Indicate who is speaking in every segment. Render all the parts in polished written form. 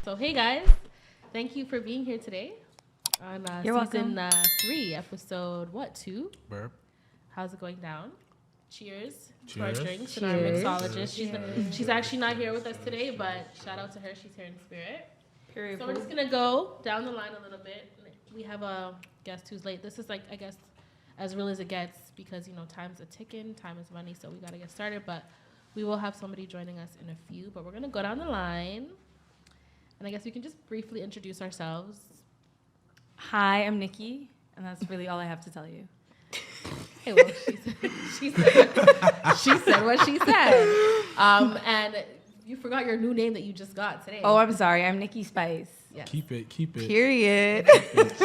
Speaker 1: So hey guys, thank you for being here today on season 3, episode 2?
Speaker 2: Burp.
Speaker 1: How's it going down? Cheers. To our
Speaker 2: Cheers.
Speaker 1: drinks and our mixologist. She's actually not here with us today, but shout out to her. She's here in spirit.
Speaker 3: Period.
Speaker 1: So we're just gonna go down the line a little bit. We have a guest who's late. This is like, I guess, as real as it gets because, you know, time's a ticking, time is money, so we gotta get started. But we will have somebody joining us in a few, but we're gonna go down the line. And I guess we can just briefly introduce ourselves.
Speaker 3: Hi, I'm Nikki, and that's really all I have to tell you.
Speaker 1: Hey, well, she said what she said. And you forgot your new name that you just got today.
Speaker 3: Oh, I'm sorry. I'm Nikki Spice.
Speaker 1: Yes.
Speaker 2: Keep it.
Speaker 4: Period.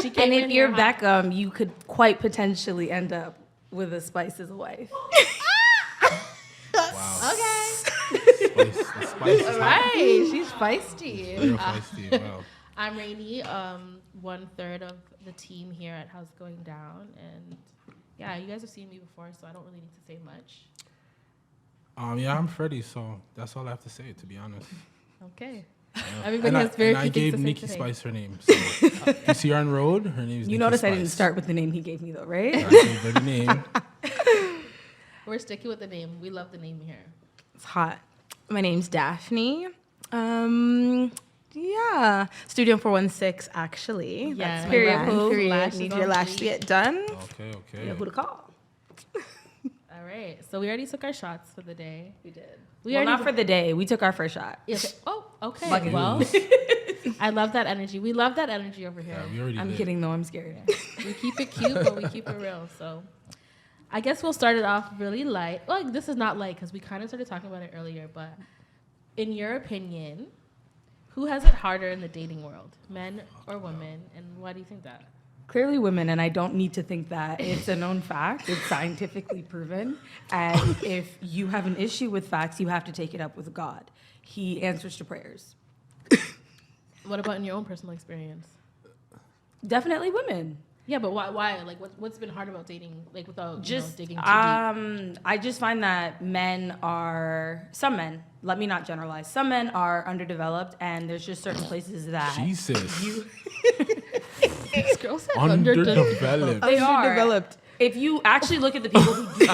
Speaker 1: She came
Speaker 3: And
Speaker 1: in
Speaker 3: if you're
Speaker 1: here
Speaker 3: Beckham, you could quite potentially end up with a Spice as a wife.
Speaker 2: Wow.
Speaker 1: Okay.
Speaker 2: The spice is
Speaker 1: All
Speaker 2: hot.
Speaker 1: right. She's feisty.
Speaker 2: Real feisty. Wow.
Speaker 1: I'm Rainey, 1/3 of the team here at How's It Going Down. And yeah, you guys have seen me before, so I don't really need to say much.
Speaker 2: Yeah, I'm Freddie, so that's all I have to say, to be honest.
Speaker 1: Okay.
Speaker 2: Yeah.
Speaker 1: Everybody has very
Speaker 2: and I
Speaker 1: few things
Speaker 2: gave
Speaker 1: to say
Speaker 2: Nikki
Speaker 1: today.
Speaker 2: Spice her name. So if you see her on the road, her name is Nikki
Speaker 3: You notice
Speaker 2: Spice.
Speaker 3: I didn't start with the name he gave me, though, right?
Speaker 2: I gave her the name.
Speaker 1: We're sticking with the name. We love the name here.
Speaker 4: It's hot. My name's Daphne. Yeah. Studio 416, actually.
Speaker 1: Yeah.
Speaker 4: That's my
Speaker 3: Period.
Speaker 4: brand.
Speaker 3: Who?
Speaker 4: Period.
Speaker 1: Lashes
Speaker 4: Need
Speaker 1: on
Speaker 4: your lash to
Speaker 1: fleek.
Speaker 4: get done.
Speaker 2: Okay.
Speaker 3: Yeah, who to call?
Speaker 1: All right. So we already took our shots for the day.
Speaker 3: We did.
Speaker 1: We
Speaker 3: Well,
Speaker 1: already
Speaker 3: not for the day. We took our first shot.
Speaker 1: Yes. Oh, okay.
Speaker 3: Lucky.
Speaker 1: Well, I love that energy. We love that energy over here.
Speaker 2: Yeah, we already
Speaker 3: I'm
Speaker 2: did.
Speaker 3: kidding, though. I'm scared.
Speaker 1: We keep it cute, but we keep it real. So I guess we'll start it off really light. Well, this is not light because we kind of started talking about it earlier. But in your opinion, who has it harder in the dating world, men or women? And why do you think that?
Speaker 3: Clearly women, and I don't need to think that. It's a known fact. It's scientifically proven. And if you have an issue with facts, you have to take it up with God. He answers to prayers.
Speaker 1: What about in your own personal experience?
Speaker 3: Definitely women.
Speaker 1: Yeah, but why? Like, what's been hard about dating, like, without
Speaker 3: Just
Speaker 1: digging too deep?
Speaker 3: I just find that some men, let me not generalize, some men are underdeveloped, and there's just certain places that
Speaker 2: Jesus.
Speaker 1: This girl said
Speaker 2: Underdeveloped.
Speaker 3: they are.
Speaker 4: Underdeveloped.
Speaker 3: If you actually look at the people who do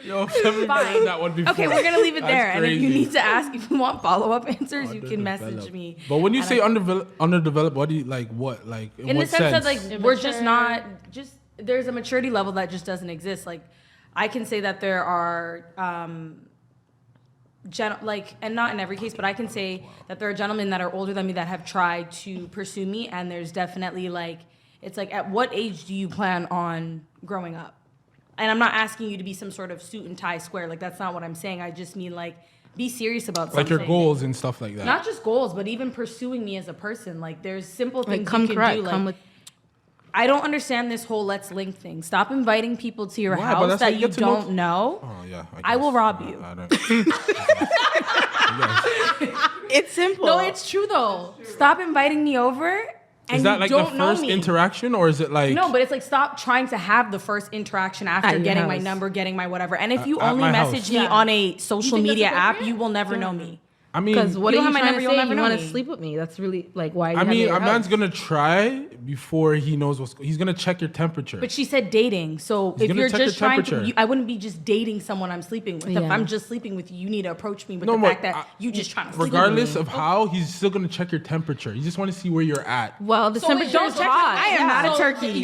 Speaker 2: Yo, I've never
Speaker 3: Fine.
Speaker 2: heard that one before.
Speaker 3: okay, we're gonna leave it
Speaker 2: That's
Speaker 3: there. And if you
Speaker 2: crazy.
Speaker 3: need to ask, if you want follow-up answers, you can message
Speaker 2: Underdeveloped.
Speaker 3: me.
Speaker 2: But when you
Speaker 3: And
Speaker 2: say underdeveloped, what do you like? What like?
Speaker 3: in
Speaker 2: what
Speaker 3: the sense that like
Speaker 1: Immature.
Speaker 3: we're just not just there's a maturity level that just doesn't exist. Like I can say that there are and not in every case, but I can say that there are gentlemen that are older than me that have tried to pursue me, and there's definitely like it's like at what age do you plan on growing up? And I'm not asking you to be some sort of suit and tie square. Like that's not what I'm saying. I just mean like be serious about something.
Speaker 2: like your goals and stuff like that.
Speaker 3: Not just goals, but even pursuing me as a person. Like there's simple things
Speaker 4: Like, come
Speaker 3: you can
Speaker 4: correct.
Speaker 3: do. Like,
Speaker 4: Come with.
Speaker 3: I don't understand this whole let's link thing. Stop inviting people to your
Speaker 2: Why? But
Speaker 3: house
Speaker 2: that's how
Speaker 3: that
Speaker 2: you
Speaker 3: you
Speaker 2: get to know-
Speaker 3: don't know.
Speaker 2: Oh yeah.
Speaker 3: I will
Speaker 2: guess.
Speaker 3: rob you.
Speaker 2: I don't.
Speaker 4: It's simple.
Speaker 3: No, it's true though. Stop inviting me over and
Speaker 2: Is that
Speaker 3: you
Speaker 2: like the
Speaker 3: don't know
Speaker 2: first
Speaker 3: me.
Speaker 2: interaction, or is it like?
Speaker 3: No, but it's like stop trying to have the first interaction after
Speaker 4: At your
Speaker 3: getting my
Speaker 4: house.
Speaker 3: number, getting my whatever. And if you
Speaker 2: At
Speaker 3: only
Speaker 2: my
Speaker 3: message
Speaker 2: house.
Speaker 3: me
Speaker 1: Yeah.
Speaker 3: on a social
Speaker 1: think that's
Speaker 3: media app,
Speaker 1: appropriate?
Speaker 3: you will never know me.
Speaker 2: I mean,
Speaker 4: Because what
Speaker 3: You
Speaker 4: are
Speaker 3: don't
Speaker 4: you
Speaker 3: have my
Speaker 4: trying
Speaker 3: number,
Speaker 4: to
Speaker 3: you'll
Speaker 4: say?
Speaker 3: never
Speaker 4: You
Speaker 3: know
Speaker 4: want
Speaker 3: me.
Speaker 4: to sleep with me? That's really like why. You
Speaker 2: I
Speaker 4: have
Speaker 2: mean,
Speaker 4: me at
Speaker 2: a
Speaker 4: your
Speaker 2: man's
Speaker 4: house?
Speaker 2: gonna try before he knows he's gonna check your temperature.
Speaker 3: But she said dating. So
Speaker 2: He's
Speaker 3: if
Speaker 2: gonna
Speaker 3: you're
Speaker 2: check your
Speaker 3: just trying to,
Speaker 2: temperature.
Speaker 3: I wouldn't be just dating someone I'm sleeping with. If
Speaker 4: Yeah.
Speaker 3: I'm just sleeping with you, you need to approach me with
Speaker 2: No,
Speaker 3: the
Speaker 2: but
Speaker 3: fact that you just trying to sleep
Speaker 2: regardless
Speaker 3: with me.
Speaker 2: of how, he's still gonna check your temperature. He just want to see where you're at.
Speaker 4: Well, the
Speaker 1: So
Speaker 4: temperature
Speaker 1: don't
Speaker 4: is
Speaker 1: check-
Speaker 4: hot.
Speaker 3: I am not a
Speaker 1: So-
Speaker 3: turkey.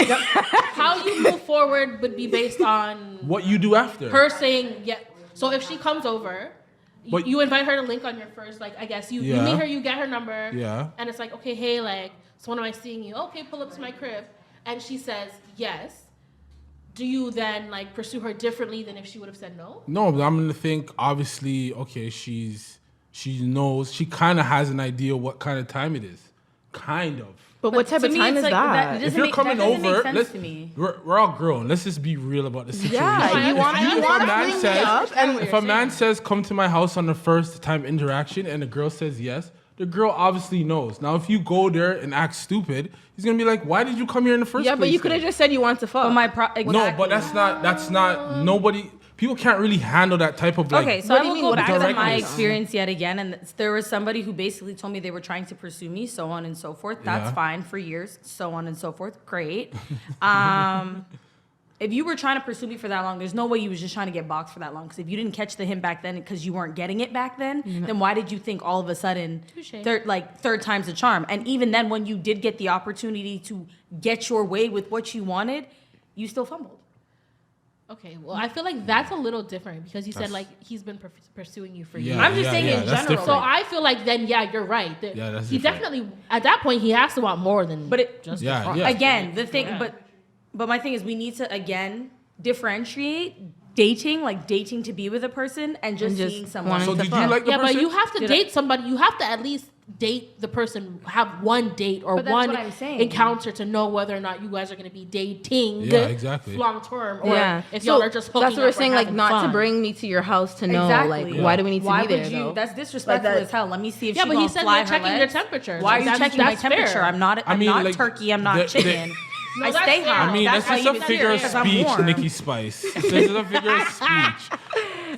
Speaker 1: How you move forward would be based on
Speaker 2: What you do after?
Speaker 1: her saying yeah. So if she comes over,
Speaker 2: But-
Speaker 1: you invite her to link on your first, like, I guess you
Speaker 2: Yeah.
Speaker 1: meet her, you get her number,
Speaker 2: Yeah.
Speaker 1: and it's like, okay, hey, like, so when am I seeing you? Okay, pull up to my crib, and she says yes. Do you then like pursue her differently than if she would have said no?
Speaker 2: No, but I'm gonna think obviously. Okay, she knows. She kind of has an idea what kind of time it is. Kind of.
Speaker 4: But what type
Speaker 3: to
Speaker 4: of
Speaker 3: me,
Speaker 4: time
Speaker 3: it's
Speaker 4: is
Speaker 3: like
Speaker 4: that?
Speaker 3: It
Speaker 2: If
Speaker 3: doesn't
Speaker 2: you're
Speaker 3: make-
Speaker 2: coming
Speaker 3: that doesn't make
Speaker 2: over,
Speaker 3: sense
Speaker 2: let's
Speaker 3: to me.
Speaker 2: we're all grown. Let's just be real about the situation.
Speaker 4: Yeah, you want
Speaker 2: If
Speaker 4: to
Speaker 2: a man
Speaker 4: fling me
Speaker 2: says,
Speaker 4: up and
Speaker 2: if a man says come to my house on the first time interaction and the girl says yes, the girl obviously knows. Now if you go there and act stupid, he's gonna be like, why did you come here in the first place?
Speaker 4: yeah, but you could have
Speaker 2: then?
Speaker 4: just said you want to fuck.
Speaker 3: But
Speaker 2: No, but that's not nobody. people can't really handle that type of like.
Speaker 3: Okay, so
Speaker 4: What
Speaker 3: I
Speaker 4: do you
Speaker 3: will
Speaker 4: mean,
Speaker 3: go
Speaker 4: what
Speaker 3: back to my
Speaker 2: directness?
Speaker 3: experience yet again, and there was somebody who basically told me they were trying to pursue me, so on and so forth. That's
Speaker 2: Yeah.
Speaker 3: fine for years, so on and so forth. Great. If you were trying to pursue me for that long, there's no way you was just trying to get boxed for that long. Because if you didn't catch the hint back then, because you weren't getting it back then, then why did you think all of a sudden,
Speaker 1: Touche.
Speaker 3: third time's a charm? And even then, when you did get the opportunity to get your way with what you wanted, you still fumbled.
Speaker 1: Okay, well, I feel like that's a little different because you said like he's been pursuing you for years.
Speaker 2: Yeah,
Speaker 3: I'm just saying in
Speaker 2: that's
Speaker 3: general.
Speaker 1: So
Speaker 2: different.
Speaker 1: I feel like then, yeah, you're right.
Speaker 2: Yeah, that's
Speaker 1: he
Speaker 2: different.
Speaker 1: definitely at that point he has to want more than
Speaker 3: But it-
Speaker 1: just
Speaker 2: Yeah,
Speaker 1: the front.
Speaker 2: yeah.
Speaker 3: Again, the thing,
Speaker 1: Yeah.
Speaker 3: but my thing is, we need to again differentiate dating, like dating to be with a person, and just seeing someone.
Speaker 2: So
Speaker 4: wanting to
Speaker 2: did you
Speaker 4: fuck.
Speaker 2: like the
Speaker 1: Yeah,
Speaker 2: person?
Speaker 1: but you have to
Speaker 3: Did I-
Speaker 1: date somebody. You have to at least date the person, have one date or
Speaker 3: But that's
Speaker 1: one
Speaker 3: what I'm saying.
Speaker 1: encounter to know whether or not you guys are going to be dating.
Speaker 2: Yeah, exactly.
Speaker 1: Long term, or
Speaker 4: Yeah.
Speaker 1: if
Speaker 4: So
Speaker 1: y'all are just hooking
Speaker 4: that's what we're
Speaker 1: up or
Speaker 4: saying, like
Speaker 1: having
Speaker 4: not to
Speaker 1: fun.
Speaker 4: bring me to your house to know,
Speaker 3: Exactly.
Speaker 4: like, why do we need to
Speaker 3: Why
Speaker 4: be there?
Speaker 3: would you?
Speaker 4: though?
Speaker 3: That's disrespectful
Speaker 4: Like that-
Speaker 3: as hell. Let me see if
Speaker 1: Yeah,
Speaker 3: she
Speaker 1: but he
Speaker 3: gonna
Speaker 1: said
Speaker 3: fly
Speaker 1: you're
Speaker 3: her
Speaker 1: checking your
Speaker 3: legs.
Speaker 1: temperature.
Speaker 3: Why are you
Speaker 1: That's-
Speaker 3: checking my
Speaker 1: that's fair.
Speaker 3: temperature? I'm not. I'm
Speaker 2: mean,
Speaker 3: not
Speaker 2: like,
Speaker 3: turkey. I'm not
Speaker 2: the-
Speaker 3: chicken.
Speaker 1: No,
Speaker 3: I
Speaker 1: that's
Speaker 3: stay
Speaker 1: fair.
Speaker 3: hot.
Speaker 2: I mean, that's
Speaker 3: why
Speaker 2: just
Speaker 3: you
Speaker 2: a
Speaker 3: even
Speaker 2: figure of
Speaker 3: here, 'cause I'm
Speaker 2: speech,
Speaker 3: warm.
Speaker 2: Nikki Spice. This is a figure of speech.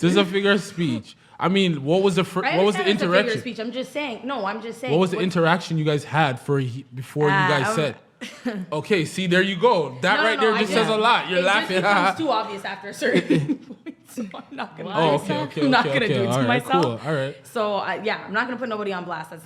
Speaker 2: This is a figure of speech. I mean, what was the
Speaker 3: I
Speaker 2: what was the
Speaker 3: understand it's a figure of
Speaker 2: interaction?
Speaker 3: speech. I'm just saying. No, I'm just saying.
Speaker 2: What was the interaction you guys had before you guys
Speaker 3: I'm-
Speaker 2: said? Okay, see, there you go. That right there
Speaker 3: I
Speaker 2: just
Speaker 3: get
Speaker 2: says a
Speaker 3: it.
Speaker 2: lot. You're
Speaker 3: It
Speaker 2: laughing.
Speaker 3: just becomes too obvious after a certain point, so I'm not gonna.
Speaker 2: Oh,
Speaker 3: do it.
Speaker 2: okay.
Speaker 3: I'm not gonna do it to
Speaker 2: All right,
Speaker 3: myself.
Speaker 2: cool. All right.
Speaker 3: So yeah, I'm not gonna put nobody on blast. That's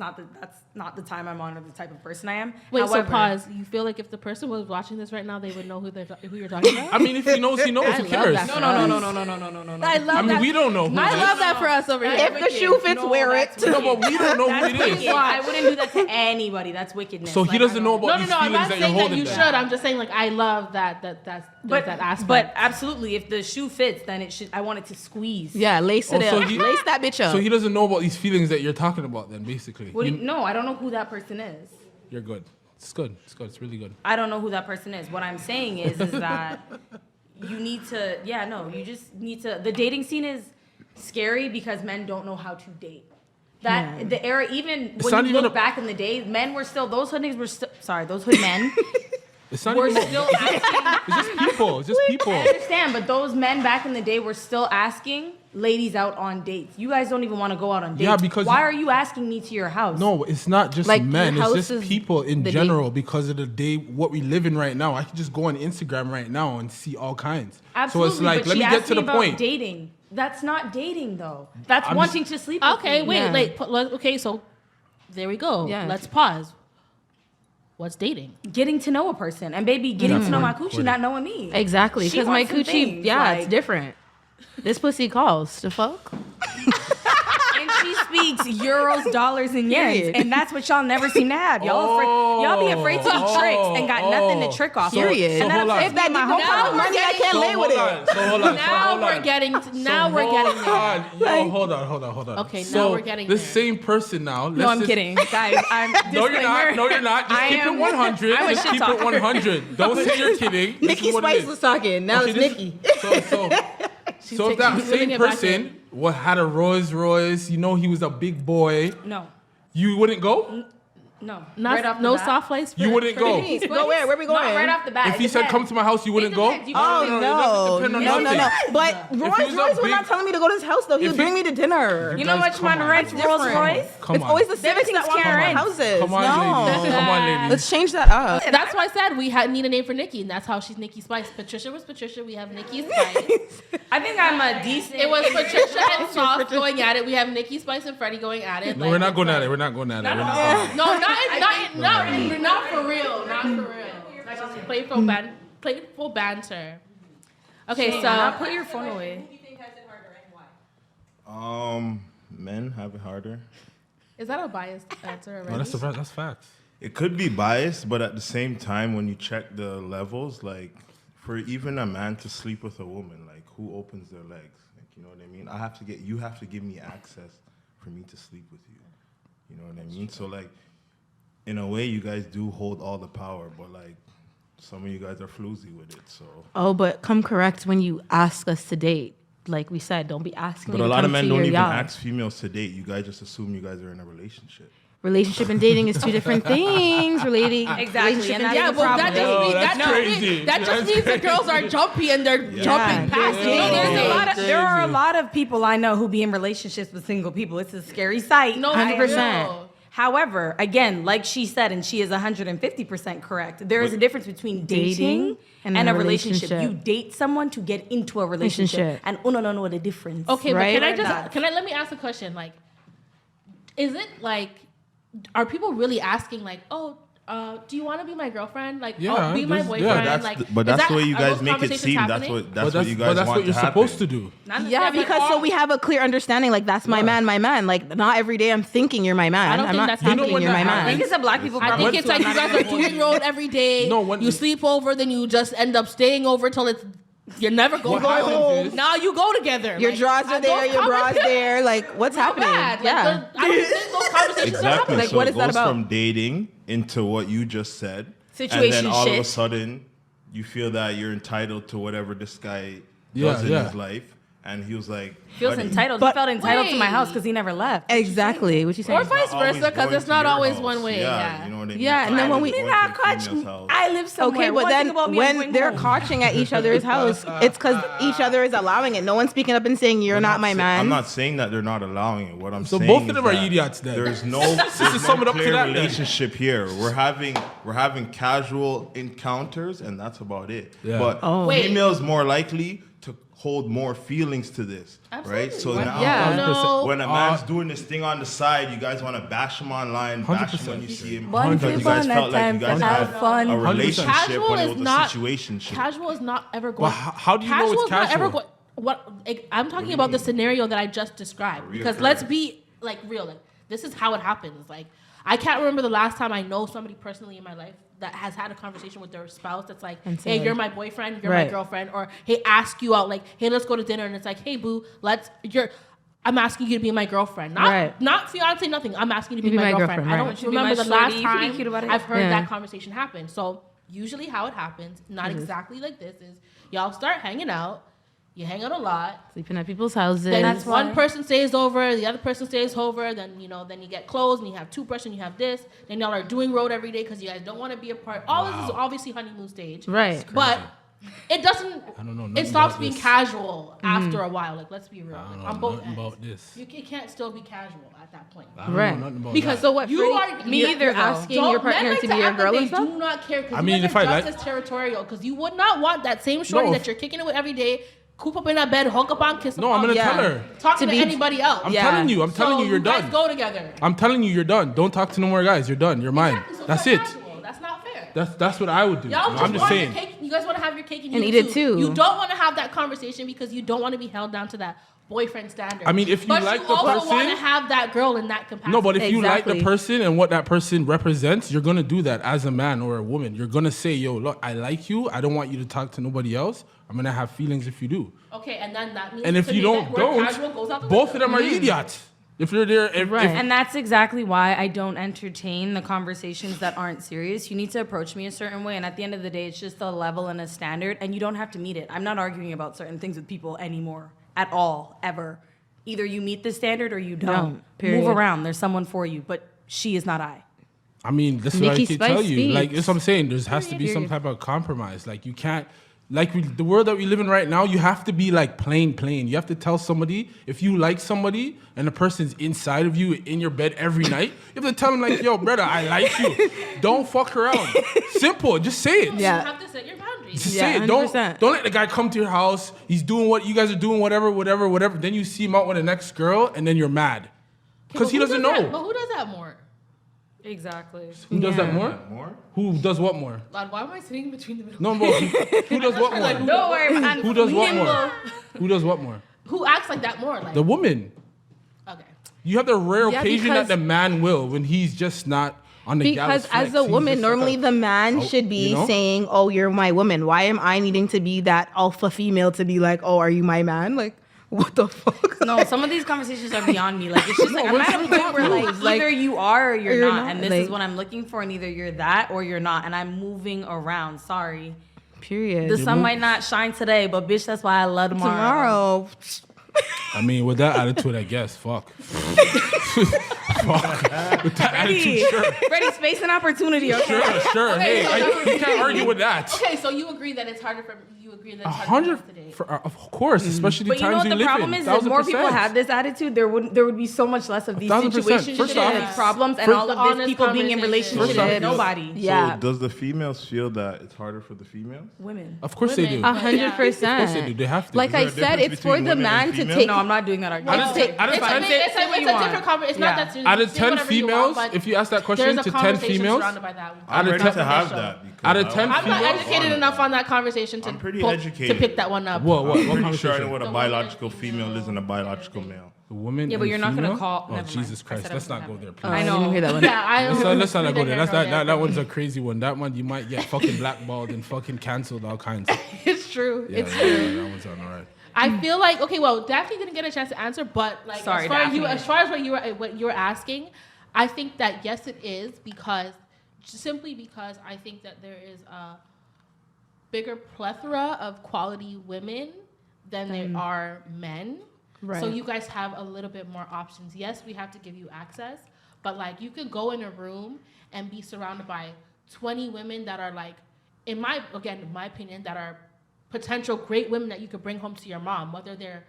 Speaker 3: not the time I'm on or the type of person I am.
Speaker 1: Wait,
Speaker 3: However,
Speaker 1: so pause. You feel like if the person was watching this right now, they would know who you're talking about?
Speaker 2: I mean, if he knows, he knows.
Speaker 1: I
Speaker 2: Who
Speaker 1: love
Speaker 2: cares?
Speaker 1: that.
Speaker 3: No. I love
Speaker 2: I mean,
Speaker 3: that.
Speaker 2: we don't know who
Speaker 1: I
Speaker 2: it is.
Speaker 1: love that for us over here.
Speaker 4: If the shoe fits, wear it.
Speaker 2: No, but we don't know who
Speaker 3: That's
Speaker 2: it
Speaker 3: wicked.
Speaker 2: is.
Speaker 3: I wouldn't do that to anybody. That's wickedness.
Speaker 2: So he
Speaker 3: Like,
Speaker 2: doesn't
Speaker 3: I
Speaker 2: know
Speaker 3: don't-
Speaker 2: about
Speaker 1: No,
Speaker 2: these
Speaker 1: I'm
Speaker 2: feelings
Speaker 1: not
Speaker 2: that you're
Speaker 1: saying that
Speaker 2: holding
Speaker 1: you
Speaker 2: then.
Speaker 1: should. I'm just saying, like, I love that that aspect.
Speaker 3: But absolutely, if the shoe fits, then it should. I want it to squeeze.
Speaker 4: Yeah, lace it
Speaker 2: Oh, so
Speaker 4: up.
Speaker 2: he-
Speaker 4: Lace that bitch up.
Speaker 2: So he doesn't know about these feelings that you're talking about then, basically.
Speaker 3: No, I don't know who that person is.
Speaker 2: You're good. It's good. It's good. It's really good.
Speaker 3: I don't know who that person is. What I'm saying is that you need to. Yeah, no, you just need to. The dating scene is scary because men don't know how to date. That the era, even
Speaker 2: It's
Speaker 3: when
Speaker 2: not
Speaker 3: you
Speaker 2: even
Speaker 3: look
Speaker 2: a-
Speaker 3: back in the day, men were still those hood niggas were still sorry, those hood men
Speaker 2: It's not
Speaker 3: were
Speaker 2: even.
Speaker 3: still asking.
Speaker 2: It's just people. It's just people.
Speaker 3: I understand, but those men back in the day were still asking ladies out on dates. You guys don't even want to go out on dates.
Speaker 2: Yeah, because
Speaker 3: why
Speaker 2: you-
Speaker 3: are you asking me to your house?
Speaker 2: No, it's not just
Speaker 4: Like,
Speaker 2: men.
Speaker 4: your
Speaker 2: It's
Speaker 4: house
Speaker 2: just
Speaker 4: is
Speaker 2: people in
Speaker 4: the
Speaker 2: general because of the day what we live in right now. I can just go on Instagram right now and see all kinds.
Speaker 3: Absolutely,
Speaker 2: So it's like,
Speaker 3: but
Speaker 2: let
Speaker 3: she
Speaker 2: me get
Speaker 3: asked
Speaker 2: to the
Speaker 3: about
Speaker 2: point.
Speaker 3: Dating. That's not dating though. That's
Speaker 2: I'm
Speaker 3: wanting to sleep. With
Speaker 1: Okay,
Speaker 3: me.
Speaker 1: wait,
Speaker 4: Yeah.
Speaker 1: okay, so there we go.
Speaker 4: Yeah.
Speaker 1: Let's pause. What's dating?
Speaker 3: Getting to know a person, and baby, getting to know my coochie,
Speaker 2: Quit it.
Speaker 3: not knowing me.
Speaker 4: Exactly,
Speaker 3: She
Speaker 4: because my
Speaker 3: wants some
Speaker 4: coochie,
Speaker 3: things,
Speaker 4: yeah, it's
Speaker 3: like-
Speaker 4: different. This pussy calls. The fuck?
Speaker 3: And she speaks euros, dollars, and yens,
Speaker 4: Period.
Speaker 3: and that's what y'all never seem to have. Y'all be afraid to eat tricks and got nothing to trick off.
Speaker 4: Period.
Speaker 3: And
Speaker 2: So hold on.
Speaker 3: if that my home
Speaker 1: Now we're
Speaker 4: money, I can't
Speaker 2: So
Speaker 4: lay with
Speaker 2: hold
Speaker 4: it.
Speaker 2: on. So hold on.
Speaker 1: Now we're getting there.
Speaker 2: Yo, hold on.
Speaker 1: Okay, now
Speaker 2: So
Speaker 1: we're getting
Speaker 2: this
Speaker 1: there.
Speaker 2: same person now.
Speaker 3: No, I'm kidding, guys. I'm
Speaker 2: No, you're not. No, you're not. Just
Speaker 3: I
Speaker 2: keep
Speaker 3: am-
Speaker 2: it 100.
Speaker 3: I'm a
Speaker 2: Just
Speaker 3: shit
Speaker 2: keep it
Speaker 3: talker.
Speaker 2: 100. Don't say you're kidding. This
Speaker 4: Nikki
Speaker 2: is what it
Speaker 4: Spice
Speaker 2: is.
Speaker 4: was talking. Now
Speaker 2: Okay,
Speaker 4: it's
Speaker 2: this-
Speaker 4: Nikki.
Speaker 2: So if that
Speaker 1: she's living
Speaker 2: same
Speaker 1: it back
Speaker 2: person had a Rolls Royce, you know he was a big boy,
Speaker 3: No,
Speaker 2: you wouldn't go?
Speaker 3: no,
Speaker 1: Not,
Speaker 3: right off the
Speaker 1: no
Speaker 3: bat.
Speaker 1: soft lights.
Speaker 2: You wouldn't go.
Speaker 4: Go where? Where we going?
Speaker 3: No, right off the bat.
Speaker 2: If
Speaker 3: it
Speaker 2: he said
Speaker 3: depends.
Speaker 2: come to my house, you wouldn't go?
Speaker 3: depends. You
Speaker 4: Oh
Speaker 3: can-
Speaker 2: No, it
Speaker 4: no,
Speaker 2: doesn't depend on
Speaker 4: no.
Speaker 2: nothing.
Speaker 4: But
Speaker 2: he
Speaker 4: Rolls
Speaker 2: was a
Speaker 4: Royce was
Speaker 2: big-
Speaker 4: not telling me to go to his house though. He was
Speaker 2: If
Speaker 4: bringing
Speaker 2: he-
Speaker 4: me to dinner.
Speaker 3: You know
Speaker 2: Guys,
Speaker 3: much
Speaker 2: come
Speaker 3: man
Speaker 2: on.
Speaker 3: rents
Speaker 4: That's
Speaker 3: Rolls
Speaker 4: different.
Speaker 3: Royce?
Speaker 2: Come
Speaker 4: It's
Speaker 2: on.
Speaker 4: always the civics
Speaker 3: Everything's
Speaker 4: that walk around
Speaker 3: Karen.
Speaker 4: houses.
Speaker 2: Come on,
Speaker 4: no.
Speaker 2: ladies. Come on, ladies.
Speaker 4: Let's change that up.
Speaker 1: That's why I said we need a name for Nikki, and that's how she's Nikki Spice. Patricia was Patricia. We have Nikki Spice.
Speaker 3: I think I'm a decent.
Speaker 1: It was Patricia and Sauce going at it. We have Nikki Spice and Freddie going at it.
Speaker 2: No,
Speaker 1: like,
Speaker 2: we're not
Speaker 1: it's
Speaker 2: going at
Speaker 1: like-
Speaker 2: it. We're not going at it.
Speaker 3: No,
Speaker 2: We're
Speaker 3: no,
Speaker 2: not
Speaker 3: no.
Speaker 2: going at it.
Speaker 1: No, not for real. Not for real. Like just playful banter. Okay,
Speaker 3: Now
Speaker 1: so
Speaker 3: put your phone away.
Speaker 5: Men have it harder.
Speaker 1: is that a biased answer already?
Speaker 2: No, that's facts.
Speaker 5: It could be biased, but at the same time, when you check the levels, like for even a man to sleep with a woman, like who opens their legs? Like, you know what I mean? You have to give me access for me to sleep with you. You know what I mean? So like, in a way, you guys do hold all the power, but like, some of you guys are floozy with it. So,
Speaker 4: Oh, but come correct when you ask us to date. Like we said, don't be asking
Speaker 5: but
Speaker 4: me
Speaker 5: a
Speaker 4: to
Speaker 5: lot
Speaker 4: come
Speaker 5: of men
Speaker 4: to
Speaker 5: don't
Speaker 4: your
Speaker 5: even
Speaker 4: yacht.
Speaker 5: ask females to date. You guys just assume you guys are in a relationship.
Speaker 4: relationship and dating is two different things.
Speaker 3: Exactly,
Speaker 4: Relationship
Speaker 3: and
Speaker 4: and
Speaker 3: that's
Speaker 1: Yeah,
Speaker 3: the
Speaker 1: but
Speaker 3: problem.
Speaker 1: that just means
Speaker 2: that's crazy.
Speaker 1: that just means the girls are jumpy and they're jumping past
Speaker 3: No,
Speaker 1: it.
Speaker 3: there are a lot of people I know who be in relationships with single people. It's a scary sight.
Speaker 1: No,
Speaker 4: 100%.
Speaker 1: no.
Speaker 3: However, again, like she said, and she is 150% correct, there is a difference between dating and a relationship. You date someone to get into a relationship. And uno no know the difference.
Speaker 1: Okay,
Speaker 4: Right?
Speaker 1: but let me ask a question? Like, is it like, are people really asking like, oh, do you want to be my girlfriend? Like,
Speaker 2: Yeah,
Speaker 1: oh, be my
Speaker 2: there's-
Speaker 1: boyfriend?
Speaker 2: yeah.
Speaker 1: like,
Speaker 5: But that's the way you
Speaker 1: are
Speaker 5: guys
Speaker 1: those
Speaker 5: make it
Speaker 1: conversations
Speaker 5: seem.
Speaker 1: happening?
Speaker 5: That's what you guys
Speaker 2: that's
Speaker 5: want
Speaker 2: what you're
Speaker 5: to happen.
Speaker 2: supposed to do.
Speaker 4: Yeah, because so we have a clear understanding. Like that's my man, my man. Like not every day I'm thinking you're my man.
Speaker 1: I don't
Speaker 4: I'm
Speaker 1: think
Speaker 4: not
Speaker 1: that's
Speaker 4: thinking
Speaker 1: happening.
Speaker 4: you're my
Speaker 1: You know
Speaker 3: I
Speaker 1: when
Speaker 3: think
Speaker 4: man.
Speaker 3: it's a black people
Speaker 1: I
Speaker 3: problem.
Speaker 1: think it's like you guys are doing road every day.
Speaker 2: No, when-
Speaker 1: you sleep over, then you just end up staying over till it's you never go
Speaker 2: What happens
Speaker 1: home.
Speaker 2: is-
Speaker 1: Now you go together.
Speaker 4: Your
Speaker 1: Like,
Speaker 4: drawers are there,
Speaker 1: those
Speaker 4: your bras
Speaker 1: conversations-
Speaker 4: there. Like what's happening?
Speaker 1: Bad. Like,
Speaker 4: Yeah.
Speaker 1: I don't think those conversations are
Speaker 5: Exactly.
Speaker 1: happening.
Speaker 4: Like,
Speaker 5: So
Speaker 4: what
Speaker 5: it
Speaker 4: is that
Speaker 5: goes
Speaker 4: about?
Speaker 5: from dating into what you just said, and
Speaker 3: Situation
Speaker 5: then all of a
Speaker 3: shit.
Speaker 5: sudden, you feel that you're entitled to whatever this guy
Speaker 2: Yeah,
Speaker 5: does in
Speaker 2: yeah.
Speaker 5: his life, and he was like,
Speaker 3: Feels
Speaker 5: buddy,
Speaker 3: entitled.
Speaker 4: But-
Speaker 3: He felt entitled to my
Speaker 1: Wait.
Speaker 3: house because he never left.
Speaker 4: Exactly. What you saying?
Speaker 1: Or vice
Speaker 5: always
Speaker 1: versa, because
Speaker 5: going
Speaker 1: it's
Speaker 5: to
Speaker 1: not
Speaker 5: your
Speaker 1: always
Speaker 5: house.
Speaker 1: one way. Yeah.
Speaker 5: You know what I mean?
Speaker 4: Yeah, and then when we-
Speaker 5: Going to
Speaker 3: not
Speaker 5: the
Speaker 3: catch
Speaker 5: female's house.
Speaker 3: I live somewhere.
Speaker 4: Okay, but
Speaker 3: One thing
Speaker 4: then
Speaker 3: about me, I'm
Speaker 4: when
Speaker 3: going
Speaker 4: they're
Speaker 3: home.
Speaker 4: catching at each other's house, it's because each other is allowing it. No one's speaking up and saying you're not my man.
Speaker 5: I'm not saying that they're not allowing it. What I'm
Speaker 2: So
Speaker 5: saying
Speaker 2: both of
Speaker 5: is
Speaker 2: them are
Speaker 5: that
Speaker 2: idiots then.
Speaker 5: There's no,
Speaker 2: Just to
Speaker 5: there's
Speaker 2: sum
Speaker 5: no
Speaker 2: it up to
Speaker 5: clear
Speaker 2: that then.
Speaker 5: relationship here. We're having casual encounters, and that's about it.
Speaker 2: Yeah.
Speaker 5: But
Speaker 1: Wait.
Speaker 5: females more likely to hold more feelings to this, right? So
Speaker 1: Absolutely.
Speaker 5: now,
Speaker 4: Yeah.
Speaker 1: No.
Speaker 5: when a man's doing this thing on the side, you guys want to bash him online, bash him when you see him,
Speaker 3: One
Speaker 5: because you
Speaker 3: flip
Speaker 5: guys
Speaker 3: on
Speaker 5: felt
Speaker 3: that
Speaker 5: like you
Speaker 3: time
Speaker 5: guys
Speaker 3: to
Speaker 5: had
Speaker 3: have fun.
Speaker 5: a
Speaker 2: 100%.
Speaker 5: relationship
Speaker 1: Casual
Speaker 5: when it
Speaker 1: is
Speaker 5: was a
Speaker 1: not
Speaker 5: situation.
Speaker 1: Casual is not ever going.
Speaker 2: Well, how do you know it's
Speaker 1: is not ever
Speaker 2: casual?
Speaker 1: going. What I'm talking about the scenario that I just described. Because
Speaker 5: Reoccurring.
Speaker 1: let's be like real. Like this is how it happens. Like I can't remember the last time I know somebody personally in my life that has had a conversation with their spouse that's like,
Speaker 4: And
Speaker 1: hey,
Speaker 4: said-
Speaker 1: you're my boyfriend, you're
Speaker 4: Right.
Speaker 1: my girlfriend, or hey, ask you out, like, hey, let's go to dinner, and it's like, hey, boo, I'm asking you to be my girlfriend,
Speaker 4: Right.
Speaker 1: not fiance, nothing. I'm asking you to be my girlfriend. I
Speaker 4: right.
Speaker 1: don't
Speaker 3: Want you to be
Speaker 1: remember
Speaker 3: my
Speaker 1: the last
Speaker 3: shorty, you can be
Speaker 1: time
Speaker 3: cute about it.
Speaker 1: I've heard
Speaker 4: Yeah.
Speaker 1: that conversation happen. So usually how it happens, not exactly like this, is y'all start hanging out. You hang out a lot.
Speaker 4: Sleeping at people's houses.
Speaker 1: Then
Speaker 3: That's
Speaker 1: one
Speaker 3: why-
Speaker 1: person stays over, the other person stays over. Then then you get clothes, and you have toothbrush, and you have this. Then y'all are doing road every day because you guys don't want to be apart. All this is obviously honeymoon stage,
Speaker 4: Right.
Speaker 1: But it doesn't.
Speaker 2: I don't know
Speaker 1: It
Speaker 2: nothing
Speaker 1: stops
Speaker 2: about
Speaker 1: being
Speaker 2: this.
Speaker 1: casual after a while. Like let's be real.
Speaker 2: I don't
Speaker 1: Like,
Speaker 2: know
Speaker 1: on both
Speaker 2: nothing
Speaker 1: ends.
Speaker 2: about this.
Speaker 1: It can't still be casual at that point.
Speaker 2: I don't
Speaker 4: Right.
Speaker 2: know nothing about
Speaker 1: Because
Speaker 2: that.
Speaker 4: So what?
Speaker 1: You
Speaker 4: Freddie,
Speaker 1: are
Speaker 4: me either asking your partner
Speaker 1: men like
Speaker 4: to be your
Speaker 1: act like
Speaker 4: girl
Speaker 1: they
Speaker 4: and stuff.
Speaker 1: do not care because
Speaker 2: I mean,
Speaker 1: you
Speaker 2: if
Speaker 1: guys
Speaker 2: I
Speaker 1: are just
Speaker 2: like-
Speaker 1: as territorial because you would not want that same shorty
Speaker 2: No,
Speaker 1: that you're kicking it with every day. Coop up in that bed, hook up on, kiss
Speaker 2: No,
Speaker 1: up
Speaker 2: I'm
Speaker 1: on,
Speaker 2: gonna
Speaker 4: Yeah.
Speaker 2: tell her.
Speaker 1: talking
Speaker 4: To
Speaker 1: to
Speaker 4: be-
Speaker 1: anybody else.
Speaker 2: I'm
Speaker 4: Yeah.
Speaker 2: telling you. I'm telling
Speaker 1: So
Speaker 2: you, you're
Speaker 1: guys
Speaker 2: done.
Speaker 1: go together.
Speaker 2: I'm telling you, you're done. Don't talk to no more guys. You're done. You're mine.
Speaker 1: Exactly, so
Speaker 2: That's
Speaker 1: it's
Speaker 2: it.
Speaker 1: not casual. That's not fair.
Speaker 2: That's what I would do.
Speaker 1: Y'all
Speaker 2: I'm just
Speaker 1: want
Speaker 2: saying.
Speaker 1: Your cake. You guys want to have your cake and,
Speaker 4: And
Speaker 1: eat
Speaker 4: eat it too.
Speaker 1: You don't want to have that conversation because you don't want to be held down to that boyfriend standard.
Speaker 2: I mean, if you
Speaker 1: but
Speaker 2: like
Speaker 1: you
Speaker 2: the
Speaker 1: also
Speaker 2: person-
Speaker 1: want to have that girl in that capacity.
Speaker 2: No, but if you like the
Speaker 4: Exactly.
Speaker 2: person and what that person represents, you're gonna do that as a man or a woman. You're gonna say, "Yo, look, I like you. I don't want you to talk to nobody else. I'm gonna have feelings if you do."
Speaker 1: Okay, and then that means
Speaker 2: And if
Speaker 1: to
Speaker 2: you
Speaker 1: me that where casual goes out
Speaker 2: don't,
Speaker 1: the
Speaker 2: both of
Speaker 1: window.
Speaker 2: them are idiots. If you're there, if,
Speaker 4: Right.
Speaker 3: And that's exactly why I don't entertain the conversations that aren't serious. You need to approach me a certain way. And at the end of the day, it's just a level and a standard. And you don't have to meet it. I'm not arguing about certain things with people anymore at all, ever. Either you meet the standard or you don't.
Speaker 4: period.
Speaker 3: Move around. There's someone for you. But she is not I.
Speaker 2: I mean, this is what I
Speaker 4: Nikki
Speaker 2: keep
Speaker 4: Spice
Speaker 2: telling you. Like,
Speaker 4: speaks.
Speaker 2: that's what I'm saying. There has to be some type of compromise. Like, you can't, like, the world that we live in right now, you have to be, like, plain. You have to tell somebody, if you like somebody and the person's inside of you in your bed every night, you have to tell them, like, yo, brother, I like you. Don't fuck around. Simple. Just say it.
Speaker 4: Yeah.
Speaker 1: You have to set your boundaries.
Speaker 2: Just
Speaker 4: Yeah,
Speaker 2: say it.
Speaker 4: 100%.
Speaker 2: Don't let the guy come to your house. He's doing what you guys are doing, whatever. Then you see him out with the next girl, and then you're mad. Because he doesn't know.
Speaker 1: But who does that more?
Speaker 3: Exactly.
Speaker 2: Who does that
Speaker 4: Yeah.
Speaker 2: more?
Speaker 5: More?
Speaker 2: Who does what more?
Speaker 1: Lord, why am I sitting between the middle?
Speaker 2: No, but who does what more?
Speaker 3: Don't worry, man.
Speaker 2: Who does what more? Who does what more?
Speaker 1: Who acts like that more? Like
Speaker 2: The woman.
Speaker 1: okay.
Speaker 2: You have the rare
Speaker 4: Yeah,
Speaker 2: occasion
Speaker 4: because-
Speaker 2: that the man will when he's just not on the
Speaker 4: Because
Speaker 2: gallus
Speaker 4: as
Speaker 2: flex.
Speaker 4: a
Speaker 2: He's
Speaker 4: woman,
Speaker 2: just
Speaker 4: normally
Speaker 2: like
Speaker 4: the man
Speaker 2: oh,
Speaker 4: should be
Speaker 2: you know?
Speaker 4: saying, "Oh, you're my woman." Why am I needing to be that alpha female to be like, "Oh, are you my man?" Like, what the fuck?
Speaker 3: No, some of these conversations are beyond me. Like, it's just like, I'm at a point where, like,
Speaker 4: Like,
Speaker 3: either you are or you're not. And this is
Speaker 4: like-
Speaker 3: what I'm looking for. And either you're that or you're not. And I'm moving around. Sorry.
Speaker 4: Period.
Speaker 3: The sun might not shine today, but bitch, that's why I love tomorrow.
Speaker 4: Tomorrow.
Speaker 2: I mean, with that attitude, I guess. Fuck. Fuck. With that attitude, sure.
Speaker 3: Freddie, space and opportunity, okay?
Speaker 2: Sure.
Speaker 1: Okay,
Speaker 2: Hey,
Speaker 1: so
Speaker 2: you can't argue with that.
Speaker 1: Okay, so you agree that it's harder for us to date.
Speaker 2: Of course, especially the
Speaker 3: But you know
Speaker 2: times
Speaker 3: what
Speaker 2: we
Speaker 3: the
Speaker 2: live
Speaker 3: problem
Speaker 2: in.
Speaker 3: is? If more people
Speaker 2: 1000%.
Speaker 3: had this attitude, there would be so much less of these
Speaker 2: 1000%.
Speaker 3: situations
Speaker 2: First
Speaker 3: and
Speaker 2: off-
Speaker 3: problems and
Speaker 2: First-
Speaker 3: all of
Speaker 1: honest
Speaker 3: this people being in
Speaker 1: conversation.
Speaker 3: relationships
Speaker 2: First off,
Speaker 3: with nobody.
Speaker 4: Yeah.
Speaker 5: So does the females feel that it's harder for the females?
Speaker 3: Women.
Speaker 2: Of course they do.
Speaker 1: Women.
Speaker 2: Of
Speaker 4: 100%.
Speaker 2: course they do. They have to.
Speaker 4: Like
Speaker 2: Is
Speaker 4: I
Speaker 2: there a
Speaker 4: said,
Speaker 5: difference
Speaker 4: it's for
Speaker 5: between
Speaker 4: the
Speaker 5: women and
Speaker 4: man to
Speaker 5: females?
Speaker 4: take.
Speaker 3: No, I'm not doing that argument.
Speaker 2: Out of 10 out of
Speaker 1: It's
Speaker 2: 10
Speaker 3: what you
Speaker 1: a
Speaker 3: want.
Speaker 1: different conversation. It's
Speaker 3: Yeah.
Speaker 1: not that serious.
Speaker 2: out of
Speaker 1: Say
Speaker 2: 10
Speaker 1: whatever you
Speaker 2: females,
Speaker 1: want, but
Speaker 2: if you ask that
Speaker 1: there's
Speaker 2: question
Speaker 1: a
Speaker 2: to 10
Speaker 1: conversation
Speaker 2: females,
Speaker 1: surrounded by that.
Speaker 5: I'm ready
Speaker 1: It's
Speaker 5: to have
Speaker 1: controversial.
Speaker 5: that. Because
Speaker 2: Out of
Speaker 5: I
Speaker 2: 10
Speaker 5: want
Speaker 1: I'm not
Speaker 2: females?
Speaker 1: educated enough on that conversation to
Speaker 5: I'm pretty
Speaker 1: to
Speaker 5: educated.
Speaker 1: pick that one up.
Speaker 2: what
Speaker 5: I'm pretty
Speaker 2: conversation?
Speaker 5: sure I know what a
Speaker 1: The
Speaker 5: biological
Speaker 1: woman,
Speaker 5: female is and a
Speaker 1: female.
Speaker 5: biological male.
Speaker 2: The woman.
Speaker 3: Yeah, but
Speaker 2: and
Speaker 3: you're not gonna
Speaker 2: female?
Speaker 3: call-
Speaker 2: Oh
Speaker 3: never mind.
Speaker 2: Jesus
Speaker 3: I
Speaker 2: Christ!
Speaker 3: said I
Speaker 2: Let's
Speaker 3: was
Speaker 2: not go
Speaker 3: gonna
Speaker 2: there,
Speaker 3: have
Speaker 2: please.
Speaker 3: I know.
Speaker 4: I didn't hear that one.
Speaker 1: Yeah, I
Speaker 2: Let's not go there. That's
Speaker 1: neither here nor
Speaker 2: that one's a crazy one. That one you might get fucking blackballed and fucking canceled all kinds.
Speaker 1: It's true.
Speaker 2: Yeah,
Speaker 1: It's
Speaker 2: yeah,
Speaker 1: true.
Speaker 2: yeah, that one's on all right.
Speaker 1: I feel like okay. Well, Daphne didn't get a chance to answer, but like
Speaker 3: Sorry,
Speaker 1: as far as what you were asking, I think that yes, it is simply because I think that there is a bigger plethora of quality women than there are men.
Speaker 4: Right.
Speaker 1: So you guys have a little bit more options. Yes, we have to give you access, but like you could go in a room and be surrounded by 20 women that are like, in my opinion, that are potential great women that you could bring home to your mom, whether they're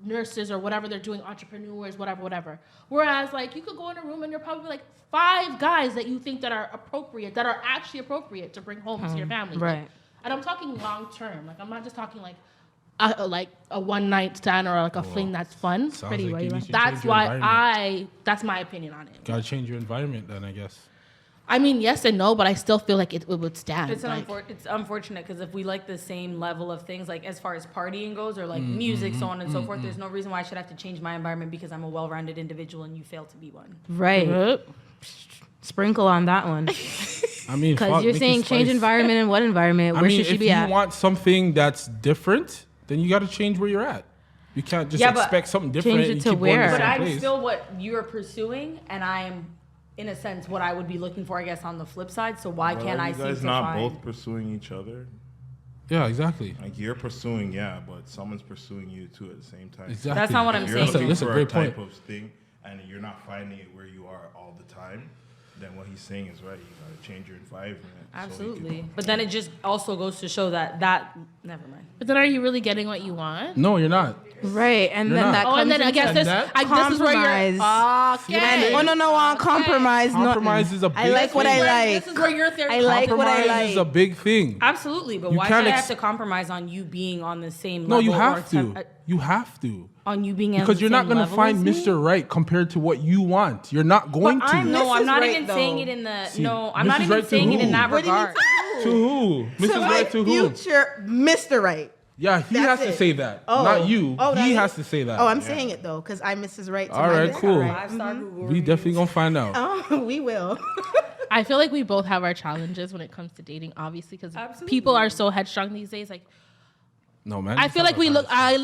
Speaker 1: nurses or whatever they're doing, entrepreneurs, whatever. Whereas like you could go in a room and there are probably like 5 guys that you think that are actually appropriate to bring home to your family.
Speaker 4: right.
Speaker 1: And I'm talking long term. Like I'm not just talking like a one night stand or like a fling that's fun.
Speaker 2: Sounds
Speaker 4: Pretty
Speaker 2: like
Speaker 4: well,
Speaker 2: you
Speaker 4: you
Speaker 2: need to
Speaker 1: That's
Speaker 2: change your
Speaker 1: why
Speaker 2: environment.
Speaker 1: that's my opinion on it.
Speaker 2: Gotta change your environment then, I guess.
Speaker 1: I mean, yes and no, but I still feel like it would stand.
Speaker 3: It's
Speaker 1: like,
Speaker 3: it's unfortunate because if we like the same level of things, like as far as partying goes or like music, so on and so forth, there's no reason why I should have to change my environment because I'm a well-rounded individual and you fail to be one.
Speaker 4: Right. Sprinkle on that one.
Speaker 2: I mean,
Speaker 4: Because
Speaker 2: fuck,
Speaker 4: you're
Speaker 2: make it
Speaker 4: saying change
Speaker 2: spice.
Speaker 4: environment and what environment?
Speaker 2: I
Speaker 4: Where
Speaker 2: mean,
Speaker 4: should she
Speaker 2: if
Speaker 4: be
Speaker 2: you
Speaker 4: at?
Speaker 2: want something that's different, then you gotta change where you're at. You can't just
Speaker 3: Yeah, but
Speaker 2: expect something different.
Speaker 4: change it
Speaker 2: and
Speaker 4: to
Speaker 2: keep going
Speaker 4: where?
Speaker 2: the
Speaker 3: But
Speaker 2: same
Speaker 3: I'm
Speaker 2: place.
Speaker 3: still what you're pursuing, and I am, in a sense, what I would be looking for, I guess, on the flip side. So why
Speaker 5: Well,
Speaker 3: can't I
Speaker 5: you
Speaker 3: seem
Speaker 5: guys
Speaker 3: to
Speaker 5: not
Speaker 3: find?
Speaker 5: both pursuing each other?
Speaker 2: Yeah, exactly.
Speaker 5: Like you're pursuing, yeah, but someone's pursuing you too at the same time.
Speaker 2: Exactly.
Speaker 3: That's not what I'm
Speaker 5: If you're
Speaker 3: saying.
Speaker 5: looking
Speaker 2: That's a
Speaker 5: for
Speaker 2: great
Speaker 5: type
Speaker 2: point.
Speaker 5: of thing, and you're not finding it where you are all the time, then what he's saying is right. You gotta change your environment. so you
Speaker 3: Absolutely.
Speaker 5: can-
Speaker 3: But then it just also goes to show that never mind.
Speaker 1: but then are you really getting what you want?
Speaker 2: No, you're not.
Speaker 4: Right. And
Speaker 2: You're
Speaker 4: then
Speaker 2: not.
Speaker 4: that
Speaker 1: Oh,
Speaker 4: comes
Speaker 1: and then I
Speaker 4: into
Speaker 1: guess this is where you're
Speaker 4: compromise.
Speaker 1: okay.
Speaker 4: Oh, no, on compromise.
Speaker 2: Compromise
Speaker 4: nothing.
Speaker 2: is a big
Speaker 4: I like what I
Speaker 2: thing.
Speaker 4: like.
Speaker 1: This is where your therapy.
Speaker 4: I like what I
Speaker 2: Compromise is a
Speaker 4: like.
Speaker 2: big thing.
Speaker 3: Absolutely, but
Speaker 2: You
Speaker 3: why should
Speaker 2: can't
Speaker 3: I
Speaker 2: ex-
Speaker 3: have to compromise on you being on the same
Speaker 2: No,
Speaker 3: level?
Speaker 2: you
Speaker 3: or
Speaker 2: have to.
Speaker 3: temp-
Speaker 2: You have to.
Speaker 3: on you being on
Speaker 2: Because
Speaker 3: the
Speaker 2: you're not
Speaker 3: same
Speaker 2: going to
Speaker 3: level
Speaker 2: find
Speaker 3: as me?
Speaker 2: Mr. Right compared to what you want. You're not going
Speaker 4: But
Speaker 2: to.
Speaker 4: I'm
Speaker 3: No, I'm
Speaker 4: Mrs.
Speaker 3: not
Speaker 4: Right,
Speaker 3: even
Speaker 4: though.
Speaker 3: saying it in the.
Speaker 2: See,
Speaker 3: No, I'm not
Speaker 2: Mrs.
Speaker 3: even
Speaker 2: Right to
Speaker 3: saying it in
Speaker 2: who?
Speaker 3: that
Speaker 4: What do you mean
Speaker 3: regard.
Speaker 2: To who? Mrs.
Speaker 4: To my
Speaker 2: Right to who?
Speaker 4: future Mr. Right.
Speaker 2: Yeah, he
Speaker 4: That's
Speaker 2: has to
Speaker 4: it.
Speaker 2: say that.
Speaker 4: Oh.
Speaker 2: Not you.
Speaker 4: Oh,
Speaker 2: he
Speaker 4: that
Speaker 2: has
Speaker 4: is-
Speaker 2: to say that.
Speaker 4: Oh, I'm saying it though, because I'm Mrs. Right. To
Speaker 2: All
Speaker 4: my
Speaker 2: right,
Speaker 4: Mr.
Speaker 2: cool.
Speaker 4: Right.
Speaker 3: 5-star Google
Speaker 2: We
Speaker 3: reviews.
Speaker 2: definitely going to find out.
Speaker 4: Oh, we will.
Speaker 1: I feel like we both have our challenges when it comes to dating, obviously, because
Speaker 3: Absolutely.
Speaker 1: people are so headstrong these days. Like,
Speaker 2: No, man.
Speaker 1: I feel like I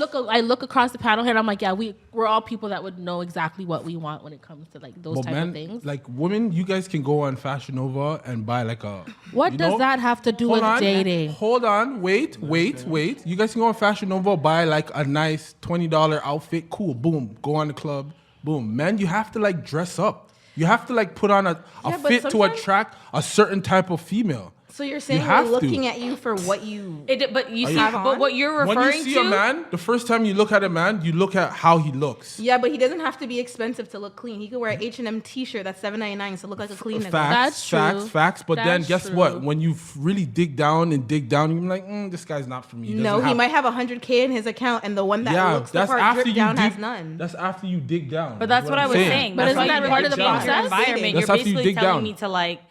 Speaker 1: look across the panel here, and I'm like, yeah, we're all people that would know exactly what we want when it comes to like those
Speaker 2: But
Speaker 1: type
Speaker 2: man,
Speaker 1: of things.
Speaker 2: like women, you guys can go on Fashion Nova and buy like a.
Speaker 1: What
Speaker 2: you
Speaker 1: does
Speaker 2: know?
Speaker 1: that have to do
Speaker 2: Hold
Speaker 1: with
Speaker 2: on,
Speaker 1: dating?
Speaker 2: Hold on, wait. You guys can go on Fashion Nova, buy like a nice $20 outfit. Cool, boom. Go on the club, boom. Man, you have to like dress up. You have to like put on a
Speaker 4: Yeah, but
Speaker 2: fit to
Speaker 4: sometimes-
Speaker 2: attract a certain type of female.
Speaker 4: So you're saying
Speaker 2: have
Speaker 4: we're
Speaker 2: to.
Speaker 4: looking at you for what you.
Speaker 3: But you
Speaker 2: Are
Speaker 3: see,
Speaker 2: you-
Speaker 3: but what you're
Speaker 2: When
Speaker 3: referring
Speaker 2: you see
Speaker 3: to.
Speaker 2: a man, the first time you look at a man, you look at how he looks.
Speaker 4: Yeah, but he doesn't have to be expensive to look clean. He could wear an H&M T-shirt that's $7.99 to look like a clean nigga.
Speaker 1: That's true.
Speaker 2: Facts. But then
Speaker 1: That's
Speaker 2: guess
Speaker 1: true.
Speaker 2: what? When you really dig down, you're like, this guy's not for me.
Speaker 4: No, he might have 100K in his account, and the one that looks the
Speaker 2: that's
Speaker 4: part
Speaker 2: after
Speaker 4: drip
Speaker 2: you
Speaker 4: down
Speaker 2: dig,
Speaker 4: has none.
Speaker 2: That's after you dig down.
Speaker 3: But that's what I was saying.
Speaker 1: But
Speaker 3: That's
Speaker 1: isn't
Speaker 3: why
Speaker 1: that
Speaker 3: you
Speaker 1: part
Speaker 3: have
Speaker 1: of
Speaker 3: to
Speaker 1: the
Speaker 3: change your
Speaker 1: process?
Speaker 3: environment.
Speaker 2: That's
Speaker 3: You're
Speaker 2: after you
Speaker 3: basically
Speaker 2: dig
Speaker 3: telling
Speaker 2: down.
Speaker 3: me to like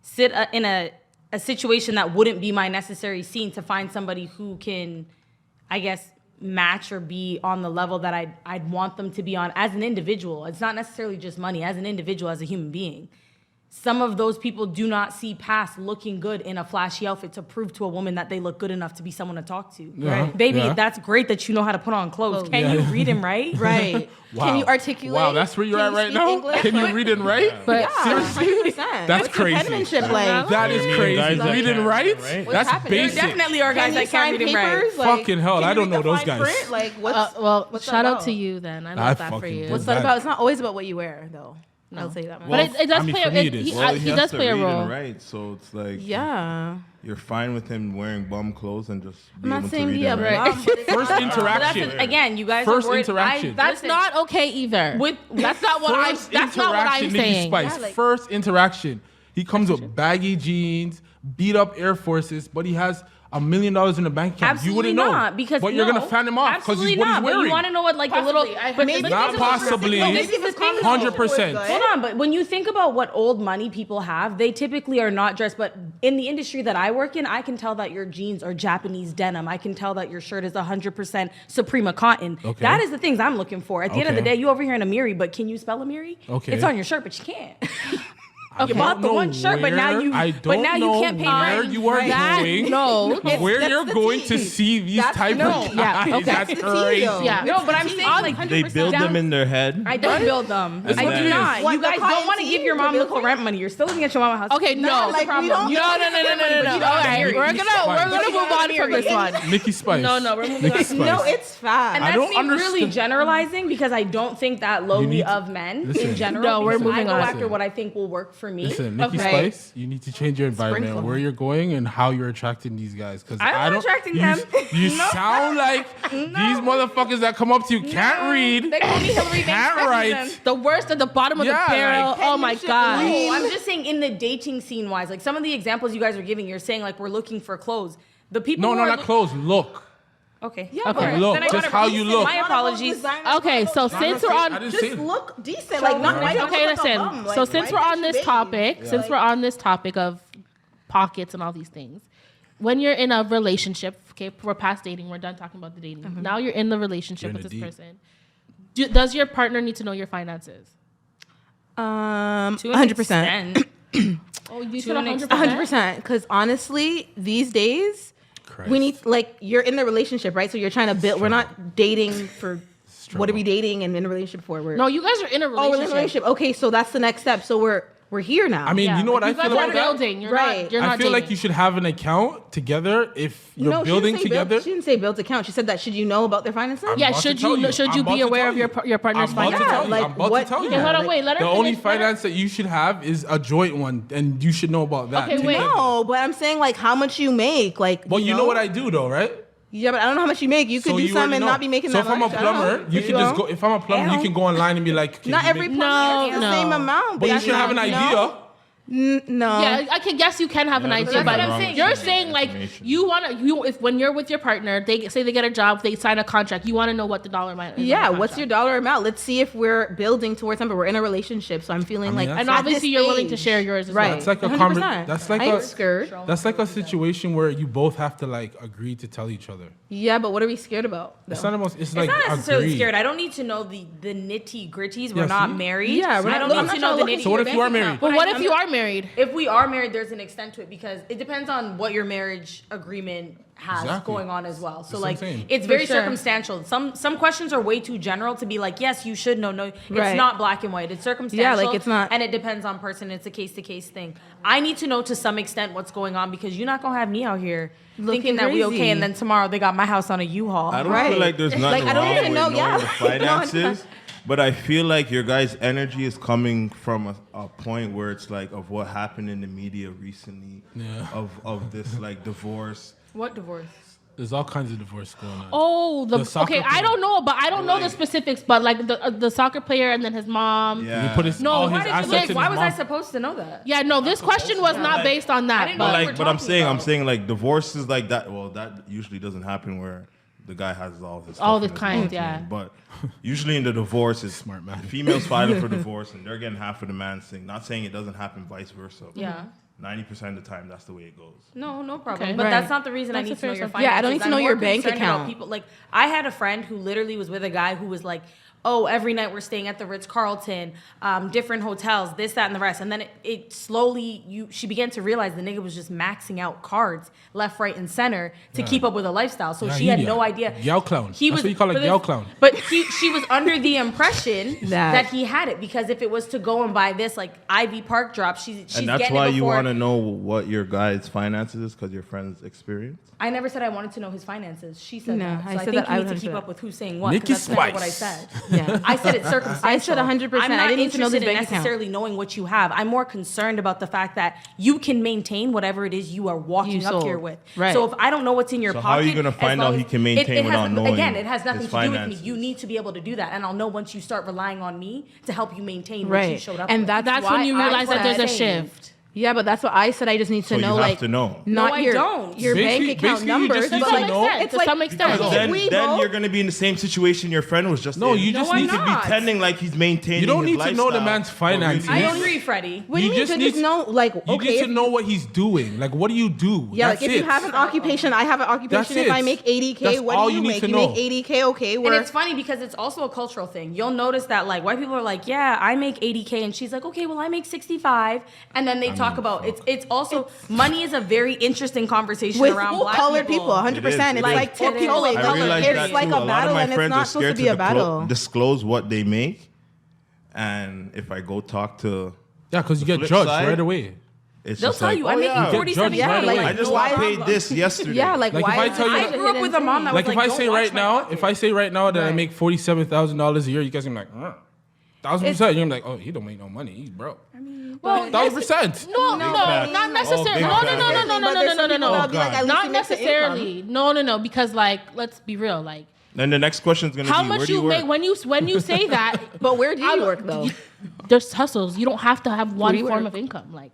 Speaker 3: sit in a situation that wouldn't be my necessary scene to find somebody who can, I guess, match or be on the level that I'd want them to be on as an individual. It's not necessarily just money. As an individual, as a human being. some of those people do not see past looking good in a flashy outfit to prove to a woman that they look good enough to be someone to talk to.
Speaker 2: Yeah.
Speaker 3: Right? Baby,
Speaker 2: Yeah.
Speaker 3: that's great that you know how to put on clothes. Can you read and write?
Speaker 4: Right. Can you articulate?
Speaker 2: Wow, that's where you're
Speaker 4: Can
Speaker 2: at
Speaker 4: you
Speaker 2: right
Speaker 4: speak
Speaker 2: now?
Speaker 4: English?
Speaker 2: Can you read and write?
Speaker 1: But
Speaker 4: Yeah,
Speaker 2: Seriously?
Speaker 4: 100%.
Speaker 2: That's
Speaker 4: What's your
Speaker 2: crazy.
Speaker 4: penmanship like?
Speaker 2: That is
Speaker 5: mean
Speaker 2: crazy.
Speaker 5: guys that
Speaker 2: Read and
Speaker 5: can't
Speaker 2: write?
Speaker 5: write?
Speaker 4: What's
Speaker 2: That's
Speaker 4: happening?
Speaker 3: There
Speaker 2: basic.
Speaker 3: definitely are guys
Speaker 4: Can you
Speaker 3: that can't
Speaker 4: sign
Speaker 3: read and write.
Speaker 4: papers? Like,
Speaker 2: Fucking hell,
Speaker 4: can
Speaker 2: I
Speaker 4: you
Speaker 2: don't
Speaker 4: read
Speaker 2: know
Speaker 4: the
Speaker 2: those
Speaker 4: fine
Speaker 2: guys.
Speaker 4: print? Like, what's
Speaker 1: well,
Speaker 4: what's that
Speaker 1: shout out
Speaker 4: about?
Speaker 1: to you then. I
Speaker 2: I
Speaker 1: love that for
Speaker 2: fucking
Speaker 1: you.
Speaker 2: did
Speaker 4: What's
Speaker 2: that.
Speaker 4: that about? It's not always about what you wear, though. I'll say that.
Speaker 1: But it does
Speaker 2: I mean,
Speaker 1: play.
Speaker 2: for me it is.
Speaker 5: Well,
Speaker 1: He
Speaker 5: has
Speaker 1: does
Speaker 5: to
Speaker 1: play a
Speaker 5: read
Speaker 1: role.
Speaker 5: and write, so it's like
Speaker 4: Yeah.
Speaker 5: you're fine with him wearing bum clothes and just be
Speaker 4: I'm not
Speaker 5: able to
Speaker 4: saying
Speaker 5: read
Speaker 4: be a
Speaker 5: and write.
Speaker 4: bum, but it's
Speaker 2: First
Speaker 4: not-
Speaker 2: interaction.
Speaker 3: Again, you guys
Speaker 2: First
Speaker 3: are worried.
Speaker 2: interaction.
Speaker 1: That's not okay either. That's not what I'm.
Speaker 2: First
Speaker 1: That's not what I'm
Speaker 2: interaction, Nikki
Speaker 1: saying.
Speaker 2: Spice.
Speaker 4: Yeah, like-
Speaker 2: First interaction. He comes with baggy jeans, beat up Air Forces, but he has $1 million in the bank account.
Speaker 3: Absolutely
Speaker 2: You wouldn't know.
Speaker 3: not, because
Speaker 2: but you're
Speaker 3: no,
Speaker 2: gonna fan him off because
Speaker 3: absolutely
Speaker 2: he's what
Speaker 3: not,
Speaker 2: he's
Speaker 3: but
Speaker 2: wearing.
Speaker 3: you want to know what like the little,
Speaker 1: Possibly.
Speaker 3: but
Speaker 4: Maybe
Speaker 2: Not
Speaker 4: it's
Speaker 2: possibly.
Speaker 4: No, maybe if it's
Speaker 2: 100%.
Speaker 3: Hold on, but when you think about what old money people have, they typically are not dressed. But in the industry that I work in, I can tell that your jeans are Japanese denim. I can tell that your shirt is 100% Suprema cotton.
Speaker 2: Okay.
Speaker 3: That is the things I'm looking for. At the end of the
Speaker 2: Okay.
Speaker 3: day, you over here in Amiri, but can you spell Amiri?
Speaker 2: Okay.
Speaker 3: It's on your shirt, but you can't.
Speaker 2: I
Speaker 3: You bought
Speaker 2: don't
Speaker 3: the
Speaker 2: know
Speaker 3: one shirt, but now
Speaker 2: where-
Speaker 3: you-
Speaker 2: I
Speaker 3: but
Speaker 2: don't
Speaker 3: now you
Speaker 2: know
Speaker 3: can't pay
Speaker 2: where
Speaker 3: rent.
Speaker 2: you are
Speaker 1: That-
Speaker 2: going.
Speaker 1: no.
Speaker 2: Where
Speaker 4: That's
Speaker 2: you're
Speaker 4: the
Speaker 2: going
Speaker 4: tea.
Speaker 2: to see these
Speaker 4: That's
Speaker 2: type
Speaker 4: no.
Speaker 2: of
Speaker 1: Yeah,
Speaker 2: guys.
Speaker 1: okay.
Speaker 2: That's
Speaker 4: That's the tea,
Speaker 2: crazy.
Speaker 4: though.
Speaker 1: Yeah.
Speaker 3: No, but I'm saying like
Speaker 5: They build them in their head.
Speaker 3: I don't build them.
Speaker 5: And
Speaker 3: I do
Speaker 5: then-
Speaker 3: not.
Speaker 4: What,
Speaker 3: You
Speaker 4: the
Speaker 3: guys don't want to
Speaker 4: clients
Speaker 3: give your
Speaker 4: you
Speaker 3: mom
Speaker 4: to
Speaker 3: the
Speaker 4: build
Speaker 3: rent money. You're still gonna get your mom a house.
Speaker 1: Okay, no.
Speaker 4: Not like we don't-
Speaker 1: No. All right, we're gonna move on from this one.
Speaker 2: Nikki Spice.
Speaker 1: No, we're moving on.
Speaker 2: Nikki Spice.
Speaker 4: No, it's fast.
Speaker 3: And
Speaker 2: I
Speaker 3: that's
Speaker 2: don't
Speaker 3: me
Speaker 2: understand.
Speaker 3: really generalizing because I don't think that lowly
Speaker 2: need to-
Speaker 3: of men
Speaker 2: listen.
Speaker 3: in general.
Speaker 1: No, we're
Speaker 3: because
Speaker 1: moving
Speaker 3: I go
Speaker 1: on.
Speaker 3: after what I think will work for me.
Speaker 2: Listen, Nikki
Speaker 1: Okay.
Speaker 2: Spice, you need to change your environment,
Speaker 4: Sprinkle.
Speaker 2: where you're going, and how you're attracting these guys. Because
Speaker 3: I'm
Speaker 2: I
Speaker 3: not
Speaker 2: don't.
Speaker 3: attracting
Speaker 2: you,
Speaker 3: them.
Speaker 2: You
Speaker 3: No.
Speaker 2: sound like these motherfuckers that come up to you can't read,
Speaker 3: They call me Hillary Banks
Speaker 2: can't
Speaker 3: president.
Speaker 2: write.
Speaker 1: The worst at the bottom of
Speaker 2: Yeah,
Speaker 1: the barrel.
Speaker 2: like,
Speaker 1: Oh my god.
Speaker 3: No, I'm just saying in the dating scene wise, like some of the examples you guys are giving, you're saying like we're looking for clothes. The people
Speaker 2: No,
Speaker 3: who
Speaker 2: no,
Speaker 3: are
Speaker 2: not clothes. Look.
Speaker 3: Okay.
Speaker 4: Yeah,
Speaker 1: Okay.
Speaker 4: but
Speaker 2: Look,
Speaker 3: Then I
Speaker 2: just
Speaker 3: gotta
Speaker 2: how you
Speaker 3: resend
Speaker 2: look.
Speaker 3: my apologies.
Speaker 1: Okay, so since we're
Speaker 2: I
Speaker 1: on,
Speaker 2: didn't say
Speaker 4: Just
Speaker 2: it.
Speaker 4: look decent. Like, not why don't
Speaker 1: okay,
Speaker 4: you look like a
Speaker 1: listen.
Speaker 4: bum? Like,
Speaker 1: So since
Speaker 4: why
Speaker 1: we're
Speaker 4: can't
Speaker 1: on
Speaker 4: you
Speaker 1: this
Speaker 4: bathe?
Speaker 1: topic, since we're on this topic of pockets and all these things, when you're in a relationship, okay, we're past dating, we're done talking about the dating. Now you're in the relationship
Speaker 2: You're in
Speaker 1: with
Speaker 2: the
Speaker 1: this
Speaker 2: deep.
Speaker 1: person. Does your partner need to know your finances?
Speaker 4: 100%.
Speaker 1: Oh, you
Speaker 3: To
Speaker 1: said
Speaker 3: an
Speaker 1: 100%.
Speaker 4: 100%. Because honestly, these days, we need, like, you're in the relationship, right? So you're trying to build, we're not dating for, what are we dating and in a relationship for? We're,
Speaker 1: No, you guys are in a
Speaker 4: oh, we're in a
Speaker 1: relationship.
Speaker 4: relationship. Okay, so that's the next step. So we're here now.
Speaker 2: I mean,
Speaker 1: Yeah,
Speaker 2: you know what I
Speaker 1: like,
Speaker 2: feel
Speaker 1: you guys
Speaker 2: about
Speaker 1: are
Speaker 2: that?
Speaker 1: building. You're
Speaker 4: Right.
Speaker 1: not. You're
Speaker 2: I
Speaker 1: not
Speaker 2: feel like
Speaker 1: dating.
Speaker 2: you should have an account together if you're
Speaker 4: no,
Speaker 2: building
Speaker 4: she didn't say
Speaker 2: together.
Speaker 4: she didn't say build account. She said that should you know about their finances?
Speaker 1: Yeah,
Speaker 2: about to
Speaker 1: should
Speaker 2: tell
Speaker 1: you should you
Speaker 2: I'm about
Speaker 1: be
Speaker 2: to
Speaker 1: aware
Speaker 2: tell
Speaker 1: of
Speaker 2: you.
Speaker 1: your partner's
Speaker 2: I'm about to
Speaker 1: finances?
Speaker 2: tell you.
Speaker 4: like,
Speaker 2: I'm about
Speaker 4: what-
Speaker 2: to tell you.
Speaker 1: Okay, hold on, wait. Let her
Speaker 2: The only
Speaker 1: finish. Let her-
Speaker 2: finance that you should have is a joint one, and you should know about that.
Speaker 1: Okay, wait.
Speaker 2: together.
Speaker 4: No, but I'm saying like how much you make. Like,
Speaker 2: Well, you know what I do though, right?
Speaker 4: Yeah, but I don't know how much you make. You could
Speaker 2: So
Speaker 4: do
Speaker 2: you
Speaker 4: something
Speaker 2: already
Speaker 4: and
Speaker 2: know.
Speaker 4: not be making
Speaker 2: so
Speaker 4: that
Speaker 2: if
Speaker 4: much.
Speaker 2: I'm a
Speaker 4: I don't
Speaker 2: plumber,
Speaker 4: know.
Speaker 2: you can just go. If I'm a plumber, you can go online and be like, okay,
Speaker 4: Not
Speaker 2: you
Speaker 4: every
Speaker 2: make-
Speaker 4: plumber
Speaker 1: No,
Speaker 4: makes the same
Speaker 1: no.
Speaker 4: amount.
Speaker 2: But you
Speaker 4: that's
Speaker 2: should have an
Speaker 4: not-
Speaker 2: idea.
Speaker 4: No.
Speaker 1: Yeah, I can guess you can have an
Speaker 5: Yeah,
Speaker 1: idea,
Speaker 5: that's
Speaker 1: but
Speaker 5: what I'm saying.
Speaker 1: you're saying like
Speaker 5: Information.
Speaker 1: you want to if when you're with your partner, they say they get a job, they sign a contract, you want to know what the dollar amount is.
Speaker 4: Yeah,
Speaker 1: on the
Speaker 4: what's your
Speaker 1: contract.
Speaker 4: dollar amount? Let's see if we're building towards something. We're in a relationship, so I'm feeling
Speaker 2: I mean,
Speaker 4: like,
Speaker 2: that's
Speaker 1: And
Speaker 2: at
Speaker 1: obviously, you're willing to share yours as
Speaker 4: right?
Speaker 1: well.
Speaker 2: That's like a
Speaker 4: 100%.
Speaker 2: that's like
Speaker 4: I
Speaker 2: a
Speaker 4: ain't scared.
Speaker 2: that's like a situation where you both have to like agree to tell each other.
Speaker 4: Yeah, but what are we scared about?
Speaker 2: It's
Speaker 4: though?
Speaker 2: not almost. It's
Speaker 3: It's
Speaker 2: like
Speaker 3: not necessarily
Speaker 2: agree.
Speaker 3: scared. I don't need to know the nitty gritties. We're
Speaker 2: Yeah,
Speaker 3: not
Speaker 2: see?
Speaker 3: married.
Speaker 4: Yeah, we're
Speaker 3: I
Speaker 4: not-
Speaker 3: don't
Speaker 4: I'm
Speaker 3: need
Speaker 4: not
Speaker 3: to
Speaker 4: trying
Speaker 3: know
Speaker 4: to
Speaker 3: the
Speaker 4: look
Speaker 3: nitty.
Speaker 4: into
Speaker 2: So what if
Speaker 4: your
Speaker 2: you are
Speaker 4: bank
Speaker 2: married?
Speaker 4: account.
Speaker 1: But what
Speaker 3: I'm
Speaker 1: if you
Speaker 3: not-
Speaker 1: are married?
Speaker 3: If we are married, there's an extent to it because it depends on what your marriage agreement has
Speaker 2: Exactly.
Speaker 3: going on as well. So
Speaker 2: That's what I'm
Speaker 3: like
Speaker 2: saying.
Speaker 3: it's
Speaker 4: For
Speaker 3: very
Speaker 4: sure.
Speaker 3: circumstantial. Some questions are way too general to be like, yes, you should know. No, it's
Speaker 4: Right.
Speaker 3: not black and white. It's circumstantial.
Speaker 4: like, it's not-
Speaker 3: and it depends on person. It's a case to case thing. I need to know to some extent what's going on because you're not gonna have me out here
Speaker 4: Looking
Speaker 3: thinking that we
Speaker 4: crazy.
Speaker 3: okay and then tomorrow they got my house on a U-Haul.
Speaker 5: I don't
Speaker 4: Right.
Speaker 5: feel like there's
Speaker 4: Like,
Speaker 5: nothing
Speaker 4: I don't
Speaker 5: wrong
Speaker 4: even
Speaker 5: with
Speaker 4: know,
Speaker 5: knowing
Speaker 4: yeah.
Speaker 5: the finances, but I feel like your guys' energy is coming from a point where it's like of what happened in the media recently, of this like divorce.
Speaker 3: What divorce?
Speaker 2: There's all kinds of divorce going on.
Speaker 1: Oh,
Speaker 2: The soccer
Speaker 1: okay. I
Speaker 2: player.
Speaker 1: don't know, but I don't know the specifics. But like the soccer player and then his mom.
Speaker 5: Yeah.
Speaker 2: He put his
Speaker 1: No,
Speaker 2: all
Speaker 1: why
Speaker 2: his
Speaker 1: did you
Speaker 2: assets
Speaker 1: look-
Speaker 2: in
Speaker 3: Why
Speaker 2: his
Speaker 3: was
Speaker 2: mom.
Speaker 3: I supposed to know that?
Speaker 1: Yeah, no. This question was not based on
Speaker 3: I
Speaker 1: that.
Speaker 3: didn't know
Speaker 1: But
Speaker 3: we were
Speaker 5: Like, but I'm
Speaker 3: talking
Speaker 5: saying,
Speaker 3: about.
Speaker 5: like divorces like that. Well, that usually doesn't happen where the guy has all his
Speaker 1: All
Speaker 5: stuff
Speaker 1: the
Speaker 5: in his
Speaker 1: kind,
Speaker 5: mom's
Speaker 1: yeah.
Speaker 5: name. But usually in the divorce, it's
Speaker 2: Smart man.
Speaker 5: The female's filing for divorce and they're getting half of the man's thing. Not saying it doesn't happen vice versa.
Speaker 3: Yeah.
Speaker 5: 90% of the time, that's the way it goes.
Speaker 3: No, no problem.
Speaker 1: Okay.
Speaker 3: But
Speaker 4: Right.
Speaker 3: that's not the reason
Speaker 1: That's
Speaker 3: I
Speaker 1: a
Speaker 3: need to know
Speaker 1: fair
Speaker 3: your
Speaker 1: assumption.
Speaker 3: finances.
Speaker 4: Yeah, I don't need to
Speaker 3: I'm
Speaker 4: know
Speaker 3: more
Speaker 4: your bank
Speaker 3: concerned about
Speaker 4: account.
Speaker 3: People like I had a friend who literally was with a guy who was like, oh, every night we're staying at the Ritz-Carlton, different hotels, this, that, and the rest. And then it slowly, she began to realize the nigga was just maxing out cards left, right, and center to keep up with a lifestyle. So she had no idea.
Speaker 2: Gal clown.
Speaker 3: He
Speaker 2: That's
Speaker 3: was,
Speaker 2: what you call a gal clown.
Speaker 3: But she was under the impression that he had it, because if it was to go and buy this like Ivy Park drop, she's
Speaker 5: and that's
Speaker 3: getting
Speaker 5: why
Speaker 3: it
Speaker 5: you
Speaker 3: before.
Speaker 5: want to know what your guy's finances is, because your friend's experience.
Speaker 3: I never said I wanted to know his finances. She said
Speaker 4: No,
Speaker 3: that. So
Speaker 4: I
Speaker 3: I
Speaker 4: said
Speaker 3: think
Speaker 4: that
Speaker 3: you
Speaker 4: I
Speaker 3: need
Speaker 4: would
Speaker 3: to
Speaker 4: have
Speaker 3: keep
Speaker 4: said
Speaker 3: up with who's saying what.
Speaker 2: Nikki
Speaker 3: 'Cause that's never what I
Speaker 2: Spice.
Speaker 3: said.
Speaker 4: Yeah.
Speaker 3: I said it's circumstantial.
Speaker 4: I said 100%.
Speaker 3: I'm not
Speaker 4: I didn't need to know
Speaker 3: interested
Speaker 4: this
Speaker 3: in
Speaker 4: bank account.
Speaker 3: necessarily knowing what you have. I'm more concerned about the fact that you can maintain whatever it is you are walking
Speaker 4: You
Speaker 3: up
Speaker 4: sold.
Speaker 3: here with.
Speaker 4: Right.
Speaker 3: So if I don't know what's in your
Speaker 5: So
Speaker 3: pocket,
Speaker 5: how are you gonna
Speaker 3: as
Speaker 5: find
Speaker 3: long
Speaker 5: out
Speaker 3: as-
Speaker 5: he can maintain without knowing
Speaker 3: Again, it has nothing
Speaker 5: his
Speaker 3: to do with me.
Speaker 5: finances?
Speaker 3: You need to be able to do that, and I'll know once you start relying on me to help you maintain what you
Speaker 4: Right.
Speaker 3: showed up
Speaker 4: And
Speaker 3: with.
Speaker 1: That's
Speaker 4: why
Speaker 1: when you
Speaker 4: I
Speaker 1: realize that there's a
Speaker 4: said-
Speaker 1: shift.
Speaker 4: Yeah, but that's what I said. I just need to
Speaker 5: So you
Speaker 4: know,
Speaker 5: have
Speaker 4: like,
Speaker 5: to know.
Speaker 4: not
Speaker 3: No, I
Speaker 4: your
Speaker 3: don't.
Speaker 4: your
Speaker 2: Basically-
Speaker 4: bank account
Speaker 2: basically you
Speaker 4: numbers.
Speaker 2: just need
Speaker 4: but
Speaker 2: to
Speaker 4: like,
Speaker 2: know.
Speaker 4: it's
Speaker 1: To
Speaker 4: like
Speaker 1: some extent.
Speaker 5: Because
Speaker 1: If
Speaker 5: then,
Speaker 4: we
Speaker 5: then
Speaker 4: both-
Speaker 5: you're going to be in the same situation your friend was just
Speaker 2: No,
Speaker 5: in.
Speaker 2: you just
Speaker 3: I'm
Speaker 2: need to
Speaker 3: not.
Speaker 2: be.
Speaker 5: pretending like he's maintaining
Speaker 2: You don't
Speaker 5: his
Speaker 2: need to know the
Speaker 5: lifestyle,
Speaker 2: man's
Speaker 5: but
Speaker 2: finances.
Speaker 3: I
Speaker 2: Yes.
Speaker 3: agree, Freddie.
Speaker 4: what do you
Speaker 2: You
Speaker 4: mean
Speaker 2: just
Speaker 4: to
Speaker 2: need
Speaker 4: just know, like,
Speaker 2: You
Speaker 4: okay,
Speaker 2: need to
Speaker 4: if-
Speaker 2: know what he's doing. Like, what do you do?
Speaker 4: yeah,
Speaker 2: That's
Speaker 4: like if you
Speaker 2: it.
Speaker 4: have an occupation, I have an occupation.
Speaker 2: That's
Speaker 4: If I
Speaker 2: it.
Speaker 4: make 80K,
Speaker 2: That's
Speaker 4: what
Speaker 2: all
Speaker 4: do
Speaker 2: you
Speaker 4: you
Speaker 2: need
Speaker 4: make?
Speaker 2: to
Speaker 4: You
Speaker 2: know.
Speaker 4: make 80K, okay?
Speaker 3: And
Speaker 4: We're
Speaker 3: it's funny because it's also a cultural thing. You'll notice that like white people are like, yeah, I make 80K, and she's like, okay, well I make 65, and then they talk about it's also money is a very interesting conversation
Speaker 4: with
Speaker 3: around
Speaker 4: full
Speaker 3: black
Speaker 4: colored people,
Speaker 3: people.
Speaker 4: 100%.
Speaker 5: It
Speaker 4: It's
Speaker 5: is.
Speaker 4: like
Speaker 3: Or people
Speaker 4: tiptoeing.
Speaker 3: of
Speaker 5: I
Speaker 3: color,
Speaker 5: realize
Speaker 3: period.
Speaker 5: that
Speaker 4: It's like
Speaker 5: too.
Speaker 4: a
Speaker 5: A lot
Speaker 4: battle,
Speaker 5: of my
Speaker 4: and it's
Speaker 5: friends are
Speaker 4: not supposed to
Speaker 5: scared
Speaker 4: be a battle.
Speaker 5: disclose what they make, and if I go talk to,
Speaker 2: Yeah, because you get
Speaker 5: flip
Speaker 2: judged
Speaker 5: side,
Speaker 2: right away.
Speaker 5: it's
Speaker 3: They'll
Speaker 5: just
Speaker 3: tell
Speaker 5: like,
Speaker 3: you,
Speaker 5: oh,
Speaker 3: I'm
Speaker 5: yeah,
Speaker 3: making 47.
Speaker 2: Yeah,
Speaker 5: I
Speaker 2: like,
Speaker 5: just
Speaker 4: why-
Speaker 5: got paid this yesterday.
Speaker 4: Yeah, like,
Speaker 2: Like,
Speaker 4: why
Speaker 2: if I
Speaker 4: is
Speaker 2: tell
Speaker 4: it
Speaker 2: you
Speaker 3: I
Speaker 2: that-
Speaker 3: grew up with a mom that
Speaker 2: Like
Speaker 3: was
Speaker 2: if
Speaker 3: like,
Speaker 2: I
Speaker 3: don't
Speaker 2: say
Speaker 3: watch
Speaker 2: right
Speaker 3: my
Speaker 2: now,
Speaker 3: pocket.
Speaker 2: if I say right now that I
Speaker 4: Right.
Speaker 2: make $47,000 a year, you guys are gonna be like, 1,000%. You're gonna be like, oh, he don't make no money. He's broke.
Speaker 1: Well,
Speaker 2: 1,000%.
Speaker 1: No,
Speaker 5: facts.
Speaker 1: not necessarily.
Speaker 5: big
Speaker 1: No,
Speaker 5: facts.
Speaker 1: no, no, no, no,
Speaker 4: But
Speaker 1: no,
Speaker 4: there's
Speaker 1: no,
Speaker 4: some
Speaker 1: no,
Speaker 4: people
Speaker 1: no,
Speaker 4: that'll
Speaker 1: no.
Speaker 4: be like, at least
Speaker 1: Not
Speaker 4: he makes an
Speaker 1: necessarily. No, because like, let's be real. Like,
Speaker 5: Then the next question is gonna
Speaker 1: how
Speaker 5: be, where
Speaker 1: much
Speaker 5: do you
Speaker 1: you make
Speaker 5: work?
Speaker 1: when you say that?
Speaker 4: But where do you
Speaker 1: I'm-
Speaker 4: work though?
Speaker 1: There's hustles. You don't have to have one
Speaker 4: do you
Speaker 1: form
Speaker 4: work?
Speaker 1: of income. Like,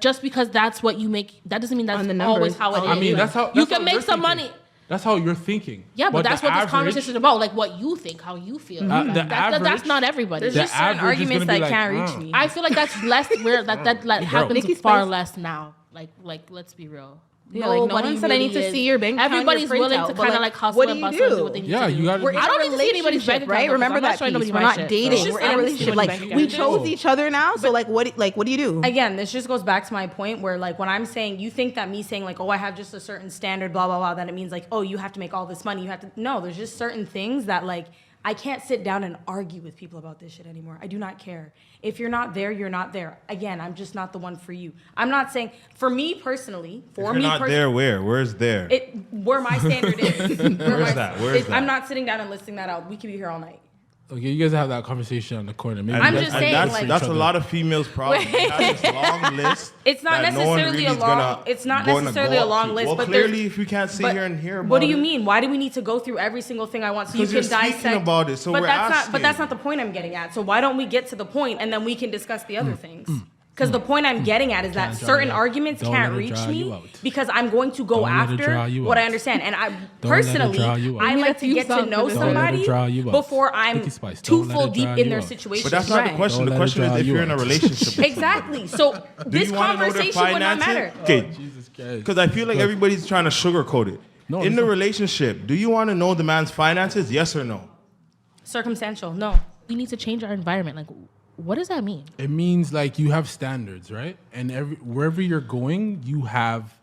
Speaker 1: just because that's what you make, that doesn't mean that's
Speaker 4: On the
Speaker 1: always
Speaker 4: numbers.
Speaker 1: how it is.
Speaker 2: I mean, that's how
Speaker 1: you
Speaker 2: that's
Speaker 1: can
Speaker 2: how
Speaker 1: make
Speaker 2: you're
Speaker 1: some
Speaker 2: thinking.
Speaker 1: money.
Speaker 2: That's how you're thinking.
Speaker 1: Yeah, but that's
Speaker 2: the
Speaker 1: what this
Speaker 2: average-
Speaker 1: conversation is about. Like what you think, how you feel.
Speaker 2: the
Speaker 1: That's
Speaker 2: average-
Speaker 1: not everybody.
Speaker 3: There's
Speaker 2: The
Speaker 3: just certain
Speaker 2: average is
Speaker 3: arguments
Speaker 2: gonna
Speaker 3: that
Speaker 2: be
Speaker 3: can't
Speaker 2: like,
Speaker 3: reach me.
Speaker 1: I feel like that's less where that happens
Speaker 4: Nikki
Speaker 1: far
Speaker 4: Spice-
Speaker 1: less now. Like let's be real.
Speaker 4: Yeah, like, no one said I need to see your bank account, your
Speaker 1: Everybody's willing
Speaker 4: printout,
Speaker 1: to
Speaker 4: but,
Speaker 1: kind of
Speaker 4: like,
Speaker 1: like hustle
Speaker 4: what do
Speaker 1: and
Speaker 4: you
Speaker 1: bustle and
Speaker 4: do?
Speaker 1: do what they need
Speaker 2: Yeah,
Speaker 1: to do.
Speaker 2: you gotta
Speaker 4: We're
Speaker 2: do-
Speaker 4: in
Speaker 1: I
Speaker 4: a
Speaker 1: don't need to see anybody's
Speaker 4: relationship,
Speaker 1: bank account
Speaker 4: right?
Speaker 1: numbers.
Speaker 4: Remember
Speaker 1: I'm not
Speaker 4: that
Speaker 1: showing
Speaker 4: piece.
Speaker 1: nobody
Speaker 4: We're
Speaker 1: my
Speaker 4: not
Speaker 1: shit.
Speaker 4: dating.
Speaker 1: So
Speaker 4: We're in
Speaker 1: I
Speaker 4: a
Speaker 1: don't need to see
Speaker 4: relationship.
Speaker 1: anybody's
Speaker 4: Like
Speaker 1: bank
Speaker 4: we
Speaker 1: account.
Speaker 4: chose each other now. So like, what do you do?
Speaker 3: Again, this just goes back to my point where like when I'm saying you think that me saying like, oh, I have just a certain standard, blah blah blah, that it means like, oh, you have to make all this money, you have to. No, there's just certain things that like I can't sit down and argue with people about this shit anymore. I do not care. If you're not there, you're not there. Again, I'm just not the one for you. I'm not saying for me personally.
Speaker 5: If you're not there, where's there?
Speaker 3: Where my standard is.
Speaker 5: Where's that? Where's that?
Speaker 3: I'm not sitting down and listing that out. We could be here all night.
Speaker 2: Okay, you guys have that conversation on the corner. Maybe
Speaker 3: I'm
Speaker 2: that's-
Speaker 3: just
Speaker 2: and
Speaker 3: saying,
Speaker 2: that's
Speaker 3: like-
Speaker 2: for
Speaker 5: that's
Speaker 2: each
Speaker 5: a
Speaker 2: other.
Speaker 5: lot of females' problem. They have this long list.
Speaker 3: It's not
Speaker 5: that no one
Speaker 3: necessarily
Speaker 5: really
Speaker 3: a
Speaker 5: is
Speaker 3: long.
Speaker 5: gonna
Speaker 3: It's not
Speaker 5: go and
Speaker 3: necessarily
Speaker 5: go
Speaker 3: a
Speaker 5: up
Speaker 3: long
Speaker 5: to.
Speaker 3: list.
Speaker 5: Well,
Speaker 3: but
Speaker 5: clearly,
Speaker 3: there's-
Speaker 5: if you can't sit
Speaker 3: but
Speaker 5: here and hear about
Speaker 3: what do you
Speaker 5: it-
Speaker 3: mean? Why do we need to go through every single thing I want so you
Speaker 5: Because
Speaker 3: can
Speaker 5: you're speaking
Speaker 3: dissect
Speaker 5: about it, so
Speaker 3: but
Speaker 5: we're
Speaker 3: that's not.
Speaker 5: asking.
Speaker 3: But that's not the point I'm getting at. So why don't we get to the point and then we can discuss the
Speaker 5: Mm.
Speaker 3: other things? Because the point I'm getting at is that
Speaker 2: Can't draw
Speaker 3: certain
Speaker 2: you out.
Speaker 3: arguments
Speaker 2: Don't
Speaker 3: can't
Speaker 2: let it
Speaker 3: reach
Speaker 2: draw you
Speaker 3: me
Speaker 2: out.
Speaker 3: because I'm going to go
Speaker 2: Don't let it
Speaker 3: after
Speaker 2: draw you
Speaker 3: what I
Speaker 2: out.
Speaker 3: understand. And I
Speaker 2: let it
Speaker 3: personally,
Speaker 2: draw you out.
Speaker 3: I
Speaker 4: Give me
Speaker 3: like
Speaker 4: a
Speaker 3: to
Speaker 4: few
Speaker 3: get to
Speaker 4: songs
Speaker 3: know
Speaker 4: for this.
Speaker 2: Don't let it
Speaker 3: somebody
Speaker 2: draw you out.
Speaker 3: before I'm
Speaker 2: Nikki Spice,
Speaker 3: too
Speaker 2: don't let
Speaker 3: full
Speaker 2: it
Speaker 3: deep
Speaker 2: draw
Speaker 3: in
Speaker 2: you
Speaker 3: their
Speaker 2: out.
Speaker 3: situation.
Speaker 5: But that's not the
Speaker 4: Right.
Speaker 5: question.
Speaker 2: Don't
Speaker 5: The
Speaker 2: let it
Speaker 5: question is
Speaker 2: draw
Speaker 5: if
Speaker 2: you
Speaker 5: you're in a
Speaker 2: out.
Speaker 5: relationship.
Speaker 3: Exactly. So
Speaker 5: Do
Speaker 3: this
Speaker 5: you want to know their
Speaker 3: conversation would not matter.
Speaker 5: finances? Okay,
Speaker 2: Jesus Christ.
Speaker 5: because I feel like everybody's trying to sugarcoat it.
Speaker 2: No,
Speaker 5: in
Speaker 2: it's
Speaker 5: the
Speaker 2: not.
Speaker 5: relationship, do you want to know the man's finances? Yes or no?
Speaker 3: Circumstantial. No.
Speaker 1: We need to change our environment. Like, what does that mean?
Speaker 2: It means like you have standards, right? And wherever you're going, you have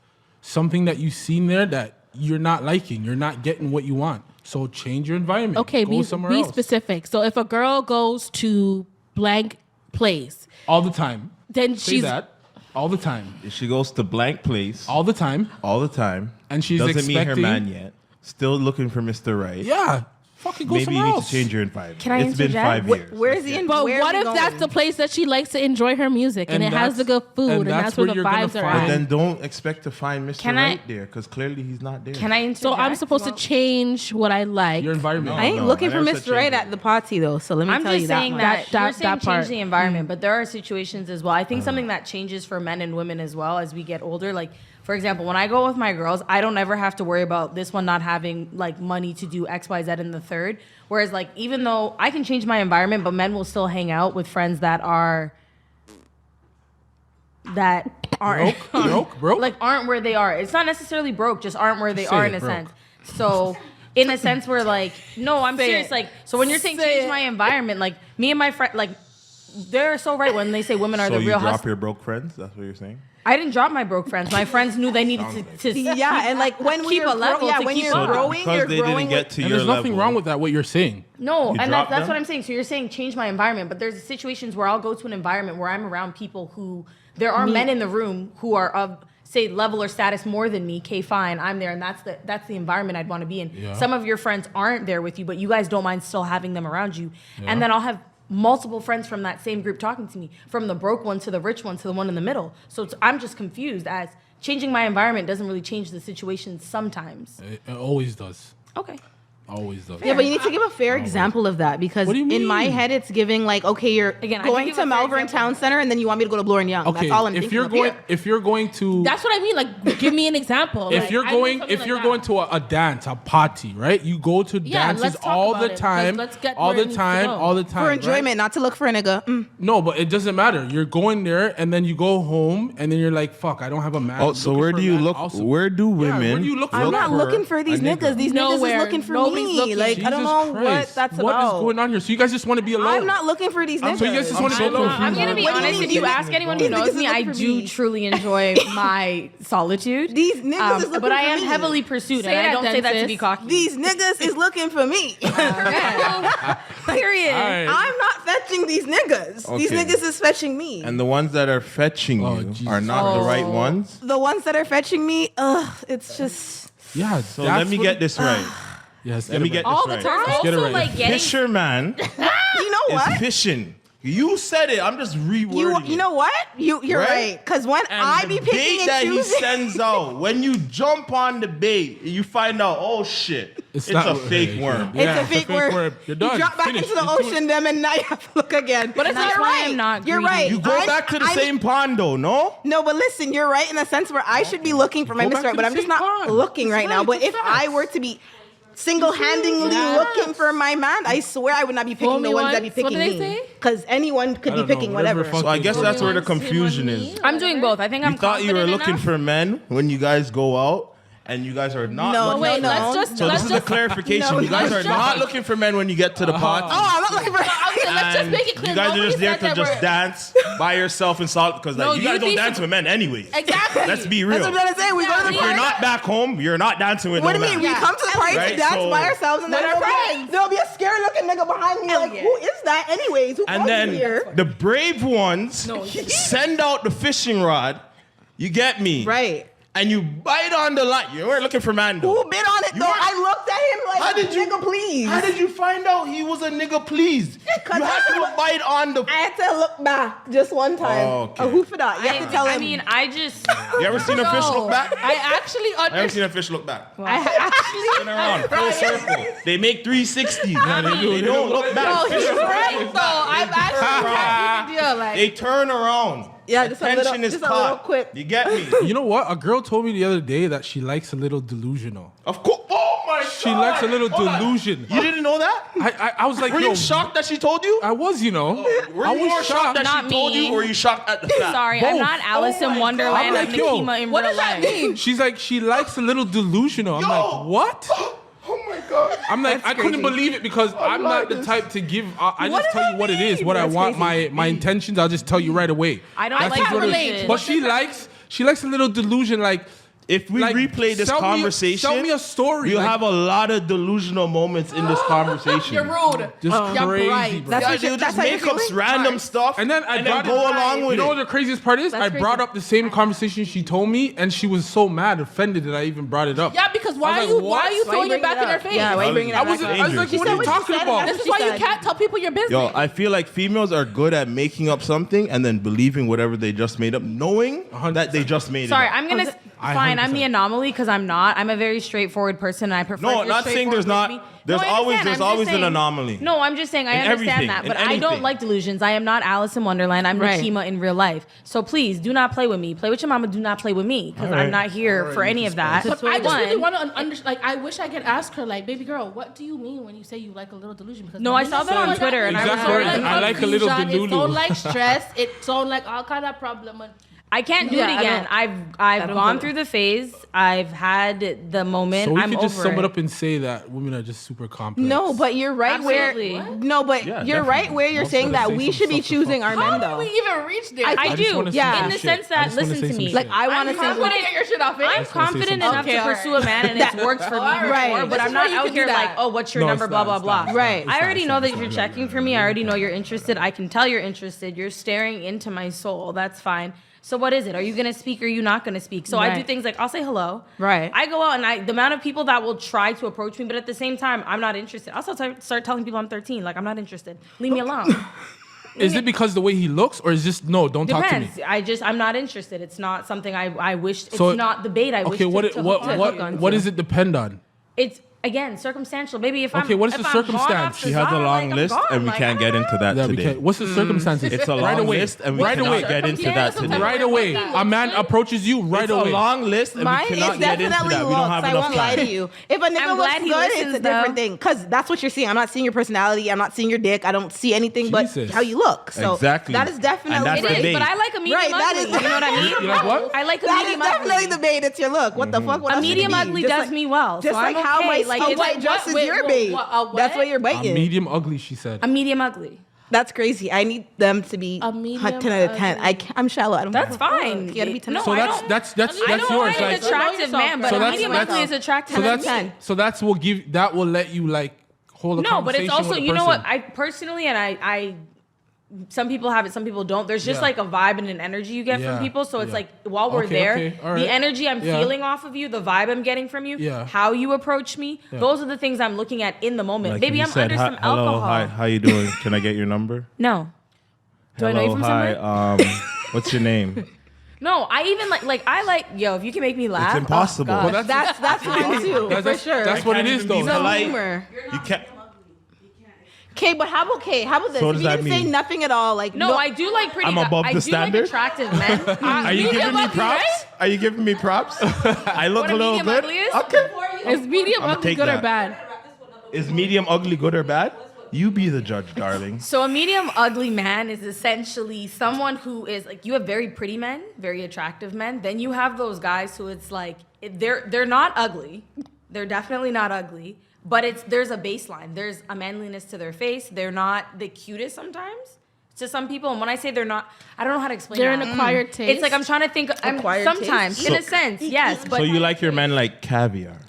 Speaker 2: something that you've seen there that you're not liking. You're not getting what you want. So change your environment.
Speaker 1: Okay,
Speaker 2: Go somewhere else.
Speaker 1: specific. So if a girl goes to blank place,
Speaker 2: All the time.
Speaker 1: then
Speaker 2: Say
Speaker 1: she's
Speaker 2: that. All the time.
Speaker 5: If she goes to blank place
Speaker 2: All the time.
Speaker 5: all the time,
Speaker 2: And she's
Speaker 5: doesn't meet her
Speaker 2: expecting-
Speaker 5: man yet, still looking for Mr. Right.
Speaker 2: Yeah. Fucking go
Speaker 5: Maybe
Speaker 2: somewhere
Speaker 5: you need
Speaker 2: else.
Speaker 5: to change your environment.
Speaker 3: Can I
Speaker 5: It's
Speaker 3: answer
Speaker 5: been
Speaker 3: that?
Speaker 5: 5 years.
Speaker 4: Where's the?
Speaker 1: But
Speaker 4: where
Speaker 1: what
Speaker 4: are
Speaker 1: if
Speaker 4: we
Speaker 1: that's
Speaker 4: going?
Speaker 1: the place that she likes to enjoy her music and,
Speaker 2: And
Speaker 1: it has the
Speaker 2: that's-
Speaker 1: good food
Speaker 2: and
Speaker 1: and
Speaker 2: that's
Speaker 1: that's where
Speaker 2: where
Speaker 1: the
Speaker 2: you're gonna
Speaker 1: vibes are
Speaker 2: find-
Speaker 1: at?
Speaker 5: But then don't expect to find Mr.
Speaker 3: Can I-
Speaker 5: Right there, because clearly he's not there.
Speaker 3: Can I interject?
Speaker 1: So I'm supposed to change what I like.
Speaker 2: Your environment.
Speaker 4: I ain't
Speaker 5: No,
Speaker 4: looking
Speaker 5: I
Speaker 4: for
Speaker 5: never said
Speaker 4: Mr. Right
Speaker 5: change
Speaker 4: at the party though. So let me
Speaker 3: I'm
Speaker 4: tell
Speaker 3: just
Speaker 4: you
Speaker 3: saying
Speaker 4: much.
Speaker 3: that,
Speaker 1: That
Speaker 3: you're saying
Speaker 1: part.
Speaker 3: change the environment, but there are situations as well. I think something that changes for men and women as well as we get older. Like, for example, when I go with my girls, I don't ever have to worry about this one not having like money to do X, Y, Z in the third. Whereas like, even though I can change my environment, but men will still hang out with friends that aren't
Speaker 2: Broke?
Speaker 3: like aren't where they are. It's not necessarily broke, just aren't where they
Speaker 2: Say
Speaker 3: are
Speaker 2: it,
Speaker 3: in a
Speaker 2: broke.
Speaker 3: sense. So in a sense where like, no, I'm
Speaker 4: Say
Speaker 3: serious.
Speaker 4: it.
Speaker 3: Like, so when you're saying
Speaker 4: Say
Speaker 3: change
Speaker 4: it.
Speaker 3: my environment, like me and my friend, like they're so right when they say women are
Speaker 5: So
Speaker 3: the
Speaker 5: you
Speaker 3: real
Speaker 5: drop
Speaker 3: hustlers.
Speaker 5: your broke friends? That's what you're saying?
Speaker 3: I didn't drop my broke friends. My friends knew they needed to
Speaker 4: Yeah, and like when
Speaker 3: keep
Speaker 4: you're
Speaker 3: a level
Speaker 4: yeah,
Speaker 3: to
Speaker 4: when
Speaker 3: keep
Speaker 4: you're
Speaker 3: up.
Speaker 4: growing,
Speaker 5: because
Speaker 4: you're
Speaker 5: they
Speaker 4: growing
Speaker 5: didn't get
Speaker 4: with,
Speaker 5: to
Speaker 2: And
Speaker 5: your
Speaker 2: there's
Speaker 5: level.
Speaker 2: nothing wrong with that. What you're saying.
Speaker 3: No,
Speaker 5: You
Speaker 3: and
Speaker 5: drop
Speaker 3: that's
Speaker 5: them?
Speaker 3: what I'm saying. So you're saying change my environment, but there's situations where I'll go to an environment where I'm around people who there are men in the room who are of say level or status more than me. Okay, fine, I'm there, and that's the environment I'd want to be in.
Speaker 2: Yeah.
Speaker 3: Some of your friends aren't there with you, but you guys don't mind still having them around you,
Speaker 2: Yeah.
Speaker 3: and then I'll have multiple friends from that same group talking to me, from the broke one to the rich one to the one in the middle. So I'm just confused as changing my environment doesn't really change the situation sometimes.
Speaker 2: It always does.
Speaker 3: Okay.
Speaker 2: Always does.
Speaker 4: yeah, but you need to give a fair example of that because
Speaker 2: What do you
Speaker 4: in my
Speaker 2: mean?
Speaker 4: head it's giving like, okay, you're
Speaker 3: Again, I can
Speaker 4: going
Speaker 3: give
Speaker 4: to
Speaker 3: a fair
Speaker 4: Malvern
Speaker 3: example.
Speaker 4: Town Center and then you want me to go to Bloor and Young.
Speaker 2: Okay,
Speaker 4: That's all I'm
Speaker 2: if
Speaker 4: thinking
Speaker 2: you're
Speaker 4: of
Speaker 2: going,
Speaker 4: here.
Speaker 2: if you're going to,
Speaker 1: That's what I mean. Like, give me an example.
Speaker 2: if
Speaker 1: Like,
Speaker 2: you're
Speaker 1: I need
Speaker 2: going,
Speaker 1: something
Speaker 2: if
Speaker 1: like
Speaker 2: you're
Speaker 1: that.
Speaker 2: going to a dance, a party, right? You go to
Speaker 1: Yeah,
Speaker 2: dances
Speaker 1: let's talk
Speaker 2: all
Speaker 1: about
Speaker 2: the
Speaker 1: it, 'cause
Speaker 2: time,
Speaker 1: let's get
Speaker 2: all
Speaker 1: where
Speaker 2: the
Speaker 1: it needs to
Speaker 2: time,
Speaker 1: go.
Speaker 2: all the time.
Speaker 4: For
Speaker 2: right?
Speaker 4: enjoyment, not to look for a nigga.
Speaker 2: No, but it doesn't matter. You're going there, and then you go home, and then you're like, "Fuck, I don't have a man."
Speaker 5: Oh,
Speaker 2: I'm
Speaker 5: so
Speaker 2: looking
Speaker 5: where
Speaker 2: for
Speaker 5: do
Speaker 2: a
Speaker 5: you
Speaker 2: man
Speaker 5: look?
Speaker 2: also.
Speaker 5: Where do
Speaker 2: Yeah,
Speaker 5: women?
Speaker 2: where do you look
Speaker 4: I'm
Speaker 2: for
Speaker 4: not
Speaker 2: her?
Speaker 4: looking for these
Speaker 5: a nigga.
Speaker 4: niggas. These niggas
Speaker 1: Nowhere.
Speaker 4: is looking for
Speaker 1: Nobody's
Speaker 4: me.
Speaker 1: looking.
Speaker 4: Like I don't know
Speaker 2: Jesus
Speaker 4: what
Speaker 2: Christ.
Speaker 4: that's
Speaker 2: What
Speaker 4: about.
Speaker 2: is going on here? So you guys just want to be alone?
Speaker 4: I'm not looking for these niggas.
Speaker 2: So you guys just
Speaker 5: I'm
Speaker 2: want to
Speaker 5: so
Speaker 2: be alone?
Speaker 5: confused.
Speaker 3: I'm gonna be
Speaker 4: What do you
Speaker 3: honest.
Speaker 4: mean
Speaker 3: If you
Speaker 4: these
Speaker 3: ask anyone who
Speaker 4: these
Speaker 3: knows
Speaker 4: niggas
Speaker 3: me,
Speaker 4: is
Speaker 3: I
Speaker 4: looking for
Speaker 3: do
Speaker 4: me?
Speaker 3: truly enjoy my solitude.
Speaker 4: These niggas is looking
Speaker 3: but I
Speaker 4: for
Speaker 3: am
Speaker 4: me.
Speaker 3: heavily pursued,
Speaker 1: Say
Speaker 3: and I
Speaker 1: that
Speaker 3: don't
Speaker 1: then,
Speaker 3: say that to
Speaker 1: sis.
Speaker 3: be cocky.
Speaker 4: These niggas is looking for me.
Speaker 3: Period.
Speaker 2: All right.
Speaker 4: I'm not fetching these niggas. These
Speaker 5: Okay.
Speaker 4: niggas is fetching me.
Speaker 5: And the ones that are fetching
Speaker 2: Oh,
Speaker 5: you
Speaker 2: Jesus.
Speaker 5: are not the right ones.
Speaker 4: The ones that are fetching me, it's just
Speaker 2: Yeah.
Speaker 5: So let me get this right.
Speaker 2: Yes.
Speaker 5: Let me get
Speaker 3: All
Speaker 5: this
Speaker 3: the
Speaker 5: right.
Speaker 3: time.
Speaker 2: get it
Speaker 3: Also,
Speaker 2: right.
Speaker 3: like getting
Speaker 5: Fisherman
Speaker 4: you know
Speaker 5: is
Speaker 4: what?
Speaker 5: fishing. You said it. I'm just rewording
Speaker 4: You know what? You're
Speaker 5: Right?
Speaker 4: right. Because when
Speaker 5: And
Speaker 4: I
Speaker 5: the
Speaker 4: be
Speaker 5: bait
Speaker 4: picking
Speaker 5: that
Speaker 4: and
Speaker 5: he
Speaker 4: choosing,
Speaker 5: sends out, when you jump on the bait, you find out, oh shit, it's
Speaker 2: not
Speaker 5: a fake
Speaker 2: right.
Speaker 5: worm.
Speaker 2: Yeah,
Speaker 4: it's a fake word.
Speaker 2: You're done.
Speaker 4: You drop back
Speaker 2: Finished.
Speaker 4: into the
Speaker 2: It's
Speaker 4: ocean, them, and now you have to look again.
Speaker 3: But it's
Speaker 4: you're
Speaker 3: not why
Speaker 4: right.
Speaker 3: I'm not
Speaker 4: You're
Speaker 3: greedy.
Speaker 4: right.
Speaker 5: You go back to the same pond though, no?
Speaker 4: No, but listen, you're right in the sense where I should be looking for my
Speaker 2: Go back
Speaker 4: Mr.
Speaker 2: to
Speaker 4: But
Speaker 2: the
Speaker 4: I'm just
Speaker 2: same
Speaker 4: not
Speaker 2: pond.
Speaker 4: looking
Speaker 2: It's
Speaker 4: right now.
Speaker 2: right,
Speaker 4: But
Speaker 2: it's
Speaker 4: if I
Speaker 2: facts.
Speaker 4: were to be single-handedly looking for my man, I swear I would not be picking
Speaker 1: Fool
Speaker 4: the
Speaker 1: me
Speaker 4: ones that be
Speaker 1: once. What
Speaker 4: picking
Speaker 1: do they
Speaker 4: me.
Speaker 1: say?
Speaker 4: Because anyone could
Speaker 2: I
Speaker 4: be
Speaker 2: don't know,
Speaker 4: picking
Speaker 2: whatever
Speaker 4: whatever.
Speaker 2: fuck
Speaker 5: So I
Speaker 2: you
Speaker 5: guess
Speaker 2: do.
Speaker 5: that's where the
Speaker 1: Once him on
Speaker 5: confusion
Speaker 1: me,
Speaker 5: is.
Speaker 3: I'm doing both. I think I'm
Speaker 5: You thought you were
Speaker 3: confident
Speaker 5: looking
Speaker 3: enough.
Speaker 5: for men when you guys go out, and you guys are not.
Speaker 4: No,
Speaker 5: looking
Speaker 1: Wait,
Speaker 5: for
Speaker 4: no.
Speaker 1: let's just
Speaker 5: So
Speaker 1: let's
Speaker 5: this is a
Speaker 1: just
Speaker 5: clarification.
Speaker 4: No,
Speaker 5: you guys
Speaker 4: no,
Speaker 5: are
Speaker 4: no.
Speaker 5: not looking for men when you get to the party.
Speaker 4: Oh, I'm not looking for.
Speaker 1: okay, let's just
Speaker 5: And
Speaker 1: make it clear.
Speaker 5: you guys are
Speaker 1: Nobody
Speaker 5: just there
Speaker 1: said
Speaker 5: to
Speaker 1: that
Speaker 5: just
Speaker 1: we're-
Speaker 5: dance by yourself and salt because
Speaker 1: No,
Speaker 5: like you guys
Speaker 1: you'd
Speaker 5: don't
Speaker 1: be
Speaker 5: dance with men anyways.
Speaker 1: Exactly.
Speaker 5: Let's be real.
Speaker 4: That's what I'm trying to say. We go to the
Speaker 5: If you're
Speaker 4: party.
Speaker 5: not back home, you're not dancing with
Speaker 4: What
Speaker 5: no
Speaker 4: do you mean?
Speaker 5: man.
Speaker 4: We come to the party
Speaker 5: Right,
Speaker 4: to dance
Speaker 5: so-
Speaker 4: by ourselves, and then
Speaker 1: With our
Speaker 4: there'll be a scary looking nigga behind me. Like,
Speaker 1: yeah.
Speaker 4: who is that? Anyways, who
Speaker 5: And
Speaker 4: brought
Speaker 5: then
Speaker 4: you here?
Speaker 5: the brave ones send out the fishing rod. You get me?
Speaker 4: Right.
Speaker 5: And you bite on the line. You weren't looking for man though.
Speaker 4: Who bit on it
Speaker 5: You
Speaker 4: though?
Speaker 5: were-
Speaker 4: I looked at him like,
Speaker 5: How did you-
Speaker 4: nigga, please.
Speaker 5: How did you find out he was a nigga pleased? You had to bite on the...
Speaker 4: I had to look back just one time.
Speaker 5: Oh, okay.
Speaker 4: Who for that? You have to tell him.
Speaker 3: I mean, I just.
Speaker 5: You ever seen a fish look back?
Speaker 1: I actually
Speaker 5: I ever
Speaker 1: understand.
Speaker 5: seen a fish look back.
Speaker 1: I
Speaker 5: Turn around, full circle. They make 360s. They don't look back.
Speaker 1: No,
Speaker 5: Fish
Speaker 1: he's
Speaker 5: look
Speaker 1: right though. I've actually had the deal. Like,
Speaker 5: They turn around.
Speaker 4: Yeah, just a
Speaker 5: Attention
Speaker 4: little-
Speaker 5: is
Speaker 4: just a little
Speaker 5: caught.
Speaker 4: quip.
Speaker 5: You get me?
Speaker 2: You know what? A girl told me the other day that she likes a little delusional.
Speaker 5: Of course. Oh my God.
Speaker 2: She likes a little
Speaker 5: Hold on.
Speaker 2: delusion.
Speaker 5: You didn't know that?
Speaker 2: I was like,
Speaker 5: Were
Speaker 2: yo,
Speaker 5: you shocked that she told you?
Speaker 2: I was, you know.
Speaker 5: Were
Speaker 2: I
Speaker 5: you
Speaker 2: was
Speaker 5: more shocked that
Speaker 3: Not
Speaker 5: she told
Speaker 3: me.
Speaker 5: you, or were you shocked at the fact?
Speaker 3: Sorry, I'm
Speaker 2: Both.
Speaker 3: not Alice
Speaker 5: Oh
Speaker 3: in
Speaker 5: my
Speaker 3: Wonderland.
Speaker 2: God.
Speaker 3: I'm
Speaker 2: Yo,
Speaker 3: Nikima in
Speaker 1: what
Speaker 3: real
Speaker 1: does that
Speaker 3: life.
Speaker 1: mean?
Speaker 2: She's like, she likes a little delusional. I'm
Speaker 5: Yo.
Speaker 2: like, what?
Speaker 5: Oh my God.
Speaker 2: I'm like, I couldn't
Speaker 4: crazy.
Speaker 2: believe it because I'm not the type to give. I just tell you what it is, what I
Speaker 4: That's
Speaker 2: want,
Speaker 4: crazy.
Speaker 2: my intentions. I'll just tell you right away.
Speaker 3: I don't
Speaker 2: That's
Speaker 3: like
Speaker 2: just what it is.
Speaker 3: relate.
Speaker 2: But she likes a little delusion, like.
Speaker 5: If we
Speaker 2: Like,
Speaker 5: replay this
Speaker 2: sell me a-
Speaker 5: conversation,
Speaker 2: sell me a story,
Speaker 5: We'll
Speaker 2: like-
Speaker 5: have a lot of delusional moments in this conversation.
Speaker 1: you're rude.
Speaker 2: Just
Speaker 1: You're
Speaker 2: crazy,
Speaker 1: bright.
Speaker 2: bro.
Speaker 4: That's
Speaker 5: Yeah,
Speaker 4: what you-
Speaker 5: they'll
Speaker 4: that's
Speaker 5: just
Speaker 4: how you're
Speaker 5: make up
Speaker 4: feeling?
Speaker 5: random stuff
Speaker 2: And then I brought
Speaker 5: go along with
Speaker 2: You know
Speaker 5: it.
Speaker 2: what the craziest part is?
Speaker 4: That's
Speaker 2: I brought
Speaker 4: crazy.
Speaker 2: up the same conversation she told me, and she was so mad, offended that I even brought it up.
Speaker 1: Yeah, because
Speaker 2: I
Speaker 1: why are
Speaker 2: was
Speaker 1: you
Speaker 2: like,
Speaker 1: why
Speaker 2: what?
Speaker 1: are you
Speaker 4: Why
Speaker 1: throwing
Speaker 4: you
Speaker 1: it back
Speaker 4: bringing
Speaker 1: in
Speaker 4: it
Speaker 1: her
Speaker 4: up?
Speaker 1: face?
Speaker 4: Yeah, why you bringing it
Speaker 2: I
Speaker 4: back
Speaker 2: was
Speaker 4: up?
Speaker 2: I was like,
Speaker 5: She
Speaker 2: what
Speaker 5: said
Speaker 2: are you
Speaker 5: what she
Speaker 2: talking
Speaker 4: said,
Speaker 2: about?
Speaker 4: and
Speaker 1: This is
Speaker 4: She
Speaker 1: why you
Speaker 4: said-
Speaker 1: can't tell people your business.
Speaker 5: Yo, I feel like females are good at making up something and then believing whatever they just made up, knowing
Speaker 2: 100%.
Speaker 5: that they just made
Speaker 3: Sorry,
Speaker 5: it up.
Speaker 3: I'm gonna.
Speaker 2: I
Speaker 3: Fine, I'm
Speaker 2: 100%.
Speaker 3: the anomaly because I'm not. I'm a very straightforward person, and I prefer.
Speaker 5: No,
Speaker 3: if you're
Speaker 5: not saying there's
Speaker 3: straightforward
Speaker 5: not.
Speaker 3: with me.
Speaker 5: There's
Speaker 3: No, I
Speaker 5: always
Speaker 3: understand.
Speaker 5: there's
Speaker 3: I'm just
Speaker 5: always an
Speaker 3: saying-
Speaker 5: anomaly.
Speaker 3: No, I'm just saying I
Speaker 5: In
Speaker 3: understand
Speaker 5: everything,
Speaker 3: that,
Speaker 5: in
Speaker 3: but I don't
Speaker 5: anything.
Speaker 3: like delusions. I am not Alice in Wonderland. I'm
Speaker 2: Right.
Speaker 3: Nikima in real life. So please do not play with me. Play with your mama. Do not play with me because
Speaker 2: All right.
Speaker 3: I'm not here for any of that.
Speaker 1: But I just really
Speaker 3: One.
Speaker 1: want to understand. Like, I wish I could ask her, like, baby girl, what do you mean when you say you like a little delusion? Because
Speaker 3: No, I saw that on Twitter, and I was
Speaker 2: Exactly.
Speaker 3: very
Speaker 2: I like a little
Speaker 1: confusion,
Speaker 2: delulu.
Speaker 1: It don't like stress. It don't like all kind of problem. And
Speaker 3: I can't do
Speaker 4: Yeah,
Speaker 3: it
Speaker 4: I
Speaker 3: again.
Speaker 4: don't-
Speaker 3: I've
Speaker 4: don't
Speaker 3: gone
Speaker 4: get it.
Speaker 3: through the phase. I've had the moment.
Speaker 2: So we
Speaker 3: I'm
Speaker 2: could just
Speaker 3: over
Speaker 2: sum it
Speaker 3: it.
Speaker 2: up and say that women are just super complex.
Speaker 4: No, but you're right
Speaker 3: Absolutely.
Speaker 4: where. No, but
Speaker 5: Yeah,
Speaker 4: you're right
Speaker 5: definitely.
Speaker 4: where you're
Speaker 2: Most
Speaker 4: saying
Speaker 2: of them
Speaker 4: that
Speaker 2: say
Speaker 4: we
Speaker 2: some
Speaker 4: should be
Speaker 2: stuff to
Speaker 4: choosing our men though.
Speaker 1: even reach there?
Speaker 4: I
Speaker 2: just
Speaker 4: do,
Speaker 2: wanna say
Speaker 4: yeah.
Speaker 2: some
Speaker 3: In the
Speaker 2: shit.
Speaker 3: sense
Speaker 2: I
Speaker 3: that,
Speaker 2: just wanna
Speaker 3: listen
Speaker 2: say
Speaker 3: to
Speaker 2: some
Speaker 3: me.
Speaker 2: shit.
Speaker 4: Like I want to
Speaker 3: I'm
Speaker 4: see.
Speaker 3: confident-
Speaker 1: your shit off.
Speaker 3: I'm
Speaker 2: just wanna say
Speaker 3: confident
Speaker 2: some
Speaker 3: enough
Speaker 1: shit.
Speaker 3: to pursue a man, and it's worked for me before.
Speaker 4: Right.
Speaker 3: But
Speaker 1: This
Speaker 3: I'm
Speaker 1: is
Speaker 3: not
Speaker 1: where you
Speaker 3: out
Speaker 1: can
Speaker 3: here
Speaker 1: do
Speaker 3: like,
Speaker 1: that.
Speaker 3: oh, what's your
Speaker 2: No,
Speaker 3: number?
Speaker 2: it's
Speaker 3: Blah
Speaker 2: not,
Speaker 3: blah
Speaker 2: it's
Speaker 3: blah.
Speaker 2: not,
Speaker 4: Right.
Speaker 3: I already know that
Speaker 2: it's
Speaker 3: you're
Speaker 2: not.
Speaker 3: checking for me. I already know you're interested. I can tell you're interested. You're staring into my soul. That's fine. So what is it? Are you gonna speak or are you not gonna speak? So I do
Speaker 4: Right.
Speaker 3: things like I'll say hello.
Speaker 4: Right.
Speaker 3: I go out and the amount of people that will try to approach me, but at the same time, I'm not interested. I'll start telling people I'm 13. Like I'm not interested. Leave me alone.
Speaker 2: Is it because the way he looks, or is just no? Don't talk to me.
Speaker 3: Depends. I'm not interested. It's not something I wish. It's
Speaker 2: So-
Speaker 3: not the bait I wish
Speaker 2: Okay,
Speaker 3: to
Speaker 2: what
Speaker 3: hook onto.
Speaker 2: what does it depend on?
Speaker 3: It's again circumstantial. Maybe if I'm
Speaker 2: Okay, what is
Speaker 3: if
Speaker 2: the
Speaker 3: I'm gone
Speaker 2: circumstance?
Speaker 3: off the
Speaker 5: She has a
Speaker 3: czar,
Speaker 5: long
Speaker 3: like, I'm
Speaker 5: list,
Speaker 3: gone.
Speaker 5: and we
Speaker 3: Like,
Speaker 5: can't get into that
Speaker 2: Yeah,
Speaker 5: today.
Speaker 2: what's the circumstances?
Speaker 5: It's a
Speaker 2: right
Speaker 5: long
Speaker 2: away.
Speaker 5: list, and we
Speaker 2: right
Speaker 5: cannot
Speaker 2: away.
Speaker 5: get into that
Speaker 1: Circumstances.
Speaker 5: today.
Speaker 2: Right away. A man approaches you right
Speaker 5: It's
Speaker 2: away.
Speaker 5: a long list, and
Speaker 4: Mine
Speaker 5: we
Speaker 4: is
Speaker 5: cannot get into
Speaker 4: definitely
Speaker 5: that.
Speaker 4: looks.
Speaker 5: We don't have
Speaker 4: I
Speaker 5: enough
Speaker 4: won't lie to
Speaker 5: time.
Speaker 4: you. If a nigga
Speaker 3: I'm
Speaker 4: looks
Speaker 3: glad he
Speaker 4: good,
Speaker 3: listens,
Speaker 4: it's a different
Speaker 3: though.
Speaker 4: thing. Because that's what you're seeing. I'm not seeing your personality. I'm not seeing your dick. I don't see anything but
Speaker 2: Jesus.
Speaker 4: how you look. So
Speaker 5: Exactly.
Speaker 4: that is definitely
Speaker 5: And that's
Speaker 3: It
Speaker 5: the
Speaker 3: is,
Speaker 5: bait.
Speaker 3: but I like a medium
Speaker 4: Right, that
Speaker 3: ugly.
Speaker 4: is-
Speaker 3: You know what I mean?
Speaker 2: You like what?
Speaker 3: I like a
Speaker 4: that is
Speaker 3: medium
Speaker 4: definitely
Speaker 3: ugly.
Speaker 4: the bait. It's your look. What the fuck? What
Speaker 3: A
Speaker 4: else should it
Speaker 3: medium
Speaker 4: be?
Speaker 3: ugly
Speaker 4: Just
Speaker 3: does
Speaker 4: like-
Speaker 3: me well.
Speaker 4: Just
Speaker 3: so
Speaker 4: like
Speaker 3: I'm
Speaker 4: how
Speaker 3: okay.
Speaker 4: my
Speaker 3: like
Speaker 4: a
Speaker 3: it's
Speaker 4: white
Speaker 3: like,
Speaker 4: dress is
Speaker 1: wait,
Speaker 4: your
Speaker 1: wait,
Speaker 4: bait.
Speaker 1: what?
Speaker 4: That's what your
Speaker 2: A
Speaker 4: bait is.
Speaker 2: medium ugly, she said.
Speaker 3: a medium ugly.
Speaker 4: That's crazy. I need them to be
Speaker 1: A medium
Speaker 4: 10 out of 10.
Speaker 1: ugly.
Speaker 4: I'm shallow. I don't
Speaker 3: That's
Speaker 4: give a fuck.
Speaker 3: fine.
Speaker 4: You gotta be 10
Speaker 3: No,
Speaker 2: So
Speaker 3: I
Speaker 2: that's
Speaker 3: don't-
Speaker 2: that's
Speaker 3: I
Speaker 2: that's
Speaker 3: don't
Speaker 2: yours.
Speaker 3: mind an
Speaker 2: Like,
Speaker 3: attractive man, but
Speaker 2: So
Speaker 3: a
Speaker 2: that's-
Speaker 3: medium
Speaker 2: that's-
Speaker 3: ugly is attractive.
Speaker 2: so
Speaker 3: to
Speaker 2: that's
Speaker 3: me.
Speaker 2: so that's will give that will let you like hold a
Speaker 3: No, but it's
Speaker 2: conversation
Speaker 3: also
Speaker 2: with a
Speaker 3: you know what
Speaker 2: person.
Speaker 3: I personally and I some people have it, some people don't. There's just
Speaker 2: Yeah.
Speaker 3: like a vibe and an energy you get
Speaker 2: Yeah,
Speaker 3: from people. So it's
Speaker 2: yeah.
Speaker 3: like while we're
Speaker 2: Okay,
Speaker 3: there,
Speaker 2: okay, all right.
Speaker 3: the energy I'm
Speaker 2: Yeah.
Speaker 3: feeling off of you, the vibe I'm getting from you,
Speaker 2: Yeah.
Speaker 3: how you approach me,
Speaker 2: Yeah.
Speaker 3: those are the things I'm looking at in the moment.
Speaker 5: Like
Speaker 3: Baby,
Speaker 5: you
Speaker 3: I'm
Speaker 5: said,
Speaker 3: under some
Speaker 5: hello,
Speaker 3: alcohol.
Speaker 5: hi, how you doing? Can I get your number?
Speaker 3: No. Do I know you from
Speaker 5: hi,
Speaker 3: somewhere?
Speaker 5: what's your name?
Speaker 3: No, I even like I like yo. If you can make me laugh,
Speaker 5: It's impossible.
Speaker 3: Oh,
Speaker 2: Well,
Speaker 3: gosh.
Speaker 4: That's one too, for
Speaker 2: that's,
Speaker 4: sure.
Speaker 2: that's what it is though.
Speaker 5: He's polite.
Speaker 4: humor.
Speaker 5: You can't.
Speaker 4: Okay, but how about this?
Speaker 5: So what
Speaker 4: If
Speaker 5: does
Speaker 4: you
Speaker 5: that
Speaker 4: didn't say
Speaker 5: mean?
Speaker 4: nothing at all, like
Speaker 3: No, I do like pretty.
Speaker 5: I'm above
Speaker 3: I
Speaker 5: the
Speaker 3: do
Speaker 5: standard?
Speaker 3: like attractive men.
Speaker 5: Are you giving me props? Are you giving me props? I look
Speaker 3: What
Speaker 5: a
Speaker 3: a
Speaker 5: little
Speaker 3: medium
Speaker 5: good.
Speaker 3: ugly is?
Speaker 5: Okay.
Speaker 1: Is medium
Speaker 5: I'ma
Speaker 1: ugly
Speaker 5: take
Speaker 1: good or
Speaker 5: that.
Speaker 1: bad?
Speaker 5: Is medium ugly good or bad? You be the judge, darling.
Speaker 3: So a medium ugly man is essentially someone who is like you have very pretty men, very attractive men. Then you have those guys who it's like they're not ugly. They're definitely not ugly, but there's a baseline. There's a manliness to their face. They're not the cutest sometimes to some people. And when I say they're not, I don't know how to explain.
Speaker 1: They're
Speaker 3: that.
Speaker 1: an acquired taste.
Speaker 3: It's like I'm trying to think.
Speaker 4: Acquired
Speaker 3: Sometimes,
Speaker 4: taste?
Speaker 3: in a sense, yes. But
Speaker 5: So you like your men like caviar?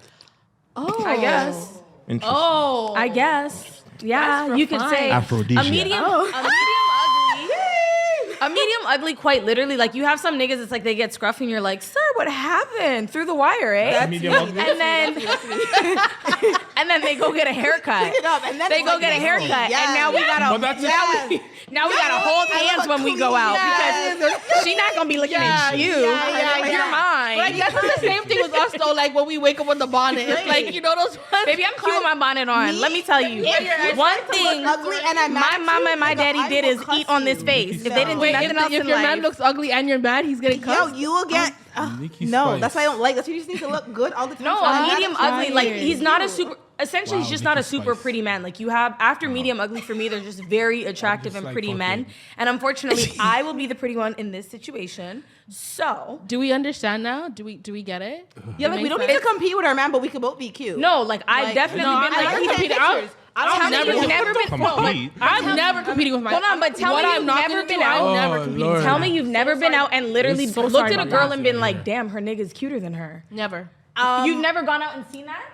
Speaker 1: Oh,
Speaker 3: I guess.
Speaker 5: Interesting.
Speaker 1: Oh,
Speaker 3: I guess. Yeah,
Speaker 1: That's
Speaker 3: you could say
Speaker 5: Aphrodisiac.
Speaker 3: a medium ugly. A medium ugly, quite literally. Like you have some niggas, it's like they get scruffy, and you're like, "Sir, what happened through the wire, eh?"
Speaker 5: That's medium ugly.
Speaker 3: And then, and then they go get a haircut.
Speaker 4: Pick it up, and then
Speaker 3: They
Speaker 4: it's
Speaker 3: go
Speaker 4: like
Speaker 3: get a
Speaker 4: this.
Speaker 3: haircut,
Speaker 4: Yes.
Speaker 3: and now we gotta
Speaker 2: But that's
Speaker 3: now we gotta hold hands when we go out because she not gonna be looking at you.
Speaker 4: yeah.
Speaker 3: You're mine.
Speaker 1: But I guess it's the same thing with us though. Like when we wake up with the bonnet, it's like you know those ones.
Speaker 3: Baby, I'm cute with my bonnet on. Let me tell you, one thing
Speaker 4: ugly and
Speaker 3: my mama and my daddy did is eat on this face. If they didn't do
Speaker 1: Wait,
Speaker 3: nothing else
Speaker 1: if
Speaker 3: in
Speaker 1: your
Speaker 3: life,
Speaker 1: man looks ugly and you're mad, he's getting
Speaker 4: Yo,
Speaker 1: cussed.
Speaker 4: you will get.
Speaker 2: Nikki
Speaker 4: No,
Speaker 2: Spice.
Speaker 4: that's why I don't like. That's why you just need to look good all the time.
Speaker 3: no,
Speaker 4: So
Speaker 3: a
Speaker 4: I'm
Speaker 3: medium
Speaker 4: not
Speaker 3: ugly. Like
Speaker 4: tired.
Speaker 3: he's not a super. Essentially,
Speaker 2: Wow,
Speaker 3: he's just not a
Speaker 2: Nikki
Speaker 3: super
Speaker 2: Spice.
Speaker 3: pretty man. Like you have after medium ugly for me, they're just very attractive
Speaker 2: just
Speaker 3: and
Speaker 2: like
Speaker 3: pretty men.
Speaker 2: fucking-
Speaker 3: And unfortunately, I will be the pretty one in this situation. So
Speaker 1: Do we understand now? Do we get it?
Speaker 4: Yeah,
Speaker 1: It
Speaker 4: like we
Speaker 1: makes
Speaker 4: don't need
Speaker 1: sense?
Speaker 4: to compete with our man, but we could both be cute.
Speaker 3: no, like I've
Speaker 4: Like,
Speaker 3: definitely
Speaker 1: no,
Speaker 3: been
Speaker 1: I
Speaker 3: like,
Speaker 1: like
Speaker 3: you
Speaker 1: competing.
Speaker 3: pictures.
Speaker 1: I've
Speaker 3: Tell me you've never been.
Speaker 5: Complete.
Speaker 1: I'm never competing with my.
Speaker 3: Hold on, but tell
Speaker 1: what
Speaker 3: me
Speaker 1: I'm
Speaker 3: you've
Speaker 1: not
Speaker 3: never
Speaker 1: gonna
Speaker 3: been
Speaker 1: do,
Speaker 3: out.
Speaker 1: I'm never
Speaker 2: Oh,
Speaker 1: competing.
Speaker 2: Lord.
Speaker 3: Tell me you've never been out and literally
Speaker 2: It's so
Speaker 3: looked
Speaker 2: sorry
Speaker 3: at a
Speaker 2: about
Speaker 3: girl
Speaker 2: that.
Speaker 3: and been like, damn, her nigga's cuter than her.
Speaker 1: Never.
Speaker 3: You've never gone out and seen that?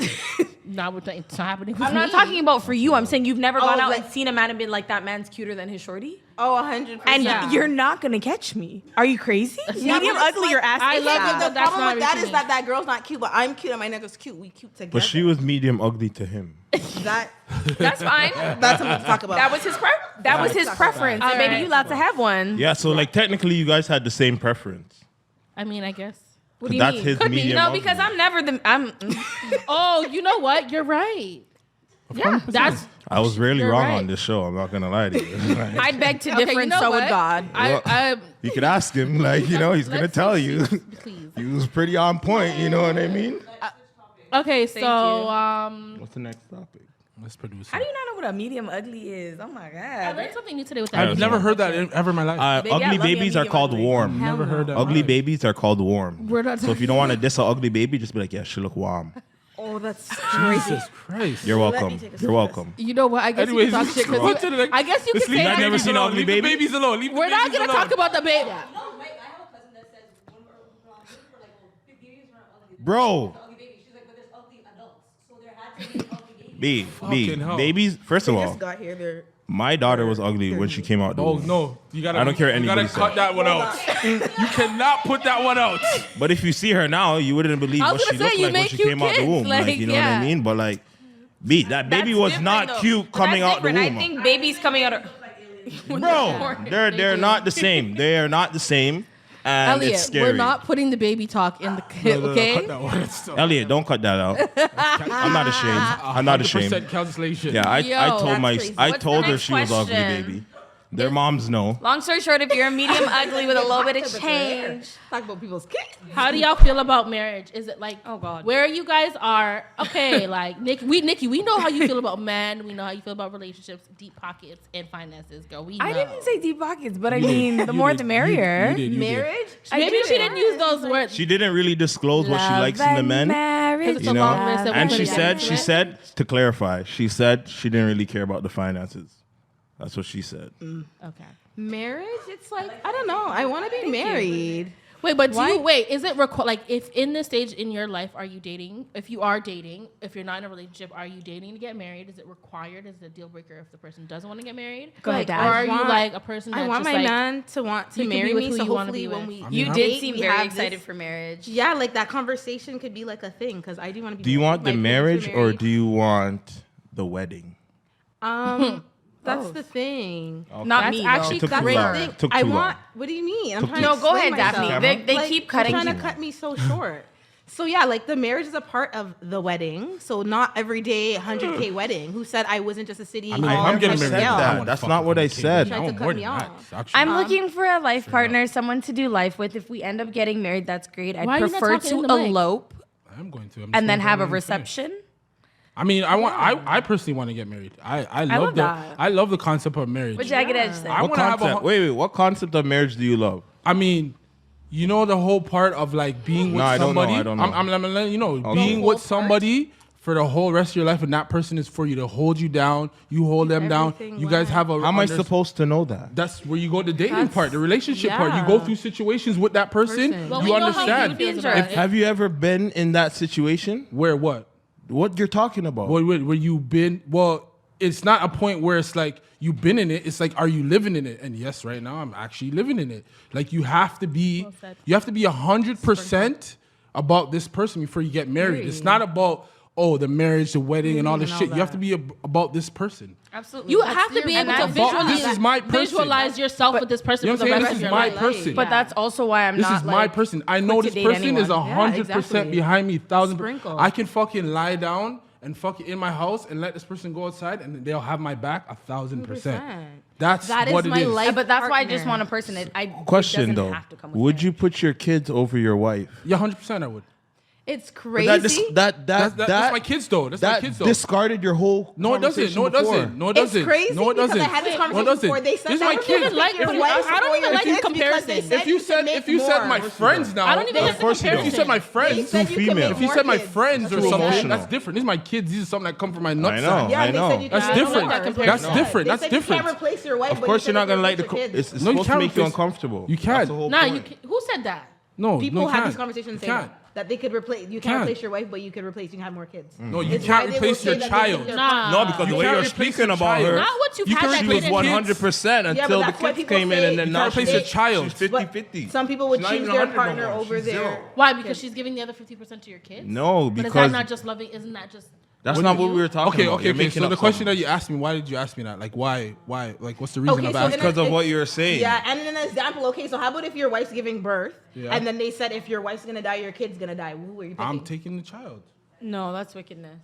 Speaker 1: Not with the, it's not happening. With
Speaker 3: I'm not
Speaker 1: me.
Speaker 3: talking about for you. I'm saying you've never gone out
Speaker 4: like-
Speaker 3: and seen a man and been like, that man's cuter than his shorty?
Speaker 4: Oh, 100%.
Speaker 3: And
Speaker 1: Yeah.
Speaker 3: you're not gonna catch me. Are you crazy?
Speaker 4: Yeah,
Speaker 3: Medium
Speaker 4: but it's
Speaker 3: ugly,
Speaker 4: like-
Speaker 3: your ass.
Speaker 1: I
Speaker 3: is
Speaker 1: love
Speaker 3: fat.
Speaker 1: it.
Speaker 4: the
Speaker 1: That's
Speaker 4: problem
Speaker 1: not
Speaker 4: with that
Speaker 1: reaching
Speaker 4: is that girl's not cute, but I'm cute and my nigga's cute. We cute together.
Speaker 5: But she was medium ugly to him.
Speaker 4: That
Speaker 3: That's fine.
Speaker 4: that's something to talk about.
Speaker 3: That was his that was his preference. And baby, you allowed to have one.
Speaker 5: Yeah, so like technically you guys had the same preference.
Speaker 1: I mean, I guess.
Speaker 3: What do you
Speaker 5: That's
Speaker 3: mean?
Speaker 5: his
Speaker 1: Could be.
Speaker 5: medium
Speaker 3: No,
Speaker 5: ugly.
Speaker 3: because I'm never the. I'm.
Speaker 1: Oh, you know what? You're right. Yeah, that's.
Speaker 5: I was really
Speaker 1: You're
Speaker 5: wrong
Speaker 1: right.
Speaker 5: on this show. I'm not gonna lie to you. Like,
Speaker 3: I beg to
Speaker 1: Okay,
Speaker 3: differ,
Speaker 1: you know
Speaker 3: so
Speaker 1: what?
Speaker 3: would God.
Speaker 1: I
Speaker 5: you could ask him, like, you know, he's gonna
Speaker 1: let's
Speaker 5: tell you.
Speaker 1: please.
Speaker 5: He was pretty on point, you know what I mean?
Speaker 1: Okay,
Speaker 3: Thank
Speaker 1: so
Speaker 3: you.
Speaker 5: What's the next topic?
Speaker 2: Let's produce
Speaker 3: How do
Speaker 2: it.
Speaker 3: you not know what a medium ugly is? Oh my
Speaker 1: I
Speaker 3: god.
Speaker 1: learned something new today with
Speaker 2: I've
Speaker 1: that.
Speaker 2: never heard that ever in my life.
Speaker 3: Baby, I
Speaker 5: Ugly
Speaker 3: love me a
Speaker 5: babies are
Speaker 3: medium
Speaker 5: called
Speaker 3: ugly.
Speaker 5: warm.
Speaker 2: Never heard that.
Speaker 5: Ugly
Speaker 2: word.
Speaker 5: babies are called warm.
Speaker 1: We're not
Speaker 5: So if you don't want to diss an ugly baby, just be like, yeah, she look warm.
Speaker 4: Oh, that's crazy.
Speaker 2: Jesus Christ.
Speaker 5: You're
Speaker 4: Let me
Speaker 5: welcome.
Speaker 4: take a
Speaker 5: You're
Speaker 4: sip.
Speaker 5: welcome.
Speaker 1: You know what? I guess
Speaker 2: Anyways,
Speaker 1: you can talk shit
Speaker 2: let's go on
Speaker 1: because
Speaker 2: to the next-
Speaker 1: I guess you
Speaker 2: Let's
Speaker 1: can
Speaker 2: leave
Speaker 1: say
Speaker 2: the
Speaker 5: I've
Speaker 1: that.
Speaker 5: never
Speaker 2: babies
Speaker 5: seen an
Speaker 2: alone.
Speaker 5: ugly
Speaker 2: Leave the
Speaker 5: baby.
Speaker 2: babies alone. Leave the
Speaker 1: We're not
Speaker 2: babies
Speaker 1: gonna
Speaker 2: alone.
Speaker 1: talk about the baby.
Speaker 6: No, right. I have a cousin that says when we're around here, we're like, oh, big babies are not ugly.
Speaker 5: Bro.
Speaker 6: They're ugly babies. She's like, but there's ugly adults. So there had to be ugly babies.
Speaker 5: Fucking
Speaker 2: hell.
Speaker 5: babies. First of
Speaker 4: They
Speaker 5: all,
Speaker 4: just got here. They're
Speaker 5: my daughter was ugly when she came out the
Speaker 2: Oh
Speaker 5: womb.
Speaker 2: no, you gotta.
Speaker 5: I don't care what
Speaker 2: You gotta
Speaker 5: anybody
Speaker 2: cut
Speaker 5: says.
Speaker 2: that one out. You cannot put that one out.
Speaker 5: But if you see her now, you wouldn't believe
Speaker 1: I
Speaker 5: what
Speaker 1: was
Speaker 5: she
Speaker 1: gonna
Speaker 5: looked
Speaker 1: say, you
Speaker 5: like when
Speaker 1: make
Speaker 5: she
Speaker 1: cute
Speaker 5: came out the
Speaker 1: kids,
Speaker 5: womb.
Speaker 1: like,
Speaker 5: Like, you know what
Speaker 1: yeah.
Speaker 5: I mean? But like, that baby
Speaker 3: That's
Speaker 5: was
Speaker 3: different,
Speaker 5: not
Speaker 3: though.
Speaker 5: cute
Speaker 3: But
Speaker 5: coming
Speaker 3: that's
Speaker 5: out the
Speaker 3: different.
Speaker 5: womb.
Speaker 3: I think babies coming out of
Speaker 5: Bro, they're not the same. They are not the same. And it's
Speaker 1: Elliot,
Speaker 5: scary.
Speaker 1: we're not putting the baby talk in the
Speaker 2: No, no,
Speaker 1: okay.
Speaker 2: cut that one. It's still-
Speaker 5: Elliot, don't cut that out. I'm not ashamed. I'm not ashamed.
Speaker 2: 100% cancellation.
Speaker 5: Yeah, I
Speaker 1: Yo,
Speaker 5: told
Speaker 1: that's
Speaker 5: my
Speaker 1: crazy.
Speaker 5: I
Speaker 3: What's
Speaker 5: told
Speaker 3: the
Speaker 5: her
Speaker 3: next
Speaker 5: she was ugly,
Speaker 3: question?
Speaker 5: baby. Their moms know.
Speaker 3: Long story short, if you're a medium ugly with a little bit of change.
Speaker 4: talk about people's kids.
Speaker 1: How do y'all feel about marriage? Is it like,
Speaker 3: Oh, God.
Speaker 1: where you guys are? Okay, like Nikki, we know how you feel about men. We know how you feel about relationships, deep pockets, and finances. Girl, we know.
Speaker 3: I didn't say deep pockets, but I
Speaker 2: You did.
Speaker 3: mean, the
Speaker 2: You
Speaker 3: more
Speaker 2: did.
Speaker 3: the merrier.
Speaker 2: You did.
Speaker 4: Marriage?
Speaker 1: Maybe she didn't use those words.
Speaker 5: She didn't really disclose what she
Speaker 3: Love
Speaker 5: likes in the
Speaker 3: and
Speaker 5: men.
Speaker 3: marriage.
Speaker 1: It's
Speaker 5: You
Speaker 1: a
Speaker 5: know,
Speaker 1: long list that we
Speaker 5: and
Speaker 1: could've gotten
Speaker 5: she
Speaker 1: to it.
Speaker 5: said to clarify, she said she didn't really care about the finances. That's what she said.
Speaker 1: Okay.
Speaker 4: Marriage? It's like, I don't know. I want to be married.
Speaker 1: Wait, but
Speaker 4: Why?
Speaker 1: is it like if in this stage in your life are you dating? If you are dating, if you're not in a relationship, are you dating to get married? Is it required? Is it a deal breaker if the person doesn't want to get married?
Speaker 3: Go ahead,
Speaker 1: Or
Speaker 3: Dad.
Speaker 1: are you
Speaker 4: want-
Speaker 1: like a person that
Speaker 4: I want
Speaker 1: just
Speaker 4: my
Speaker 1: like
Speaker 4: man to want to
Speaker 1: you can be
Speaker 4: marry
Speaker 1: with
Speaker 4: me.
Speaker 1: who
Speaker 4: So
Speaker 1: you wanna
Speaker 4: hopefully
Speaker 1: be
Speaker 4: when
Speaker 1: with?
Speaker 4: we
Speaker 3: You
Speaker 2: I
Speaker 3: did
Speaker 4: date,
Speaker 3: seem
Speaker 4: we
Speaker 3: very
Speaker 4: have
Speaker 3: excited
Speaker 4: this-
Speaker 3: for marriage.
Speaker 4: Yeah, like that conversation could be like a thing because I do want to be.
Speaker 5: Do you want the
Speaker 4: like,
Speaker 5: marriage or
Speaker 4: married.
Speaker 5: do you want the wedding?
Speaker 4: That's the thing.
Speaker 3: Not
Speaker 1: That's
Speaker 3: me,
Speaker 1: actually
Speaker 3: though.
Speaker 5: Took
Speaker 4: That's
Speaker 5: too
Speaker 4: the
Speaker 5: long.
Speaker 4: thing.
Speaker 5: Took
Speaker 4: I
Speaker 5: too long.
Speaker 4: want. What do you mean? I'm
Speaker 5: Took
Speaker 4: trying
Speaker 5: too
Speaker 4: to
Speaker 3: No, go
Speaker 4: explain
Speaker 3: ahead, Daphne.
Speaker 4: myself.
Speaker 3: They
Speaker 4: Like,
Speaker 3: keep cutting
Speaker 4: They're trying
Speaker 3: you.
Speaker 4: to cut me so short. So yeah, like the marriage is a part of the wedding. So not every day 100K wedding. Who said I wasn't just a city
Speaker 2: I mean,
Speaker 4: hall
Speaker 2: if I'm
Speaker 4: or
Speaker 2: getting
Speaker 4: something
Speaker 2: married,
Speaker 4: else?
Speaker 5: that.
Speaker 2: I wanna
Speaker 5: That's
Speaker 2: fuck
Speaker 5: not
Speaker 2: with
Speaker 5: what I
Speaker 2: a kid.
Speaker 5: said.
Speaker 4: Tried to
Speaker 2: want
Speaker 4: cut
Speaker 2: more
Speaker 4: me
Speaker 2: than that,
Speaker 4: off.
Speaker 2: actually.
Speaker 3: I'm looking for a life partner, someone to do life with. If we end up getting married, that's great. I'd
Speaker 1: Why are you not
Speaker 3: prefer
Speaker 1: talking in
Speaker 3: to
Speaker 1: the mic?
Speaker 3: elope
Speaker 2: I'm going to. I'm just
Speaker 3: and then
Speaker 2: gonna
Speaker 3: have
Speaker 2: go
Speaker 3: a
Speaker 2: ahead and finish.
Speaker 3: reception.
Speaker 2: I mean, I personally want to get married. I love
Speaker 3: that.
Speaker 2: I love the concept of marriage.
Speaker 3: What Jagged Edge said.
Speaker 2: I
Speaker 5: What
Speaker 2: wanna have a
Speaker 5: concept? Wait. What concept of marriage do you love?
Speaker 2: I mean, you know the whole part of like being with
Speaker 5: No, I don't know,
Speaker 2: somebody.
Speaker 5: I don't know.
Speaker 2: I'm letting you know,
Speaker 5: Okay.
Speaker 2: being
Speaker 1: The
Speaker 2: with
Speaker 1: whole
Speaker 2: somebody for the whole rest of your life, and that person is for you to hold you down. You hold them down.
Speaker 4: Everything
Speaker 2: You guys
Speaker 4: well.
Speaker 2: have a.
Speaker 5: How am I
Speaker 2: under-
Speaker 5: supposed to know that?
Speaker 2: That's where you go the dating
Speaker 4: That's-
Speaker 2: part, the relationship part. You go
Speaker 4: yeah.
Speaker 2: through situations with that person.
Speaker 1: Well,
Speaker 2: You
Speaker 1: we know how
Speaker 2: understand.
Speaker 1: you feel
Speaker 3: If-
Speaker 1: about it.
Speaker 5: Have you ever been in that situation?
Speaker 2: Where what?
Speaker 5: What you're talking about?
Speaker 2: Where you been? Well, it's not a point where it's like you've been in it. It's like, are you living in it? And yes, right now I'm actually living in it. Like you have to be,
Speaker 1: Well said.
Speaker 2: you have to be 100% about this person before you get married. It's not about the marriage, the wedding, and all this
Speaker 4: and all
Speaker 2: shit. You have
Speaker 4: that.
Speaker 2: to be about this person.
Speaker 3: Absolutely.
Speaker 1: You have to be able to
Speaker 2: This is my person.
Speaker 1: visualize yourself with this person
Speaker 2: You know
Speaker 1: for
Speaker 2: what
Speaker 1: the
Speaker 2: I'm
Speaker 1: rest
Speaker 2: saying?
Speaker 1: of
Speaker 2: This is
Speaker 1: your
Speaker 2: my
Speaker 1: life.
Speaker 2: person.
Speaker 3: But that's also why I'm
Speaker 2: This
Speaker 3: not
Speaker 2: is my
Speaker 3: like,
Speaker 2: person. I know
Speaker 3: quick
Speaker 2: this
Speaker 3: to date
Speaker 2: person is
Speaker 3: anyone.
Speaker 2: 100%
Speaker 4: exactly.
Speaker 2: behind me, 1,000%.
Speaker 4: Sprinkle.
Speaker 2: I can fucking lie down and fuck it in my house and let this person go outside and they'll have my back 1,000%. That's
Speaker 4: That is
Speaker 2: what it
Speaker 4: my
Speaker 2: is.
Speaker 4: life.
Speaker 3: but that's why I just
Speaker 4: partner.
Speaker 3: want a person that I
Speaker 5: Question
Speaker 3: it doesn't
Speaker 5: though,
Speaker 3: have to come with
Speaker 5: would you
Speaker 3: marriage.
Speaker 5: put your kids over your wife?
Speaker 2: Yeah, 100% I would.
Speaker 4: It's
Speaker 5: But
Speaker 4: crazy.
Speaker 2: That's my kids though. That's my
Speaker 5: that
Speaker 2: kids though.
Speaker 5: discarded your whole.
Speaker 2: No, it doesn't. No, it
Speaker 5: conversation before.
Speaker 2: doesn't. No, it
Speaker 4: It's
Speaker 2: doesn't.
Speaker 4: crazy
Speaker 2: No, it
Speaker 4: because
Speaker 2: doesn't.
Speaker 4: I had this
Speaker 2: No, it
Speaker 4: conversation
Speaker 2: doesn't.
Speaker 4: before. They said
Speaker 2: This is
Speaker 4: that
Speaker 2: my
Speaker 4: would
Speaker 2: kids.
Speaker 4: even like your
Speaker 1: If you-
Speaker 4: wife
Speaker 1: I don't
Speaker 4: or
Speaker 1: even
Speaker 4: your
Speaker 1: like these
Speaker 4: kids because
Speaker 1: comparisons.
Speaker 4: they said
Speaker 2: If you said my
Speaker 4: more.
Speaker 2: friends now,
Speaker 1: I don't even
Speaker 5: Of
Speaker 1: like the
Speaker 5: course you don't.
Speaker 2: if you
Speaker 1: comparison.
Speaker 2: said my
Speaker 4: They
Speaker 2: friends,
Speaker 4: said you can
Speaker 5: female.
Speaker 4: make
Speaker 2: if you
Speaker 4: more
Speaker 2: said my
Speaker 4: kids.
Speaker 2: friends or
Speaker 5: too
Speaker 2: something,
Speaker 5: emotional.
Speaker 2: that's different. These are my kids. These are something that come from my
Speaker 5: I
Speaker 2: nutsack.
Speaker 5: know.
Speaker 4: Yeah,
Speaker 5: I
Speaker 4: they
Speaker 5: know.
Speaker 4: said you
Speaker 2: That's
Speaker 4: can-
Speaker 2: different.
Speaker 4: I don't like that
Speaker 2: That's
Speaker 4: comparison.
Speaker 2: different.
Speaker 4: They
Speaker 2: That's
Speaker 4: said you
Speaker 2: different.
Speaker 4: can't replace your wife.
Speaker 5: Of
Speaker 4: but
Speaker 5: course,
Speaker 4: you
Speaker 5: you're not
Speaker 4: can
Speaker 5: gonna like the.
Speaker 4: replace your kids.
Speaker 5: It's
Speaker 2: No, you
Speaker 5: supposed to
Speaker 2: can't
Speaker 5: make you
Speaker 2: replace-
Speaker 5: uncomfortable.
Speaker 2: You can't.
Speaker 5: That's the whole
Speaker 1: Nah,
Speaker 5: point.
Speaker 1: who said that?
Speaker 2: No,
Speaker 4: People
Speaker 2: no,
Speaker 4: have
Speaker 2: can't.
Speaker 4: these conversations
Speaker 2: You
Speaker 4: saying
Speaker 2: can't.
Speaker 4: that they could replace. You
Speaker 2: Can't.
Speaker 4: can't replace your wife, but you could replace. You can have more kids.
Speaker 2: No, you
Speaker 4: It's why
Speaker 2: can't
Speaker 4: they will
Speaker 2: replace
Speaker 4: say
Speaker 2: your
Speaker 4: that they think
Speaker 2: child.
Speaker 4: they're
Speaker 1: Nah.
Speaker 5: No, because the
Speaker 2: You
Speaker 5: way
Speaker 2: can't
Speaker 5: you're
Speaker 2: replace
Speaker 5: speaking
Speaker 2: your
Speaker 5: about her,
Speaker 2: child.
Speaker 1: Not what you've
Speaker 2: You
Speaker 1: had
Speaker 2: can
Speaker 1: that
Speaker 5: she
Speaker 2: replace
Speaker 5: was
Speaker 1: great in
Speaker 5: 100%
Speaker 4: Yeah,
Speaker 5: until
Speaker 4: but
Speaker 5: the
Speaker 4: that's why
Speaker 5: kids
Speaker 4: people
Speaker 5: came in,
Speaker 4: say
Speaker 5: and then
Speaker 2: you
Speaker 5: now
Speaker 2: can't replace
Speaker 5: she's
Speaker 2: your child.
Speaker 5: She's
Speaker 4: But
Speaker 5: 50-50.
Speaker 4: some people would
Speaker 5: She's not
Speaker 4: choose
Speaker 5: even
Speaker 4: their
Speaker 5: 100 no
Speaker 4: partner
Speaker 5: more.
Speaker 4: over
Speaker 5: She's
Speaker 4: their.
Speaker 5: zero.
Speaker 1: Why? Because she's giving the other 50% to your kids?
Speaker 5: No,
Speaker 1: But is
Speaker 5: because
Speaker 1: that not just loving? Isn't that just
Speaker 5: that's
Speaker 1: what
Speaker 5: not
Speaker 1: you
Speaker 5: what
Speaker 1: do?
Speaker 5: we were talking
Speaker 2: Okay,
Speaker 5: about.
Speaker 2: okay,
Speaker 5: You're
Speaker 2: okay.
Speaker 5: making
Speaker 2: So
Speaker 5: up
Speaker 2: the question
Speaker 5: something.
Speaker 2: that you asked me, why did you ask me that? Like, why? Like, what's the reason
Speaker 4: Okay,
Speaker 2: of
Speaker 4: so
Speaker 2: asking?
Speaker 4: then
Speaker 5: Because of what you're saying.
Speaker 4: Yeah, and an example. Okay, so how about if your wife's giving birth,
Speaker 2: Yeah.
Speaker 4: and then they said if your wife's gonna die, your kid's gonna die. Who are you picking?
Speaker 2: I'm taking the child.
Speaker 3: No, that's wickedness.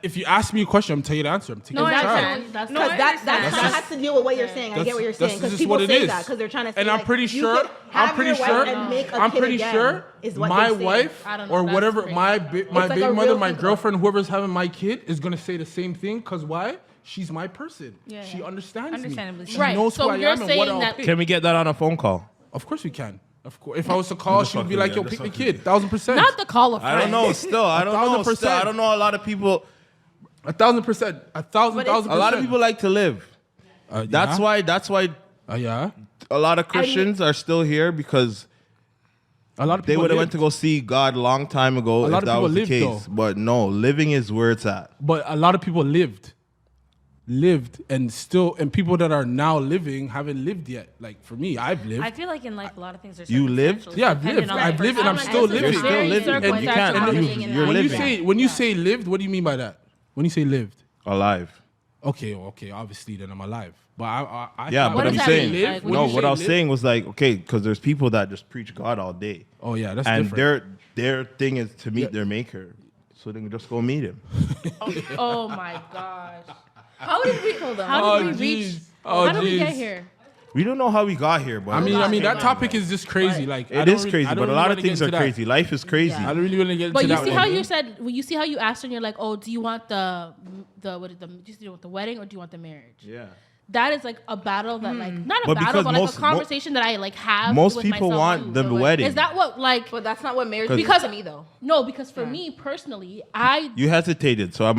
Speaker 2: if you ask me a question, I'm gonna tell you the answer. I'm taking
Speaker 3: No,
Speaker 2: a
Speaker 3: I
Speaker 2: child.
Speaker 3: understand.
Speaker 1: That's
Speaker 4: Because that
Speaker 2: That's
Speaker 4: kind of
Speaker 2: just-
Speaker 4: has to deal with what you're saying. I get what you're saying. Because
Speaker 2: just
Speaker 4: people
Speaker 2: what it
Speaker 4: say
Speaker 2: is.
Speaker 4: that because they're trying to say,
Speaker 2: And I'm
Speaker 4: like,
Speaker 2: pretty
Speaker 4: you
Speaker 2: sure.
Speaker 4: could have your wife and make a
Speaker 2: I'm
Speaker 4: kid
Speaker 2: pretty
Speaker 4: again,
Speaker 2: sure.
Speaker 4: is what
Speaker 2: My
Speaker 4: they say.
Speaker 2: wife
Speaker 1: I don't know,
Speaker 2: or
Speaker 1: that's
Speaker 2: whatever
Speaker 1: crazy.
Speaker 2: my
Speaker 4: like
Speaker 2: baby
Speaker 4: a
Speaker 2: mother,
Speaker 4: real
Speaker 2: my
Speaker 4: thing, though.
Speaker 2: girlfriend, whoever's having my kid is gonna say the same thing. Cause why? She's my person.
Speaker 3: Yeah,
Speaker 2: She
Speaker 3: yeah.
Speaker 2: understands
Speaker 3: Understandably
Speaker 2: me.
Speaker 3: so.
Speaker 2: She
Speaker 1: Right,
Speaker 2: knows
Speaker 1: so
Speaker 2: who I
Speaker 1: you're
Speaker 2: am and what
Speaker 1: saying
Speaker 2: I'll
Speaker 1: that-
Speaker 2: pick.
Speaker 5: Can we get that on a phone call?
Speaker 2: Of course we can. Of course, if I was to call,
Speaker 5: just
Speaker 2: she would be
Speaker 5: fucking
Speaker 2: like,
Speaker 5: with
Speaker 2: "Yo,
Speaker 5: you. I'm
Speaker 2: pick the
Speaker 5: just fucking
Speaker 2: kid." 1,000%.
Speaker 1: not the call of
Speaker 5: I don't know. Still, I don't know.
Speaker 2: 1,000%.
Speaker 5: Still, I don't know. A lot of people.
Speaker 2: 1,000%. 1,000,000%.
Speaker 5: A lot of people like to live. That's
Speaker 2: yeah?
Speaker 5: why. That's why
Speaker 2: Yeah.
Speaker 5: a lot of Christians are still here because
Speaker 2: A lot of
Speaker 5: they
Speaker 2: people
Speaker 5: would have went
Speaker 2: lived.
Speaker 5: to go see God long time ago
Speaker 2: A lot
Speaker 5: if
Speaker 2: of
Speaker 5: that
Speaker 2: people
Speaker 5: was the
Speaker 2: lived,
Speaker 5: case.
Speaker 2: though.
Speaker 5: But no, living is where it's at.
Speaker 2: But a lot of people lived and still, and people that are now living haven't lived yet. Like for me, I've lived.
Speaker 3: I feel like in life, a lot of things are
Speaker 5: You lived?
Speaker 3: circumstantial,
Speaker 2: Yeah, I've
Speaker 3: depending
Speaker 2: lived.
Speaker 3: on
Speaker 2: I've
Speaker 3: the
Speaker 2: lived and I'm
Speaker 3: person.
Speaker 2: still living.
Speaker 5: You're still living.
Speaker 2: And
Speaker 5: you can't. You're
Speaker 2: when you
Speaker 5: living.
Speaker 2: say lived, what do you mean by that? When you say lived,
Speaker 5: Alive.
Speaker 2: okay, obviously then I'm alive. But I
Speaker 5: Yeah,
Speaker 2: thought
Speaker 5: but
Speaker 2: when
Speaker 5: I'm
Speaker 2: you say
Speaker 5: saying
Speaker 2: live, when
Speaker 5: no.
Speaker 2: you
Speaker 5: What
Speaker 2: say
Speaker 5: I was
Speaker 2: live-
Speaker 5: saying was like okay, because there's people that just preach God all day,
Speaker 2: Oh yeah, that's
Speaker 5: and
Speaker 2: different.
Speaker 5: their thing is to meet their maker, so they can just go meet him.
Speaker 1: Oh my gosh.
Speaker 4: How did we? Hold on.
Speaker 1: How did we
Speaker 2: jeez.
Speaker 1: reach?
Speaker 2: Oh,
Speaker 1: How did we get
Speaker 2: jeez.
Speaker 1: here?
Speaker 5: We don't know how we got here, but
Speaker 2: I mean that topic is just crazy. Like I
Speaker 5: it
Speaker 2: don't
Speaker 5: is
Speaker 2: really-
Speaker 5: crazy.
Speaker 2: I don't
Speaker 5: But a
Speaker 2: really
Speaker 5: lot
Speaker 2: wanna
Speaker 5: of
Speaker 2: get
Speaker 5: things are
Speaker 2: into that.
Speaker 5: crazy. Life is crazy.
Speaker 2: I don't really want to get into
Speaker 1: But you
Speaker 2: that
Speaker 1: see
Speaker 2: one.
Speaker 1: how you said, well, you see how you asked her and you're like, oh, do you want the what is the do you want the wedding or do you want the marriage?
Speaker 5: Yeah.
Speaker 1: That is like a battle that like not a
Speaker 5: But
Speaker 1: battle,
Speaker 5: because
Speaker 1: but like
Speaker 5: most-
Speaker 1: a conversation that I like have.
Speaker 5: Most
Speaker 1: with
Speaker 5: people
Speaker 1: myself
Speaker 5: want
Speaker 1: too.
Speaker 5: the
Speaker 4: So, like,
Speaker 5: wedding.
Speaker 1: Is that what like?
Speaker 4: But that's not what marriage is
Speaker 1: Because
Speaker 4: to me, though.
Speaker 1: No, because for me personally, I
Speaker 5: You hesitated, so I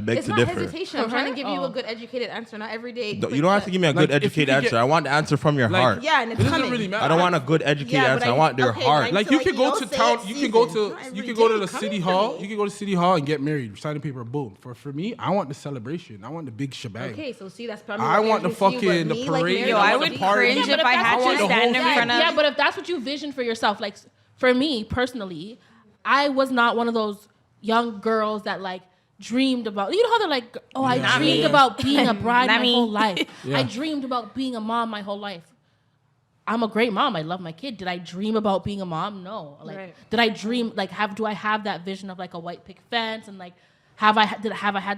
Speaker 5: beg
Speaker 4: It's
Speaker 5: to
Speaker 4: not
Speaker 5: differ.
Speaker 4: hesitation. I'm trying to give you
Speaker 1: Oh.
Speaker 4: a good educated answer. Not every day.
Speaker 5: You don't have to give me a
Speaker 2: Like,
Speaker 5: good
Speaker 2: if you
Speaker 5: educated
Speaker 2: could get-
Speaker 5: answer. I want the answer from your
Speaker 2: Like,
Speaker 5: heart.
Speaker 4: Yeah, and it's
Speaker 2: It doesn't
Speaker 4: coming.
Speaker 2: really matter.
Speaker 5: I don't want a good educated
Speaker 4: Yeah,
Speaker 5: answer.
Speaker 4: but
Speaker 5: I want their
Speaker 4: okay,
Speaker 5: heart.
Speaker 2: Like
Speaker 4: So,
Speaker 2: you
Speaker 4: like,
Speaker 2: could
Speaker 4: you
Speaker 2: go
Speaker 4: don't
Speaker 2: to
Speaker 4: say
Speaker 2: town,
Speaker 4: it's
Speaker 2: you can go
Speaker 4: season.
Speaker 2: to
Speaker 4: Not
Speaker 2: you
Speaker 4: every
Speaker 2: can go to
Speaker 4: day.
Speaker 2: the
Speaker 4: Come
Speaker 2: city
Speaker 4: to
Speaker 2: hall.
Speaker 4: me.
Speaker 2: You can go to city hall and get married, sign a paper, boom. For me, I want the celebration. I want the big shebang.
Speaker 4: Okay, so see, that's probably.
Speaker 2: I
Speaker 4: what
Speaker 2: want the
Speaker 4: marriage is to you,
Speaker 2: fucking
Speaker 4: but
Speaker 2: the
Speaker 4: me, like,
Speaker 2: parade.
Speaker 4: marriage
Speaker 3: Yo,
Speaker 2: I
Speaker 3: I
Speaker 2: want
Speaker 3: would
Speaker 2: the party.
Speaker 3: cringe
Speaker 1: but
Speaker 3: if I
Speaker 1: that's
Speaker 3: had
Speaker 1: what
Speaker 3: to
Speaker 1: you-
Speaker 3: stand in
Speaker 1: yeah,
Speaker 3: front of.
Speaker 1: Yeah, but if that's what you vision for yourself, like for me personally, I was not one of those young girls that like dreamed about. You know how they're like, oh, I
Speaker 2: Yeah.
Speaker 1: dreamed
Speaker 3: me.
Speaker 1: about being a bride
Speaker 3: Not
Speaker 1: my
Speaker 3: me.
Speaker 1: whole life.
Speaker 2: Yeah.
Speaker 1: I dreamed about being a mom my whole life. I'm a great mom. I love my kid. Did I dream about being a mom? No. Like,
Speaker 4: Right.
Speaker 1: did I dream like do I have that vision of like a white picket fence and like have I had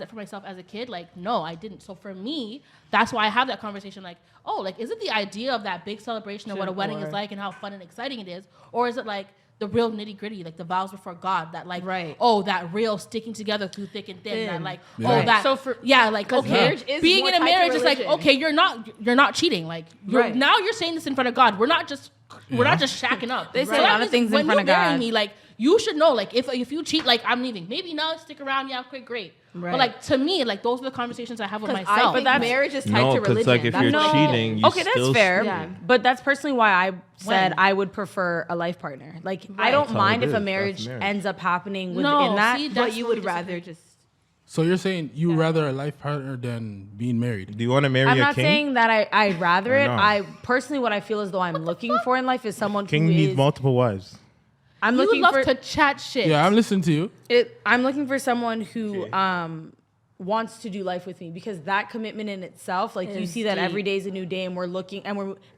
Speaker 1: that for myself as a kid? Like, no, I didn't. So for me, that's why I have that conversation. Like, oh, like is it the idea of that big celebration of what a wedding is like and how fun and exciting it is, or is it like the real nitty gritty, like the vows before God, that like,
Speaker 4: Right.
Speaker 1: oh, that real sticking together through thick and thin, that
Speaker 4: Thin.
Speaker 1: like,
Speaker 2: Yeah.
Speaker 1: oh,
Speaker 2: Right.
Speaker 1: that,
Speaker 4: So for-
Speaker 1: yeah, like,
Speaker 4: 'cause
Speaker 1: okay,
Speaker 4: marriage is
Speaker 1: being
Speaker 4: more
Speaker 1: in a
Speaker 4: tied to
Speaker 1: marriage is like,
Speaker 4: religion.
Speaker 1: okay, you're not cheating, like,
Speaker 4: Right.
Speaker 1: now you're saying this in front of God. We're not just shacking up.
Speaker 3: They say
Speaker 1: So
Speaker 3: a
Speaker 1: that
Speaker 3: lot of
Speaker 1: means
Speaker 3: things in
Speaker 1: when
Speaker 3: front
Speaker 1: you
Speaker 3: of
Speaker 1: marry
Speaker 3: God.
Speaker 1: me, like, you should know, like, if you cheat, like, I'm leaving. Maybe now stick around, yeah, okay, great.
Speaker 4: Right.
Speaker 1: But like to me, like those are the conversations I have with
Speaker 4: Because
Speaker 1: myself.
Speaker 4: I think
Speaker 3: that's-
Speaker 4: marriage is tied
Speaker 5: No,
Speaker 4: to
Speaker 5: 'cause,
Speaker 4: religion.
Speaker 5: like, if
Speaker 4: That's
Speaker 5: you're
Speaker 4: what I think.
Speaker 5: cheating, you
Speaker 3: Okay, that's
Speaker 5: still
Speaker 3: fair.
Speaker 4: Yeah.
Speaker 3: But that's personally why I said
Speaker 1: When?
Speaker 3: I would prefer a life partner. Like I
Speaker 1: Right.
Speaker 3: don't
Speaker 5: That's how
Speaker 3: mind
Speaker 5: it
Speaker 3: if a
Speaker 5: is.
Speaker 3: marriage
Speaker 5: That's marriage.
Speaker 3: ends up happening within
Speaker 1: No,
Speaker 3: that.
Speaker 1: see,
Speaker 4: But
Speaker 1: that's
Speaker 4: you
Speaker 1: what
Speaker 4: would
Speaker 1: we
Speaker 4: rather
Speaker 1: disagree.
Speaker 4: just.
Speaker 2: So you're saying you rather a life partner than being married?
Speaker 5: Do you want to marry
Speaker 3: I'm
Speaker 5: a
Speaker 3: not
Speaker 5: king?
Speaker 3: saying that I'd rather
Speaker 5: Or
Speaker 3: it.
Speaker 5: not?
Speaker 3: I personally, what I feel as though I'm looking for in life is someone
Speaker 5: King
Speaker 3: who
Speaker 5: needs
Speaker 3: is.
Speaker 5: multiple wives.
Speaker 3: I'm
Speaker 1: You
Speaker 3: looking
Speaker 1: love
Speaker 3: for.
Speaker 1: to chat shit.
Speaker 2: Yeah, I'm listening to you.
Speaker 3: I'm looking for someone who wants to do life with me, because that commitment in itself, like you
Speaker 4: Is
Speaker 3: see that
Speaker 4: deep.
Speaker 3: every day is a new day, and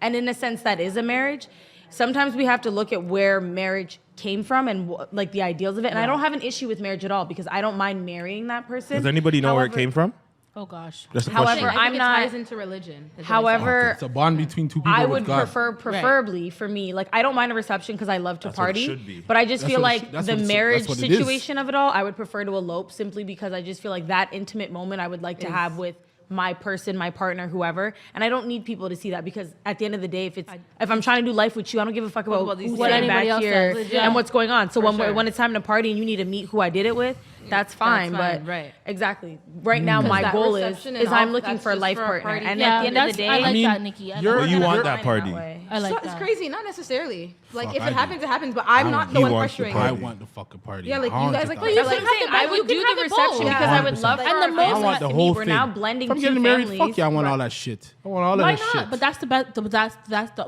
Speaker 3: and in a sense that is a marriage. Sometimes we have to look at where marriage came from and like the ideals of it. And I don't have an issue with marriage at all, because I don't mind marrying that person.
Speaker 5: Does anybody know where it
Speaker 3: However-
Speaker 5: came from?
Speaker 1: Oh gosh.
Speaker 5: That's a
Speaker 3: However,
Speaker 5: question.
Speaker 4: I
Speaker 3: I'm
Speaker 4: think it
Speaker 3: not-
Speaker 4: ties into religion. is what I
Speaker 3: However,
Speaker 2: It's a bond between two people
Speaker 3: I
Speaker 2: with
Speaker 3: would
Speaker 2: God.
Speaker 3: preferably for me, like I don't mind a reception because I love to
Speaker 5: That's what it
Speaker 3: party,
Speaker 5: should be.
Speaker 3: but I just
Speaker 2: That's
Speaker 3: feel
Speaker 2: what it
Speaker 3: like
Speaker 2: that's
Speaker 3: the
Speaker 2: what it's-
Speaker 3: marriage
Speaker 2: that's what it is.
Speaker 3: situation of it all, I would prefer to elope, simply because I just feel like that intimate moment I would like to have with my person, my partner, whoever, and I don't need people to see that, because at the end of the day, if I'm trying to do life with you, I don't give a fuck about
Speaker 4: about these
Speaker 3: who's
Speaker 4: things.
Speaker 3: sitting
Speaker 1: What anybody
Speaker 3: back
Speaker 1: else
Speaker 3: here
Speaker 1: says. Yeah.
Speaker 3: and what's going on. So
Speaker 1: For
Speaker 3: when
Speaker 1: sure.
Speaker 3: when it's time to party and you need to meet who I did it with, that's fine.
Speaker 4: fine,
Speaker 3: But
Speaker 4: right.
Speaker 3: exactly right now,
Speaker 4: 'Cause
Speaker 3: my
Speaker 4: that
Speaker 3: goal is
Speaker 4: reception and
Speaker 3: I'm
Speaker 4: all,
Speaker 3: looking
Speaker 4: that's
Speaker 3: for a
Speaker 4: just
Speaker 3: life
Speaker 4: for a
Speaker 3: partner,
Speaker 4: party.
Speaker 3: and
Speaker 1: Yeah,
Speaker 3: at the end of the day,
Speaker 1: I like
Speaker 2: mean,
Speaker 1: that, Nikki. I
Speaker 2: you're-
Speaker 1: like
Speaker 5: Well, you
Speaker 1: that.
Speaker 5: want
Speaker 3: I'm
Speaker 5: that
Speaker 3: fine
Speaker 5: party.
Speaker 3: way.
Speaker 1: I like
Speaker 4: It's
Speaker 1: that.
Speaker 4: crazy, not necessarily. Like
Speaker 2: Fuck,
Speaker 4: if
Speaker 2: I
Speaker 4: it
Speaker 2: do.
Speaker 4: happens, it happens. But I'm not the
Speaker 5: He
Speaker 4: one
Speaker 5: wants the
Speaker 4: pressuring.
Speaker 2: I
Speaker 5: party.
Speaker 2: want the fucking party.
Speaker 4: Yeah, like, you guys,
Speaker 2: 100,000.
Speaker 4: like,
Speaker 1: But you
Speaker 3: That's
Speaker 1: can
Speaker 3: what I'm saying.
Speaker 1: have
Speaker 3: I
Speaker 1: it
Speaker 3: would
Speaker 1: both.
Speaker 3: do
Speaker 1: You
Speaker 3: the
Speaker 1: can have it
Speaker 3: reception
Speaker 1: both.
Speaker 3: because I would
Speaker 2: 100%.
Speaker 3: love
Speaker 1: And
Speaker 3: for
Speaker 1: the
Speaker 3: our
Speaker 1: most-
Speaker 3: families
Speaker 2: I want the
Speaker 3: to
Speaker 2: whole
Speaker 3: meet. We're
Speaker 2: thing.
Speaker 3: now blending
Speaker 2: If I'm
Speaker 3: two
Speaker 2: getting married,
Speaker 3: families.
Speaker 2: fuck yeah, I want all that shit. I want all of
Speaker 1: Why
Speaker 2: that
Speaker 1: not?
Speaker 2: shit.
Speaker 1: But that's the best.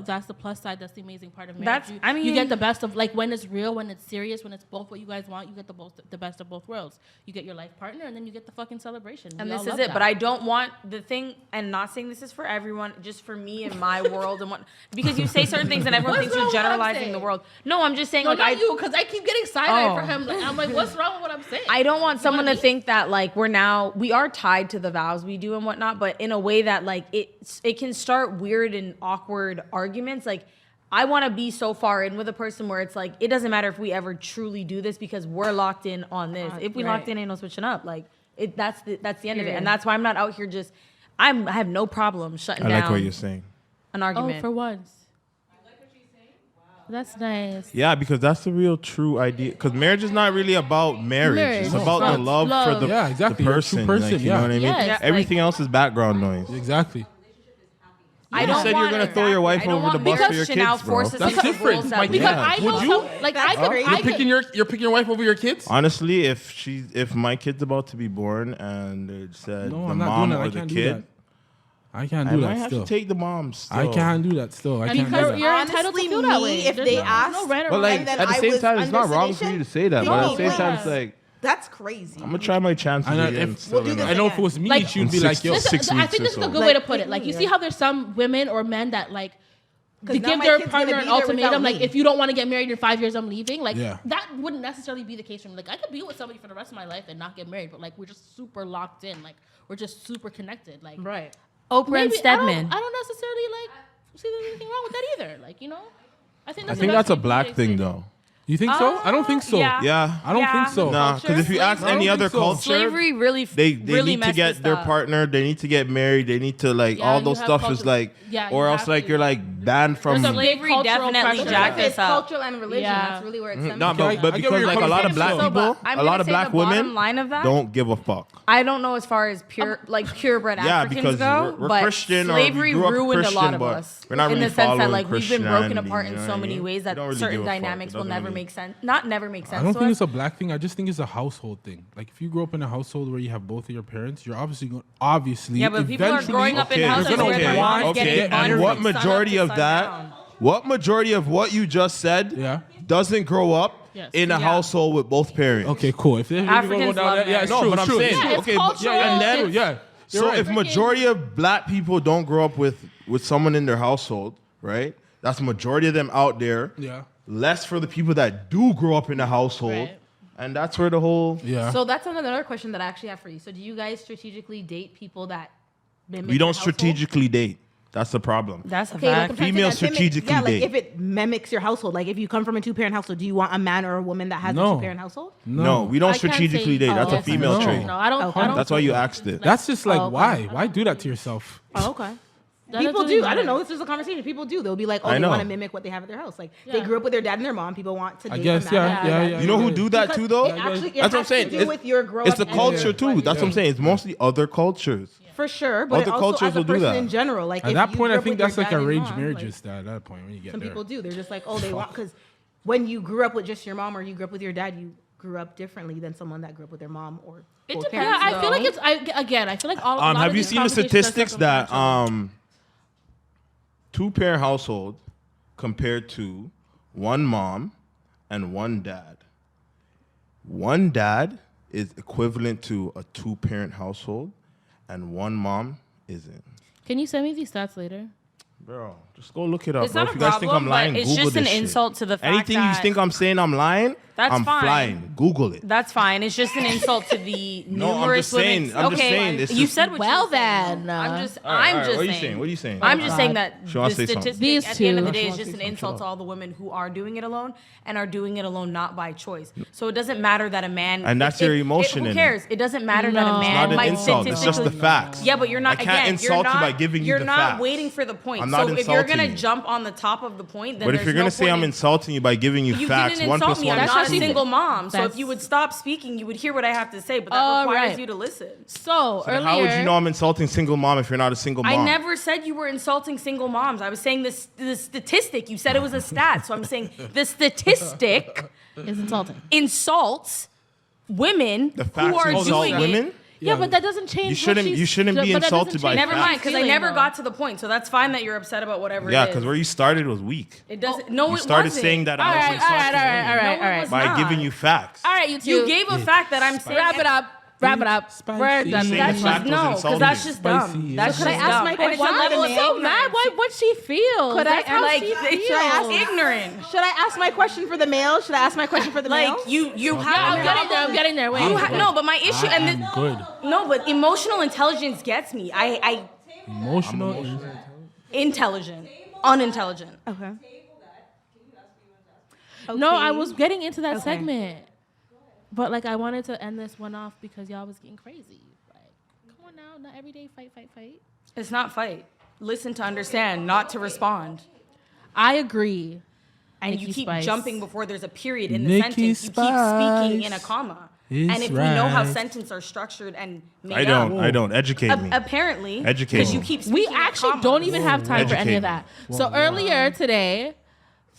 Speaker 1: That's the plus side. That's the amazing part of marriage.
Speaker 3: That's- I
Speaker 1: you
Speaker 3: mean-
Speaker 1: get the best of like when it's real, when it's serious, when it's both what you guys want. You get the best of both worlds. girls. You get your life partner, and then you get the fucking celebration.
Speaker 3: And
Speaker 1: We
Speaker 3: this
Speaker 1: all
Speaker 3: is
Speaker 1: love
Speaker 3: it.
Speaker 1: that.
Speaker 3: But I don't want the thing, and not saying this is for everyone, just for me and my world and what, because you say certain things and everyone
Speaker 1: What's
Speaker 3: thinks you're
Speaker 1: wrong with what I'm
Speaker 3: generalizing
Speaker 1: saying?
Speaker 3: the world. No, I'm just saying,
Speaker 1: No,
Speaker 3: like,
Speaker 1: not you, because I keep getting side-eye for
Speaker 3: Oh.
Speaker 1: him. Like, I'm like, what's wrong with what I'm saying?
Speaker 3: I don't want someone to
Speaker 1: me?
Speaker 3: think that like we are tied to the vows we do and whatnot, but in a way that like it can start weird and awkward arguments. Like I want to be so far in with a person where it's like it doesn't matter if we ever truly do this because we're locked in on this. If we locked in, ain't no switching up. Like that's the end of it, and that's why I'm not out here just. I have no problem shutting down.
Speaker 5: I like what you're saying.
Speaker 3: An argument.
Speaker 1: Oh, for once. That's nice.
Speaker 5: Yeah, because that's the real true idea. Because marriage is not really about marriage. It's
Speaker 1: Marriage.
Speaker 5: about the
Speaker 1: No.
Speaker 5: love for
Speaker 1: Love.
Speaker 5: the,
Speaker 2: Yeah, exactly.
Speaker 5: the
Speaker 2: You're a true
Speaker 5: person.
Speaker 2: person,
Speaker 5: Like, you
Speaker 2: yeah.
Speaker 5: know what I mean?
Speaker 1: Yes.
Speaker 5: Everything else is background noise.
Speaker 2: Exactly.
Speaker 3: I
Speaker 5: You
Speaker 3: don't
Speaker 5: said you were
Speaker 3: want
Speaker 5: gonna
Speaker 3: it.
Speaker 5: throw your wife
Speaker 3: I don't
Speaker 5: over
Speaker 3: want
Speaker 5: the bus for
Speaker 3: marriage
Speaker 5: your
Speaker 3: to now
Speaker 5: kids, bro.
Speaker 3: force us
Speaker 2: That's
Speaker 3: into the
Speaker 2: different.
Speaker 3: rules that
Speaker 2: Like,
Speaker 3: we
Speaker 1: Because
Speaker 5: Yeah.
Speaker 1: I know
Speaker 2: Would you?
Speaker 1: some, like I could,
Speaker 2: You're picking your wife over your kids?
Speaker 5: Honestly, if my kid's about to be born and it said
Speaker 2: No,
Speaker 5: the
Speaker 2: I'm not
Speaker 5: mom
Speaker 2: doing that.
Speaker 5: or
Speaker 2: I
Speaker 5: the
Speaker 2: can't do
Speaker 5: kid,
Speaker 2: that. I can't
Speaker 5: I
Speaker 2: do
Speaker 5: might
Speaker 2: that
Speaker 5: have
Speaker 2: still.
Speaker 5: to take the mom. Still.
Speaker 2: I can't do that still. I can't do
Speaker 1: because
Speaker 2: that.
Speaker 1: you're entitled to
Speaker 4: Honestly,
Speaker 1: feel that
Speaker 4: me,
Speaker 1: way.
Speaker 4: if
Speaker 1: There's
Speaker 4: they
Speaker 1: no
Speaker 4: asked-
Speaker 1: right or
Speaker 5: But
Speaker 1: wrong.
Speaker 5: like
Speaker 4: And then
Speaker 5: at the
Speaker 4: I
Speaker 5: same
Speaker 4: was
Speaker 5: time, it's not
Speaker 4: under
Speaker 5: wrong for you to say that. But at the same time, it's like
Speaker 4: That's crazy.
Speaker 5: I'm gonna try my chances
Speaker 2: And
Speaker 5: again.
Speaker 2: if-
Speaker 5: still,
Speaker 4: We'll do
Speaker 5: you
Speaker 4: this
Speaker 5: know.
Speaker 2: I know if it was me,
Speaker 1: Like-
Speaker 2: she would be
Speaker 5: In
Speaker 2: like, yo.
Speaker 5: six-
Speaker 1: Listen, I
Speaker 5: weeks
Speaker 1: think
Speaker 5: or
Speaker 1: this is a
Speaker 5: so.
Speaker 1: good way to
Speaker 4: Like,
Speaker 1: put it. Like you see
Speaker 4: yeah.
Speaker 1: how there's some women or men that like
Speaker 4: 'Cause
Speaker 1: they
Speaker 4: now
Speaker 1: give
Speaker 4: my
Speaker 1: their
Speaker 4: kid's gonna
Speaker 1: partner
Speaker 4: be
Speaker 1: an
Speaker 4: there without
Speaker 1: ultimatum, like
Speaker 4: me.
Speaker 1: if you don't want to get married in 5 years, I'm leaving. Like
Speaker 2: Yeah.
Speaker 1: that wouldn't necessarily be the case for me. Like I could be with somebody for the rest of my life and not get married, but like we're just super locked in. Like we're just super connected. Like
Speaker 4: Right.
Speaker 3: Oprah and
Speaker 1: maybe
Speaker 3: Stedman.
Speaker 1: I don't necessarily like see there's anything wrong with that either. Like I think
Speaker 5: I
Speaker 1: that's
Speaker 5: think
Speaker 1: the best
Speaker 5: that's a
Speaker 1: way for
Speaker 5: black
Speaker 1: me to
Speaker 5: thing,
Speaker 1: explain it.
Speaker 5: though.
Speaker 2: You think so? I don't think so.
Speaker 3: Yeah.
Speaker 5: Yeah.
Speaker 2: I don't think so.
Speaker 5: Nah, because if you ask
Speaker 2: I don't
Speaker 5: any
Speaker 2: think
Speaker 5: other
Speaker 2: so.
Speaker 5: culture,
Speaker 3: Slavery really,
Speaker 5: they
Speaker 3: really
Speaker 5: need to
Speaker 3: messed
Speaker 5: get
Speaker 3: this
Speaker 5: their
Speaker 3: up.
Speaker 5: partner. They need to get married. They need to like
Speaker 1: Yeah,
Speaker 5: all
Speaker 1: you
Speaker 5: those
Speaker 1: have
Speaker 5: stuff is
Speaker 1: culture-
Speaker 5: like,
Speaker 1: yeah,
Speaker 5: or
Speaker 1: you
Speaker 5: else
Speaker 1: have
Speaker 5: like
Speaker 1: to.
Speaker 5: you're like banned from.
Speaker 1: There's a big
Speaker 3: Slavery
Speaker 1: cultural
Speaker 3: definitely
Speaker 1: pressure.
Speaker 3: jacked
Speaker 4: It's
Speaker 3: us up.
Speaker 4: cultural and religion.
Speaker 1: Yeah.
Speaker 4: That's really where it stems
Speaker 5: No,
Speaker 4: from.
Speaker 5: but,
Speaker 2: I
Speaker 5: but
Speaker 2: get
Speaker 5: because
Speaker 2: where you're
Speaker 5: like a
Speaker 2: coming
Speaker 5: lot of
Speaker 2: from,
Speaker 5: black
Speaker 2: so,
Speaker 5: people,
Speaker 3: but I'm
Speaker 5: a lot
Speaker 3: gonna
Speaker 5: of
Speaker 3: say
Speaker 5: black
Speaker 3: the bottom
Speaker 5: women
Speaker 3: line of that-
Speaker 5: don't give a fuck.
Speaker 3: I don't know as far as purebred
Speaker 5: Yeah,
Speaker 3: Africans
Speaker 5: because
Speaker 3: go,
Speaker 5: we're
Speaker 3: but
Speaker 5: Christian or we
Speaker 3: slavery
Speaker 5: grew up
Speaker 3: ruined a lot
Speaker 5: Christian,
Speaker 3: of
Speaker 5: but
Speaker 3: us.
Speaker 5: we're not
Speaker 3: in
Speaker 5: really
Speaker 3: the sense that
Speaker 5: following
Speaker 3: like we've been broken
Speaker 5: Christianity,
Speaker 3: apart
Speaker 5: you
Speaker 3: in
Speaker 5: know
Speaker 3: so
Speaker 5: what I
Speaker 3: many
Speaker 5: mean?
Speaker 3: ways
Speaker 5: We
Speaker 3: that
Speaker 5: don't really
Speaker 3: certain
Speaker 5: give a fuck. It
Speaker 3: dynamics will
Speaker 5: doesn't
Speaker 3: never
Speaker 5: really-
Speaker 3: make sense. Not never make sense.
Speaker 2: I don't
Speaker 3: to
Speaker 2: think
Speaker 3: us.
Speaker 2: it's a black thing. I just think it's a household thing. Like if you grow up in a household where you have both of your parents, you're obviously
Speaker 3: Yeah, but people are
Speaker 2: eventually
Speaker 3: growing up in
Speaker 5: Okay,
Speaker 3: houses
Speaker 2: gonna
Speaker 3: where their
Speaker 2: want
Speaker 3: moms
Speaker 2: to
Speaker 3: getting
Speaker 2: get
Speaker 3: buns
Speaker 2: married.
Speaker 5: and what
Speaker 3: from sun up
Speaker 5: majority
Speaker 3: to
Speaker 5: of that?
Speaker 3: sundown.
Speaker 5: What majority of what you just said
Speaker 2: Yeah.
Speaker 5: doesn't grow up
Speaker 1: Yes.
Speaker 5: in a
Speaker 3: Yeah.
Speaker 5: household with both parents?
Speaker 2: Okay, cool. If they're
Speaker 3: Africans
Speaker 2: going down
Speaker 3: love
Speaker 2: that, yeah, it's
Speaker 5: No,
Speaker 2: true.
Speaker 5: but I'm
Speaker 2: true.
Speaker 5: saying,
Speaker 1: Yeah, it's
Speaker 5: okay, but,
Speaker 1: cultural.
Speaker 5: and then
Speaker 2: True, yeah. You're
Speaker 5: so
Speaker 2: right.
Speaker 5: if majority of black people don't grow up with someone in their household, right? That's the majority of them out there.
Speaker 2: Yeah.
Speaker 5: Less for the people that do grow up in a household,
Speaker 1: Right.
Speaker 5: and that's where the whole
Speaker 2: Yeah.
Speaker 4: So that's another question that I actually have for you. So do you guys strategically date people that mimic
Speaker 5: we
Speaker 4: your
Speaker 5: don't
Speaker 4: household?
Speaker 5: strategically date. That's the problem.
Speaker 3: That's a
Speaker 4: Okay, like
Speaker 3: fact.
Speaker 4: I'm trying to
Speaker 5: Females
Speaker 4: say that
Speaker 5: strategically
Speaker 4: yeah, like
Speaker 5: date.
Speaker 4: if it mimics your household, like if you come from a 2-parent household, do you want a man or a woman that has a
Speaker 2: No.
Speaker 4: 2-parent household?
Speaker 5: No, we don't
Speaker 1: I can't
Speaker 5: strategically
Speaker 1: say
Speaker 5: date. That's a
Speaker 1: yes or
Speaker 5: female
Speaker 2: no.
Speaker 5: trait.
Speaker 1: No, I don't.
Speaker 4: Okay.
Speaker 1: I don't
Speaker 5: That's why you asked it.
Speaker 2: That's just like
Speaker 4: Oh, okay.
Speaker 2: why do that to yourself?
Speaker 4: Oh, okay.
Speaker 1: That
Speaker 4: People
Speaker 1: doesn't
Speaker 4: do. I
Speaker 1: matter.
Speaker 4: don't know. This is a conversation. People do. They'll be like, oh,
Speaker 5: I
Speaker 4: they
Speaker 5: know.
Speaker 4: want to mimic what they have at their house. Like they
Speaker 1: Yeah.
Speaker 4: grew up with their dad and their mom. People want to
Speaker 2: I
Speaker 4: date
Speaker 2: guess,
Speaker 4: a man.
Speaker 2: yeah,
Speaker 4: that
Speaker 2: yeah,
Speaker 4: has
Speaker 2: yeah.
Speaker 5: You know who do that
Speaker 4: Because
Speaker 5: too, though?
Speaker 4: It actually, it
Speaker 5: That's what I'm
Speaker 4: has
Speaker 5: saying.
Speaker 4: to do with your grow
Speaker 5: It's the
Speaker 4: up
Speaker 5: culture
Speaker 4: and-
Speaker 5: too. That's what I'm saying. It's mostly other cultures.
Speaker 4: For sure, but
Speaker 5: Other
Speaker 4: it also
Speaker 5: cultures
Speaker 4: as a
Speaker 5: will do
Speaker 4: person
Speaker 5: that.
Speaker 4: in general. Like
Speaker 2: At
Speaker 4: if
Speaker 2: that
Speaker 4: you
Speaker 2: point,
Speaker 4: grew
Speaker 2: I
Speaker 4: up
Speaker 2: think
Speaker 4: with your
Speaker 2: that's like
Speaker 4: dad and
Speaker 2: arranged
Speaker 4: mom,
Speaker 2: marriages. At that point, when you get
Speaker 4: Some
Speaker 2: there.
Speaker 4: people do. They're just like, oh, they want because when you grew up with just your mom or you grew up with your dad, you grew up differently than someone that grew up with their mom or
Speaker 3: It
Speaker 4: both
Speaker 3: depends.
Speaker 4: parents.
Speaker 1: I feel like it's. I feel like all. a lot
Speaker 5: Have
Speaker 1: of
Speaker 5: you
Speaker 1: these
Speaker 5: seen the
Speaker 1: conversations are
Speaker 5: statistics that
Speaker 1: circumstantial.
Speaker 5: 2-parent household compared to one mom and one dad? One dad is equivalent to a 2-parent household, and one mom isn't.
Speaker 1: Can you send me these stats later?
Speaker 5: Bro, just go look it up.
Speaker 3: It's
Speaker 5: bro.
Speaker 3: not
Speaker 5: If
Speaker 3: a
Speaker 5: you guys think I'm
Speaker 3: problem,
Speaker 5: lying,
Speaker 3: but it's
Speaker 5: Google
Speaker 3: just an
Speaker 5: this shit.
Speaker 3: insult to the fact
Speaker 5: Anything you
Speaker 3: that-
Speaker 5: think I'm saying I'm lying,
Speaker 3: That's
Speaker 5: I'm
Speaker 3: fine.
Speaker 5: flying. Google it.
Speaker 3: That's fine. It's just an insult to the
Speaker 5: No, I'm
Speaker 3: numerous
Speaker 5: just saying-
Speaker 3: women.
Speaker 5: I'm just
Speaker 3: okay,
Speaker 5: saying, it's
Speaker 3: you
Speaker 5: just-
Speaker 3: said what
Speaker 1: Well
Speaker 3: you said.
Speaker 1: then,
Speaker 3: I'm just.
Speaker 5: All right,
Speaker 3: I'm
Speaker 5: all right,
Speaker 3: just
Speaker 5: what are you
Speaker 3: saying.
Speaker 5: saying? What are you saying?
Speaker 3: I'm just
Speaker 1: God.
Speaker 3: saying that
Speaker 5: She
Speaker 3: the
Speaker 5: wants to say something.
Speaker 3: statistic
Speaker 1: These
Speaker 3: at the end of the
Speaker 1: two.
Speaker 3: day
Speaker 5: She
Speaker 3: is
Speaker 5: wants to
Speaker 3: just
Speaker 5: say
Speaker 3: an
Speaker 5: something.
Speaker 3: insult to all the women who are doing it alone and are doing it alone not by choice. So it doesn't matter that a man.
Speaker 5: And that's your emotion
Speaker 3: Who
Speaker 5: in it.
Speaker 3: cares? It doesn't matter that
Speaker 1: No.
Speaker 3: a
Speaker 1: It's
Speaker 3: man
Speaker 5: not an
Speaker 3: might
Speaker 5: insult. It's just the
Speaker 3: statistically-
Speaker 5: facts.
Speaker 3: Yeah, but you're not.
Speaker 5: I can't
Speaker 3: again,
Speaker 5: insult
Speaker 3: you're
Speaker 5: you
Speaker 3: not,
Speaker 5: by giving you
Speaker 3: You're
Speaker 5: the
Speaker 3: not
Speaker 5: facts.
Speaker 3: waiting for the point.
Speaker 5: I'm not
Speaker 3: so if you're
Speaker 5: insulting
Speaker 3: gonna
Speaker 5: you.
Speaker 3: jump on the top of the point, then
Speaker 5: But if
Speaker 3: there's
Speaker 5: you're
Speaker 3: no
Speaker 5: gonna say
Speaker 3: point
Speaker 5: I'm
Speaker 3: in-
Speaker 5: insulting you by giving you
Speaker 3: you
Speaker 5: facts,
Speaker 3: didn't
Speaker 5: 1
Speaker 3: insult
Speaker 5: plus
Speaker 3: me.
Speaker 5: 1
Speaker 3: I'm
Speaker 5: is
Speaker 3: not a
Speaker 1: what she
Speaker 5: 2.
Speaker 3: single mom. So
Speaker 1: That's-
Speaker 3: if you would stop speaking, you would hear what I have to say. But that
Speaker 1: All
Speaker 3: requires
Speaker 1: right.
Speaker 3: you to listen.
Speaker 1: So
Speaker 5: Then
Speaker 1: earlier,
Speaker 5: how would you know I'm insulting single mom if you're not a single mom?
Speaker 3: I never said you were insulting single moms. I was saying this the statistic. You said it was a stat. So I'm saying the statistic
Speaker 1: is insulting.
Speaker 3: insults women
Speaker 5: The
Speaker 3: who
Speaker 5: facts
Speaker 3: are
Speaker 5: insult
Speaker 3: doing
Speaker 5: women?
Speaker 3: it.
Speaker 1: Yeah, but that doesn't change.
Speaker 5: You shouldn't be insulted by
Speaker 3: Never
Speaker 5: facts.
Speaker 3: mind, because I never got to the point. So that's fine that you're upset about whatever
Speaker 5: Yeah,
Speaker 3: it is.
Speaker 5: because where you started was weak.
Speaker 3: It doesn't. No,
Speaker 5: You
Speaker 3: it
Speaker 5: started
Speaker 3: wasn't.
Speaker 5: saying that
Speaker 1: All
Speaker 5: I was
Speaker 1: right,
Speaker 5: insulting women by giving you facts.
Speaker 1: All right, you two.
Speaker 3: You gave a fact that I'm saying.
Speaker 1: Wrap it up. Wrap it up.
Speaker 2: Spicy.
Speaker 1: We're
Speaker 2: You're
Speaker 1: done.
Speaker 5: saying
Speaker 1: That's
Speaker 5: the fact
Speaker 1: just,
Speaker 5: was
Speaker 3: No, because
Speaker 5: insulting.
Speaker 3: that's just dumb.
Speaker 2: Spicy,
Speaker 3: That's
Speaker 2: yeah.
Speaker 3: just
Speaker 4: Could I ask
Speaker 3: dumb.
Speaker 4: my
Speaker 3: And it's a
Speaker 4: question?
Speaker 3: level
Speaker 1: I'm
Speaker 3: of
Speaker 1: so
Speaker 3: ignorance.
Speaker 1: mad. What she feels?
Speaker 4: Could I
Speaker 1: That's how
Speaker 3: Like,
Speaker 1: she
Speaker 3: should
Speaker 1: feels.
Speaker 3: I ask ignorant?
Speaker 4: Should I ask my question for the male? Should I ask my question for the male?
Speaker 3: Like you
Speaker 1: Yeah,
Speaker 3: have
Speaker 1: I'm getting there. Wait.
Speaker 3: no, but my issue and
Speaker 2: I'm good.
Speaker 3: no, but emotional intelligence gets me. I
Speaker 2: Emotional.
Speaker 3: intelligent, unintelligent.
Speaker 4: Okay.
Speaker 1: No, I was getting into that
Speaker 4: Okay.
Speaker 1: segment. But like I wanted to end this one off because y'all was getting crazy. Like, come on now, not every day fight.
Speaker 3: It's not fight. Listen to understand, not to respond.
Speaker 1: I agree.
Speaker 3: And
Speaker 1: Nikki
Speaker 3: you keep
Speaker 1: Spice.
Speaker 3: jumping before there's a period in the
Speaker 2: Nikki
Speaker 3: sentence. You keep speaking in a
Speaker 2: Spice
Speaker 3: comma.
Speaker 2: is
Speaker 3: And if we know how
Speaker 2: right.
Speaker 3: sentences are structured and made
Speaker 5: I don't. Educate me.
Speaker 3: apparently,
Speaker 5: Educate
Speaker 3: because
Speaker 5: me.
Speaker 3: you keep
Speaker 1: We
Speaker 3: speaking in
Speaker 1: actually
Speaker 3: commas.
Speaker 1: don't even have time for any
Speaker 5: Educate
Speaker 1: of that. So earlier today,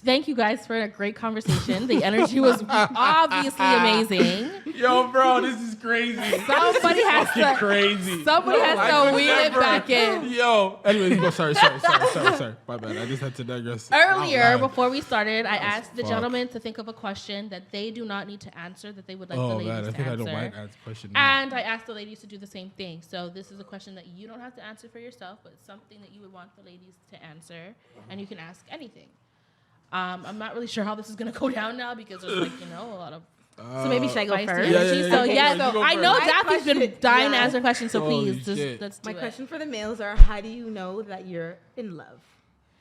Speaker 1: thank you guys for a great conversation. The energy was obviously amazing.
Speaker 2: Yo, bro, this is crazy.
Speaker 1: Somebody has
Speaker 2: Fucking
Speaker 1: to.
Speaker 2: crazy.
Speaker 1: Somebody has
Speaker 2: I
Speaker 1: to
Speaker 2: could
Speaker 1: wheel it
Speaker 2: never.
Speaker 1: back in.
Speaker 2: Yo. Anyways, go. Sorry. My bad. I just had to digress.
Speaker 1: Earlier,
Speaker 2: Out loud.
Speaker 1: before we started, I asked the
Speaker 2: fuck.
Speaker 1: gentlemen to think of a question that they do not need to answer, that they would like the
Speaker 2: Oh
Speaker 1: ladies
Speaker 2: man, I
Speaker 1: to
Speaker 2: think I
Speaker 1: answer.
Speaker 2: don't mind answer question. now.
Speaker 1: And I asked the ladies to do the same thing. So this is a question that you don't have to answer for yourself, but something that you would want the ladies to answer, and you can ask anything. I'm not really sure how this is gonna go down now because there's like a lot of
Speaker 4: So maybe should I go
Speaker 1: feisty
Speaker 4: first?
Speaker 1: energy.
Speaker 2: Yeah.
Speaker 1: So
Speaker 2: Okay,
Speaker 1: yeah,
Speaker 2: you go
Speaker 1: I know
Speaker 2: first.
Speaker 1: Daphne's been
Speaker 4: question-
Speaker 1: dying to
Speaker 4: yeah.
Speaker 1: answer questions. So
Speaker 2: Holy
Speaker 1: please,
Speaker 2: shit.
Speaker 1: let's do
Speaker 4: My
Speaker 1: it.
Speaker 4: question for the males are: how do you know that you're in love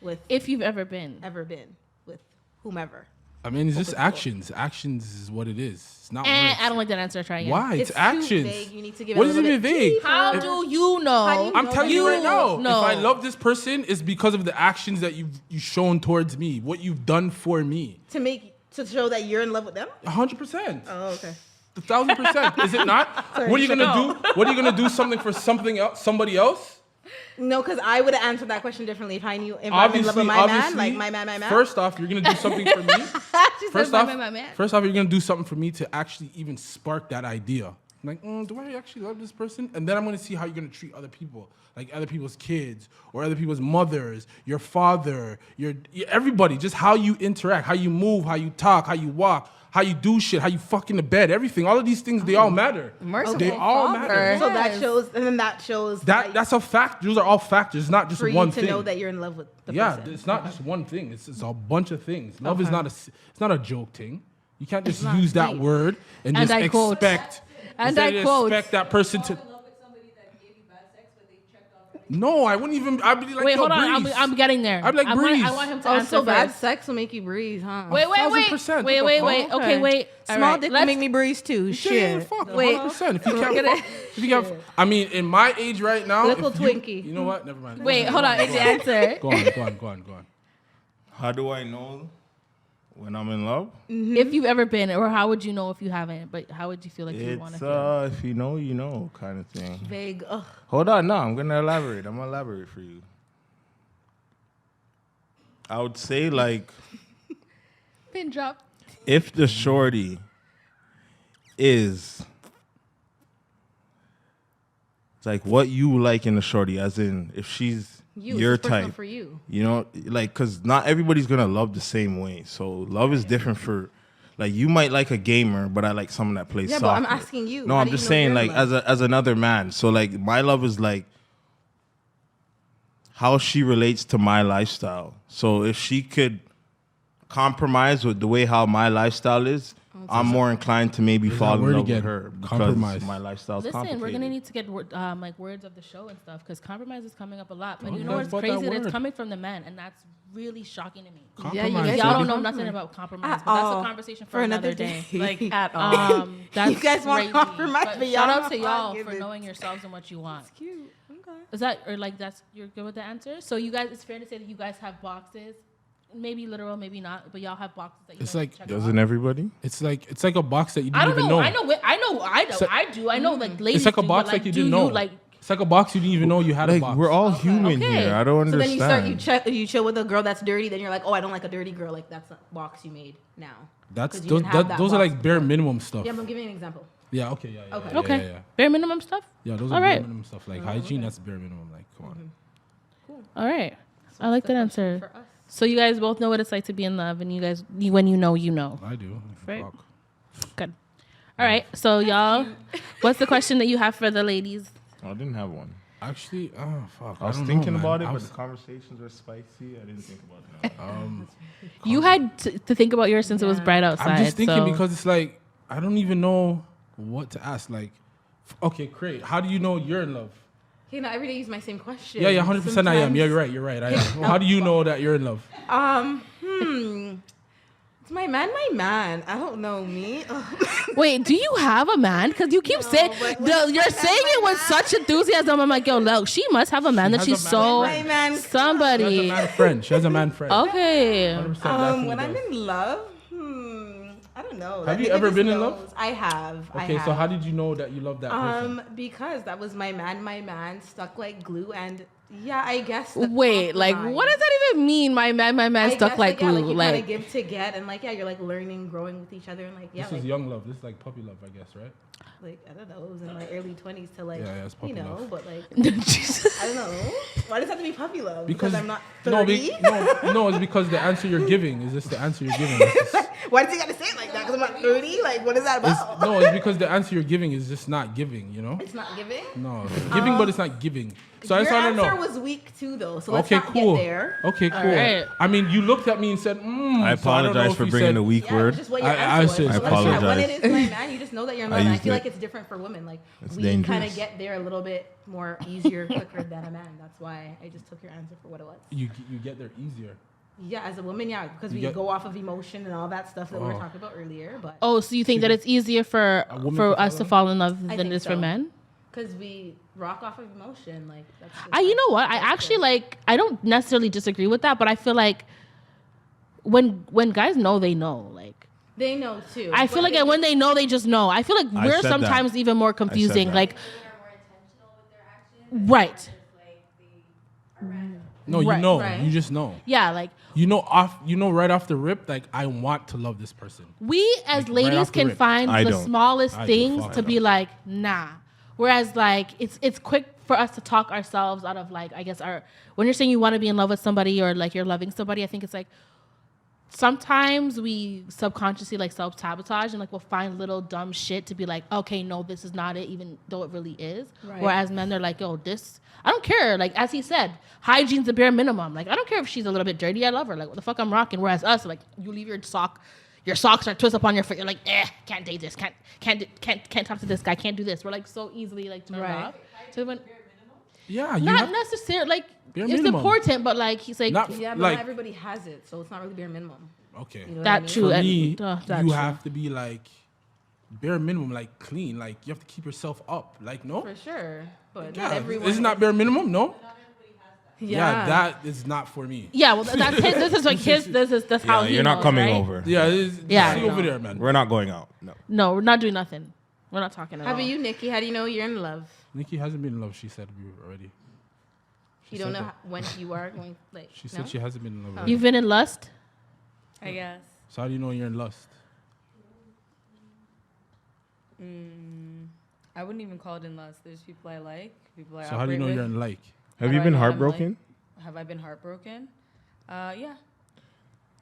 Speaker 4: with
Speaker 1: If you've ever been,
Speaker 4: ever been with whomever?
Speaker 2: I mean, it's just actions. Actions is what it is. It's not words.
Speaker 1: I don't like that answer. Try again.
Speaker 2: Why? It's
Speaker 4: too
Speaker 2: actions.
Speaker 4: vague. You need to give
Speaker 2: What
Speaker 4: it a
Speaker 2: is
Speaker 4: little
Speaker 2: even
Speaker 4: bit
Speaker 2: vague?
Speaker 4: deeper.
Speaker 1: How do you know?
Speaker 4: How do you
Speaker 2: I'm
Speaker 4: know
Speaker 2: telling
Speaker 4: that
Speaker 2: you
Speaker 4: you're
Speaker 2: right now.
Speaker 1: No.
Speaker 2: If I love this person, it's because of the actions that you've shown towards me. What you've done for me.
Speaker 4: to show that you're in love with them?
Speaker 2: 100%.
Speaker 4: Oh, okay.
Speaker 2: 1,000%. Is it not? What are you gonna do? What are you gonna do? Something for something else? Somebody else?
Speaker 4: No, because I would have answered that question differently if I knew if I'm in love with my man, like my man.
Speaker 2: First off, you're gonna do something for me.
Speaker 4: She said,
Speaker 2: First
Speaker 4: my
Speaker 2: off,
Speaker 4: man.
Speaker 2: first off, you're gonna do something for me to actually even spark that idea. I'm like, do I actually love this person? And then I'm gonna see how you're gonna treat other people, like other people's kids or other people's mothers, your father, everybody. Just how you interact, how you move, how you talk, how you walk, how you do shit, how you fuck in the bed. Everything, all of these things, they all matter.
Speaker 3: Merciful
Speaker 2: They all
Speaker 3: Father.
Speaker 2: matter.
Speaker 4: So that shows, and then that shows
Speaker 2: That's a fact. Those are all factors. It's not just
Speaker 4: for you
Speaker 2: one
Speaker 4: to
Speaker 2: thing.
Speaker 4: know that you're in love with the
Speaker 2: Yeah,
Speaker 4: person.
Speaker 2: it's not just one thing. It's a bunch of things. Love is
Speaker 4: Okay.
Speaker 2: it's not a joke thing. You can't just
Speaker 4: not
Speaker 2: use that
Speaker 4: deep.
Speaker 2: word and
Speaker 1: And
Speaker 2: just
Speaker 1: I quote.
Speaker 2: expect.
Speaker 1: And
Speaker 2: instead
Speaker 1: I
Speaker 2: of
Speaker 1: quote.
Speaker 2: expect that person to.
Speaker 6: in love with somebody that gave you bad sex, but they checked off everything.
Speaker 2: No, I wouldn't even. I'd be like,
Speaker 1: Wait,
Speaker 2: yo,
Speaker 1: hold on.
Speaker 2: Breeze.
Speaker 1: I'm getting there.
Speaker 2: I'd be like,
Speaker 1: I want,
Speaker 2: Breeze.
Speaker 1: I want him to
Speaker 4: Oh,
Speaker 1: answer
Speaker 4: so bad
Speaker 1: first.
Speaker 4: sex will make you breathe, huh?
Speaker 1: Wait.
Speaker 2: 1,000%.
Speaker 1: Wait.
Speaker 2: What the fuck?
Speaker 1: Okay, wait. All
Speaker 4: Small
Speaker 1: right,
Speaker 4: dick will
Speaker 1: let's-
Speaker 4: make me breeze too.
Speaker 2: Yeah,
Speaker 4: Shit.
Speaker 2: fuck.
Speaker 4: Wait.
Speaker 2: 100%. If you can't, I mean, in my age right now,
Speaker 4: Little
Speaker 2: if you-
Speaker 4: Twinkie.
Speaker 2: You know what? Never mind.
Speaker 1: Wait, hold on. Is the answer?
Speaker 2: Go on.
Speaker 5: How do I know when I'm in love?
Speaker 1: If you've ever been, or how would you know if you haven't? But how would you feel like you want to
Speaker 5: It's
Speaker 1: feel?
Speaker 5: if you know, you know, kind of thing.
Speaker 4: Vague. Ugh.
Speaker 5: Hold on, no, I'm gonna elaborate. I'm gonna elaborate for you. I would say like
Speaker 1: Pin drop.
Speaker 5: if the shorty is like what you like in the shorty, as in if she's your
Speaker 4: it's personal
Speaker 5: type,
Speaker 4: for you.
Speaker 5: you know, like because not everybody's gonna love the same way. So love is different for. Like you might like a gamer, but I like someone that plays
Speaker 4: Yeah,
Speaker 5: soccer.
Speaker 4: but I'm asking you.
Speaker 5: No,
Speaker 4: How
Speaker 5: I'm
Speaker 4: do you
Speaker 5: just
Speaker 4: know
Speaker 5: saying,
Speaker 4: you're in
Speaker 5: like
Speaker 4: love?
Speaker 5: as another man. So like my love is like how she relates to my lifestyle. So if she could compromise with the way how my lifestyle is, I'm more inclined to maybe fall in
Speaker 2: word
Speaker 5: love
Speaker 2: again.
Speaker 5: with her because
Speaker 2: Compromise.
Speaker 5: my lifestyle's
Speaker 1: Listen,
Speaker 5: complicated.
Speaker 1: we're gonna need to get like words of the show and stuff because compromise is coming up a lot. But
Speaker 2: Oh,
Speaker 1: you know
Speaker 2: yeah,
Speaker 1: what's
Speaker 2: about that
Speaker 1: crazy? That it's
Speaker 2: word.
Speaker 1: coming from the men, and that's really shocking to me.
Speaker 4: Yeah, you
Speaker 2: Compromise,
Speaker 4: guys
Speaker 1: Y'all
Speaker 2: baby.
Speaker 1: don't know nothing about compromise,
Speaker 4: At
Speaker 1: but that's
Speaker 4: all.
Speaker 1: a conversation for another day.
Speaker 3: Like at all.
Speaker 1: That's
Speaker 4: You guys want
Speaker 1: crazy.
Speaker 4: compromise, but
Speaker 1: shout
Speaker 4: y'all
Speaker 1: out to
Speaker 4: not
Speaker 1: y'all
Speaker 4: giving
Speaker 1: for
Speaker 4: it.
Speaker 1: knowing yourselves and what you want.
Speaker 4: Cute. Okay.
Speaker 1: Is that or like that's you're good with the answer? So you guys, it's fair to say that you guys have boxes, maybe literal, maybe not, but y'all have boxes that you
Speaker 2: It's
Speaker 1: don't
Speaker 2: like-
Speaker 1: check
Speaker 5: Doesn't
Speaker 1: off.
Speaker 5: everybody?
Speaker 2: It's like a box that you
Speaker 1: I
Speaker 2: didn't
Speaker 1: don't
Speaker 2: even
Speaker 1: know.
Speaker 2: know.
Speaker 1: I do. I know like ladies.
Speaker 2: It's like a
Speaker 1: do,
Speaker 2: box
Speaker 1: but,
Speaker 2: like you
Speaker 1: do
Speaker 2: didn't know.
Speaker 1: like
Speaker 2: It's like a box you didn't even know you had a
Speaker 5: Like
Speaker 2: box.
Speaker 5: we're all human
Speaker 1: Okay.
Speaker 5: here. I don't
Speaker 4: So then
Speaker 5: understand.
Speaker 4: you chill with a girl that's dirty. Then you're like, oh, I don't like a dirty girl. Like that's a box you made now.
Speaker 2: That's
Speaker 4: 'Cause you
Speaker 2: those,
Speaker 4: didn't have
Speaker 2: that,
Speaker 4: that
Speaker 2: those are
Speaker 4: box
Speaker 2: like bare minimum stuff.
Speaker 4: Yeah, but I'm giving you an example.
Speaker 2: Yeah, okay, yeah.
Speaker 4: Okay.
Speaker 2: Yeah,
Speaker 1: Okay.
Speaker 2: Yeah.
Speaker 1: Bare minimum stuff.
Speaker 2: Yeah, those
Speaker 1: All
Speaker 2: are
Speaker 1: right.
Speaker 2: bare minimum stuff. Like hygiene, that's bare minimum. Like, come on.
Speaker 1: All right. I like that answer.
Speaker 4: For us.
Speaker 1: So you guys both know what it's like to be in love, and you guys, when you know, you know.
Speaker 2: I do.
Speaker 1: Right.
Speaker 2: Fuck.
Speaker 1: Good. All right. So y'all, what's the question that you have for the ladies?
Speaker 5: I didn't have one.
Speaker 2: Actually, oh fuck.
Speaker 5: I was
Speaker 2: don't
Speaker 5: thinking
Speaker 2: know, man.
Speaker 5: about it,
Speaker 2: I
Speaker 5: but
Speaker 2: was-
Speaker 5: the conversations were spicy. I didn't think about it.
Speaker 1: You had to think about yours since it was bright outside.
Speaker 2: I'm just thinking
Speaker 1: so-
Speaker 2: because it's like I don't even know what to ask. Like, okay, great. How do you know you're in love?
Speaker 4: You know, every day I use my same question.
Speaker 2: Yeah, 100% I am. Yeah,
Speaker 4: Sometimes-
Speaker 2: you're right. I am. Well, how do you know that you're in love?
Speaker 4: It's my man. I don't know me.
Speaker 1: Wait, do you have a man? Because you keep saying
Speaker 4: but
Speaker 1: you're saying it with such enthusiasm. I'm like, yo, look, she must have a man that
Speaker 2: has a
Speaker 1: she's
Speaker 2: man.
Speaker 1: so
Speaker 4: My man.
Speaker 2: She has a
Speaker 1: somebody.
Speaker 2: man friend. She has a man friend.
Speaker 1: Okay.
Speaker 2: 100% definitely
Speaker 4: When I'm
Speaker 2: does.
Speaker 4: in love, I don't know.
Speaker 2: Have
Speaker 4: That
Speaker 2: you
Speaker 4: nigga
Speaker 2: ever
Speaker 4: just
Speaker 2: been in love?
Speaker 4: knows. I have.
Speaker 2: Okay, so how did you know that you love that person?
Speaker 4: Because that was my man stuck like glue, and yeah, I guess. the
Speaker 1: Wait, like,
Speaker 4: compromise.
Speaker 1: what does that even mean? My man
Speaker 4: I
Speaker 1: stuck
Speaker 4: guess,
Speaker 1: like
Speaker 4: yeah,
Speaker 1: glue.
Speaker 4: you
Speaker 1: Like,
Speaker 4: kind of give to get, and like, yeah, you're like learning, growing with each other, and like, yeah,
Speaker 2: This
Speaker 4: like,
Speaker 2: is young love. This is like puppy love, I guess, right?
Speaker 4: like I don't know, it was in my early 20s to like,
Speaker 2: Yeah, it's puppy
Speaker 4: you know,
Speaker 2: love.
Speaker 4: but like,
Speaker 1: Jesus.
Speaker 4: I don't know. Why does it have to be puppy love?
Speaker 2: Because
Speaker 4: I'm not
Speaker 2: no,
Speaker 4: 30.
Speaker 2: no, it's because the answer you're giving is just the answer you're giving. It's just-
Speaker 4: Why does he gotta say it like that? Because I'm not 30. Like, what is that about?
Speaker 2: no, it's because the answer you're giving is just not giving. You know?
Speaker 4: It's not giving.
Speaker 2: No, giving, but it's not giving. So I
Speaker 4: Your
Speaker 2: just want to
Speaker 4: answer
Speaker 2: know.
Speaker 4: was weak too, though. So let's
Speaker 2: Okay,
Speaker 4: not
Speaker 2: cool.
Speaker 4: get there.
Speaker 2: Okay, cool.
Speaker 1: right.
Speaker 2: I mean, you looked at me and said,
Speaker 5: I
Speaker 2: so don't know
Speaker 5: apologize
Speaker 2: if
Speaker 5: for
Speaker 2: you
Speaker 5: bringing
Speaker 2: said-
Speaker 5: a weak
Speaker 4: Yeah,
Speaker 5: word.
Speaker 4: it's just what your
Speaker 2: I
Speaker 4: answer was.
Speaker 2: said-
Speaker 4: So
Speaker 2: I
Speaker 4: let's- yeah,
Speaker 5: apologize.
Speaker 4: when it is my man, you just know that you're in
Speaker 5: I
Speaker 4: love. And I
Speaker 5: used
Speaker 4: feel
Speaker 5: it.
Speaker 4: like it's different for women. Like
Speaker 5: It's
Speaker 4: we kind
Speaker 5: dangerous.
Speaker 4: of get there a little bit more easier, quicker than a man. That's why I just took your answer for what it was.
Speaker 2: You get there easier.
Speaker 4: Yeah, as a woman, yeah, because we
Speaker 2: get-
Speaker 4: go off of emotion and all that stuff that we were
Speaker 2: Oh.
Speaker 4: talking about earlier. But
Speaker 1: Oh, so you think that it's easier for
Speaker 2: A woman
Speaker 1: for
Speaker 2: to
Speaker 1: us
Speaker 2: fall
Speaker 1: to
Speaker 2: in
Speaker 1: fall in love
Speaker 4: I
Speaker 1: than
Speaker 4: think
Speaker 1: it is for
Speaker 4: so.
Speaker 1: men?
Speaker 4: because we rock off of emotion, like that's. just
Speaker 1: You
Speaker 4: how-
Speaker 1: know what? I
Speaker 4: that's
Speaker 1: actually
Speaker 4: it.
Speaker 1: like. I don't necessarily disagree with that, but I feel like when guys know, they know. Like
Speaker 4: They know too.
Speaker 1: I feel
Speaker 4: but
Speaker 1: like when they know, they just know. I feel like
Speaker 5: I
Speaker 1: we're
Speaker 5: said that.
Speaker 1: sometimes even more confusing.
Speaker 5: that.
Speaker 1: Like
Speaker 6: Women are more intentional with their actions.
Speaker 1: right,
Speaker 6: Like they are random.
Speaker 2: No, you
Speaker 1: Right,
Speaker 2: know.
Speaker 4: right.
Speaker 2: You just know.
Speaker 1: yeah. Like
Speaker 2: You know right off the rip, like I want to love this person.
Speaker 1: we as
Speaker 2: Like, right
Speaker 1: ladies
Speaker 2: off the
Speaker 1: can
Speaker 2: rip.
Speaker 1: find
Speaker 5: I
Speaker 1: the
Speaker 5: don't.
Speaker 1: smallest
Speaker 2: I do,
Speaker 1: things
Speaker 2: fuck,
Speaker 1: to
Speaker 2: I
Speaker 1: be
Speaker 2: don't.
Speaker 1: like nah. Whereas like it's quick for us to talk ourselves out of like I guess our when you're saying you want to be in love with somebody or like you're loving somebody, I think it's like sometimes we subconsciously like self-sabotage and like we'll find little dumb shit to be like, okay, no, this is not it, even though it really is.
Speaker 4: Right.
Speaker 1: Whereas men, they're like, yo, this, I don't care. Like, as he said, hygiene's the bare minimum. Like, I don't care if she's a little bit dirty. I love her. Like, what the fuck I'm rocking. Whereas us, like, you leave your socks are twisted up on your foot. You're like, can't date this. Can't talk to this guy. Can't do this. We're like so easily like turned
Speaker 4: Right.
Speaker 1: off. So when,
Speaker 2: Yeah, you
Speaker 1: not
Speaker 2: have
Speaker 1: necessarily like
Speaker 2: Bare
Speaker 1: it's
Speaker 2: minimum.
Speaker 1: important, but like he's like
Speaker 2: Not-
Speaker 4: Yeah, but
Speaker 2: Like-
Speaker 4: not everybody has it, so it's not really bare minimum.
Speaker 2: okay.
Speaker 4: You know
Speaker 1: that
Speaker 4: what I
Speaker 1: true.
Speaker 2: For
Speaker 1: and-
Speaker 2: me,
Speaker 1: that
Speaker 2: you
Speaker 1: true.
Speaker 2: have to be like bare minimum, like clean. Like you have to keep yourself up. Like no,
Speaker 4: For sure, but
Speaker 2: yeah,
Speaker 4: not everyone.
Speaker 2: isn't that bare minimum? No.
Speaker 4: Yeah.
Speaker 2: That is not for me.
Speaker 1: Yeah, well, that's his, this is like his. That's how
Speaker 5: Yeah,
Speaker 1: he
Speaker 5: you're not
Speaker 1: knows,
Speaker 5: coming
Speaker 1: right?
Speaker 5: over.
Speaker 2: Yeah, it's,
Speaker 1: Yeah,
Speaker 2: see
Speaker 1: no.
Speaker 2: over there, man.
Speaker 5: We're not going out. No.
Speaker 1: No, we're not doing nothing. We're not talking at
Speaker 4: How
Speaker 1: all.
Speaker 4: about you, Nikki? How do you know you're in love?
Speaker 2: Nikki hasn't been in love. She said already. She
Speaker 4: You don't
Speaker 2: said
Speaker 4: know
Speaker 2: that.
Speaker 4: when you are going. Like
Speaker 2: She
Speaker 4: no?
Speaker 2: said she hasn't been in love.
Speaker 1: You've been in lust?
Speaker 3: I guess.
Speaker 2: So how do you know you're in lust?
Speaker 3: I wouldn't even call it in lust. There's people I like, people I
Speaker 2: So how do you know
Speaker 3: operate
Speaker 2: you're
Speaker 3: with.
Speaker 2: in like?
Speaker 5: Have
Speaker 3: How
Speaker 5: you
Speaker 3: do I
Speaker 5: been
Speaker 3: know I'm
Speaker 5: heartbroken?
Speaker 3: Have I been heartbroken? Yeah.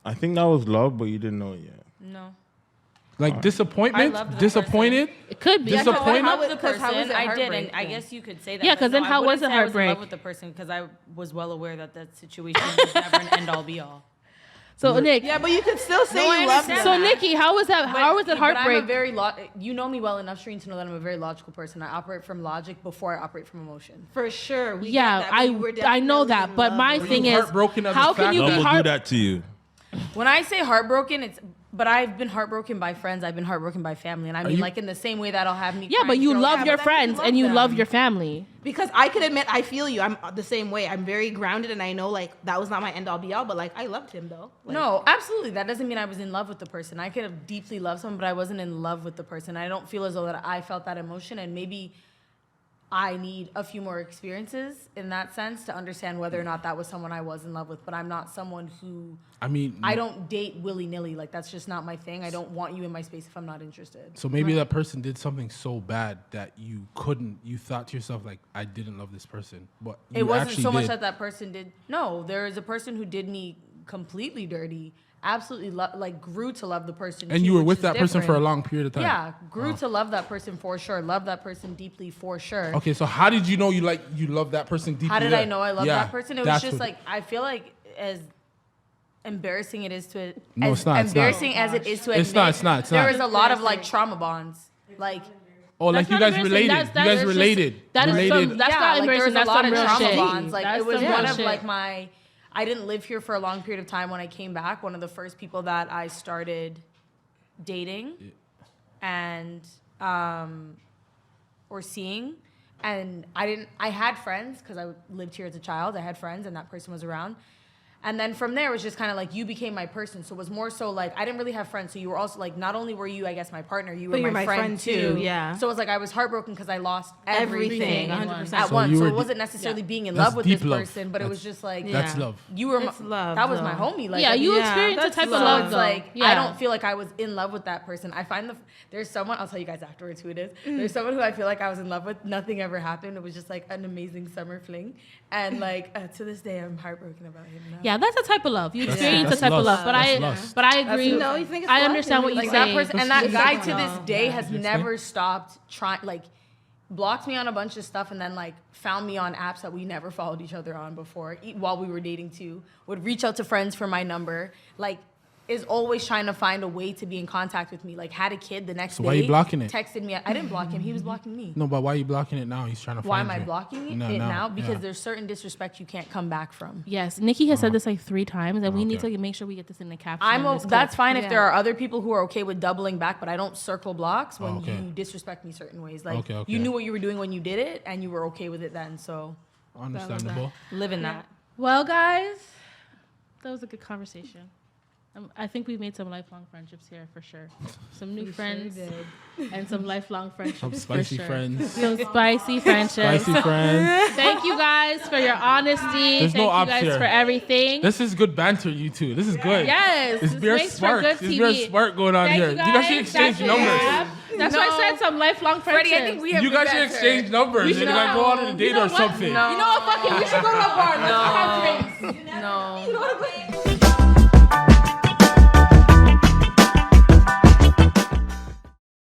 Speaker 5: I think that was love, but you didn't know it yet.
Speaker 3: No.
Speaker 2: Like disappointment?
Speaker 3: I loved the
Speaker 2: Disappointed?
Speaker 1: It could be.
Speaker 2: Yeah,
Speaker 1: I know.
Speaker 2: Disappointed?
Speaker 3: I loved the
Speaker 4: Because how was
Speaker 3: person.
Speaker 4: it
Speaker 3: I did, and
Speaker 4: heartbreak
Speaker 3: I
Speaker 4: then?
Speaker 3: guess you could say that.
Speaker 1: Yeah,
Speaker 3: but
Speaker 1: 'cause then
Speaker 3: no,
Speaker 1: how
Speaker 3: I
Speaker 1: was
Speaker 3: wouldn't
Speaker 1: it
Speaker 3: say I was in love
Speaker 1: heartbreak?
Speaker 3: with the person because I was well aware that that situation was never an end all be all.
Speaker 1: So Nick,
Speaker 4: Yeah, but you could still say
Speaker 3: No, I
Speaker 4: you love
Speaker 3: understand
Speaker 4: them.
Speaker 1: so Nikki, how was that? How was it
Speaker 3: But I'm
Speaker 1: heartbreak?
Speaker 3: a very you know me well enough, Shereen, to know that I'm a very logical person. I operate from logic before I operate from emotion.
Speaker 4: For sure. We
Speaker 1: Yeah,
Speaker 4: get that, but you were
Speaker 1: I know
Speaker 4: definitely
Speaker 1: that,
Speaker 4: in
Speaker 1: but
Speaker 4: love
Speaker 1: my
Speaker 4: with
Speaker 1: thing
Speaker 2: you
Speaker 1: is,
Speaker 2: heartbroken as
Speaker 1: how
Speaker 2: a
Speaker 1: can
Speaker 2: fact?
Speaker 1: you
Speaker 5: Love
Speaker 1: be
Speaker 5: will do
Speaker 1: heart?
Speaker 5: that to you.
Speaker 3: When I say heartbroken, but I've been heartbroken by friends. I've been heartbroken by family, and I mean,
Speaker 2: you-
Speaker 3: like in the same way that'll have me.
Speaker 1: Yeah, but
Speaker 3: crying
Speaker 1: you
Speaker 3: girls.
Speaker 1: love
Speaker 3: Yeah,
Speaker 1: your
Speaker 3: but that means
Speaker 1: friends and you
Speaker 3: them.
Speaker 1: love your family.
Speaker 4: Because I could admit I feel you. I'm the same way. I'm very grounded, and I know like that was not my end all be all. But like I loved him though. Like,
Speaker 3: No, absolutely. That doesn't mean I was in love with the person. I could have deeply loved someone, but I wasn't in love with the person. I don't feel as though that I felt that emotion, and maybe I need a few more experiences in that sense to understand whether or not that was someone I was in love with. But I'm not someone who, I don't date willy-nilly. Like, that's just not my thing. I don't want you in my space if I'm not interested.
Speaker 2: So maybe that person did something so bad that you thought to yourself, like, I didn't love this person. But you
Speaker 3: It wasn't
Speaker 2: actually
Speaker 3: so much
Speaker 2: did.
Speaker 3: that person did. No, there is a person who did me completely dirty. Absolutely, grew to love the person.
Speaker 2: And
Speaker 3: too,
Speaker 2: you were
Speaker 3: which
Speaker 2: with
Speaker 3: is
Speaker 2: that person for a
Speaker 3: different.
Speaker 2: long period of time.
Speaker 3: Yeah, grew to love that person for sure. Love that person deeply for sure.
Speaker 2: Okay, so how did you know you love that person deeply?
Speaker 3: How did
Speaker 2: there?
Speaker 3: I know I love
Speaker 2: Yeah,
Speaker 3: that person? It was
Speaker 2: that's
Speaker 3: just
Speaker 2: what-
Speaker 3: like, I feel like as embarrassing it is to
Speaker 2: No,
Speaker 3: as
Speaker 2: it's not, it's not.
Speaker 3: embarrassing as it is to admit.
Speaker 2: It's not, it's not, it's
Speaker 3: There
Speaker 2: not.
Speaker 3: was a lot of like trauma bonds. Like
Speaker 2: Oh, like
Speaker 1: That's
Speaker 2: you
Speaker 1: not
Speaker 2: guys
Speaker 1: embarrassing.
Speaker 2: related.
Speaker 1: That's
Speaker 2: You guys
Speaker 1: just-
Speaker 2: related.
Speaker 1: that is
Speaker 2: related.
Speaker 1: some- That's not
Speaker 3: like,
Speaker 1: embarrassing.
Speaker 3: there was
Speaker 1: That's
Speaker 3: a lot
Speaker 1: some
Speaker 3: of
Speaker 1: real
Speaker 3: trauma
Speaker 1: shit.
Speaker 3: bonds. Like
Speaker 1: That's
Speaker 3: it was
Speaker 1: some
Speaker 3: one
Speaker 1: real
Speaker 3: of
Speaker 1: shit.
Speaker 3: like I didn't live here for a long period of time. When I came back, one of the first people that I started dating and or seeing, and I had friends because I lived here as a child. I had friends and that person was around. And then from there, it was just kind of like you became my person. So it was more so like I didn't really have friends. So you were also like, not only were you, I guess, my partner, you were
Speaker 4: But you're
Speaker 3: my
Speaker 4: my
Speaker 3: friend
Speaker 4: friend too,
Speaker 3: too.
Speaker 4: yeah.
Speaker 3: So it was like I was heartbroken because I lost everything,
Speaker 4: Everything, 100%.
Speaker 3: at
Speaker 2: So
Speaker 3: once.
Speaker 2: you
Speaker 3: So
Speaker 2: were
Speaker 3: it wasn't necessarily being in
Speaker 2: That's
Speaker 3: love with
Speaker 2: deep
Speaker 3: this
Speaker 2: love.
Speaker 3: person, but it was just like
Speaker 2: That's
Speaker 4: Yeah.
Speaker 2: love.
Speaker 3: you were
Speaker 4: It's love,
Speaker 3: that was my
Speaker 4: though.
Speaker 3: homie. Like
Speaker 1: Yeah, you
Speaker 4: Yeah,
Speaker 1: experienced a
Speaker 4: that's
Speaker 1: type of
Speaker 3: so
Speaker 1: love,
Speaker 3: it's
Speaker 1: though.
Speaker 3: like
Speaker 1: Yeah.
Speaker 3: I don't feel like I was in love with that person. I find there's someone, I'll tell you guys afterwards who it is. There's someone who I feel like I was in love with. Nothing ever happened. It was just like an amazing summer fling, and like to this day I'm heartbroken about him now.
Speaker 1: Yeah, that's a type of love. You
Speaker 2: That's-
Speaker 1: experience
Speaker 2: that's
Speaker 1: a type of
Speaker 2: lust.
Speaker 1: love, but
Speaker 2: That's lust.
Speaker 1: I agree.
Speaker 4: No, you think it's
Speaker 1: I
Speaker 4: love?
Speaker 1: understand what you
Speaker 3: Like
Speaker 1: say.
Speaker 3: that person and that
Speaker 4: That's
Speaker 3: guy
Speaker 4: exactly
Speaker 3: to this
Speaker 4: no.
Speaker 3: day
Speaker 2: Yeah.
Speaker 3: has
Speaker 2: Explain.
Speaker 3: never stopped trying, like blocked me on a bunch of stuff and then like found me on apps that we never followed each other on before while we were dating too, would reach out to friends for my number, like is always trying to find a way to be in contact with me. Like had a kid the next
Speaker 2: So
Speaker 3: day.
Speaker 2: why you blocking it?
Speaker 3: Texted me. I didn't block him. He was blocking me.
Speaker 2: No, but why are you blocking it now? He's trying to
Speaker 3: Why
Speaker 2: find
Speaker 3: am I
Speaker 2: you.
Speaker 3: blocking it
Speaker 2: No,
Speaker 3: now? Because
Speaker 2: yeah.
Speaker 3: there's certain disrespect you can't come back from.
Speaker 1: Yes, Nikki has said this like 3 times, and we need
Speaker 2: Okay.
Speaker 1: to make sure we get this in the caption. in this
Speaker 3: That's
Speaker 1: clip.
Speaker 3: fine if
Speaker 4: Yeah.
Speaker 3: there are other people who are okay with doubling back, but I don't circle blocks when
Speaker 2: okay.
Speaker 3: you disrespect me certain ways. Like
Speaker 2: Okay, okay.
Speaker 3: you knew what you were doing when you did it, and you were okay with it then. So
Speaker 2: Understandable.
Speaker 3: live in that.
Speaker 1: Well, guys, that was a good conversation. I think we've made some lifelong friendships here for sure. Some new friends and some lifelong friendships.
Speaker 2: Some
Speaker 1: for
Speaker 2: spicy
Speaker 1: sure.
Speaker 2: friends.
Speaker 1: Some spicy friendships.
Speaker 2: Spicy friends.
Speaker 1: Thank you guys for your honesty.
Speaker 2: There's
Speaker 1: Thank
Speaker 2: no
Speaker 1: you
Speaker 2: ops
Speaker 1: guys
Speaker 2: here.
Speaker 1: for everything.
Speaker 2: This is good banter, you two. This is good.
Speaker 1: Yes,
Speaker 2: It's
Speaker 1: this
Speaker 2: very
Speaker 1: makes for
Speaker 2: smart.
Speaker 1: good
Speaker 2: It's
Speaker 1: TV.
Speaker 2: very smart going on
Speaker 1: Thank
Speaker 2: here.
Speaker 1: you
Speaker 2: You guys should
Speaker 1: guys.
Speaker 2: exchange
Speaker 1: That's it.
Speaker 2: numbers.
Speaker 1: Yeah. That's why I said some lifelong friendships.
Speaker 3: Freddie, I think we have
Speaker 2: You guys should exchange numbers.
Speaker 1: We
Speaker 2: And
Speaker 1: should
Speaker 2: you guys go
Speaker 1: not.
Speaker 2: on a date
Speaker 1: You know
Speaker 2: or
Speaker 1: what?
Speaker 2: something.
Speaker 3: No.
Speaker 1: You know what? Fuck it. We should go to a bar. Let's have drinks.
Speaker 3: No.
Speaker 6: You know what I'm saying?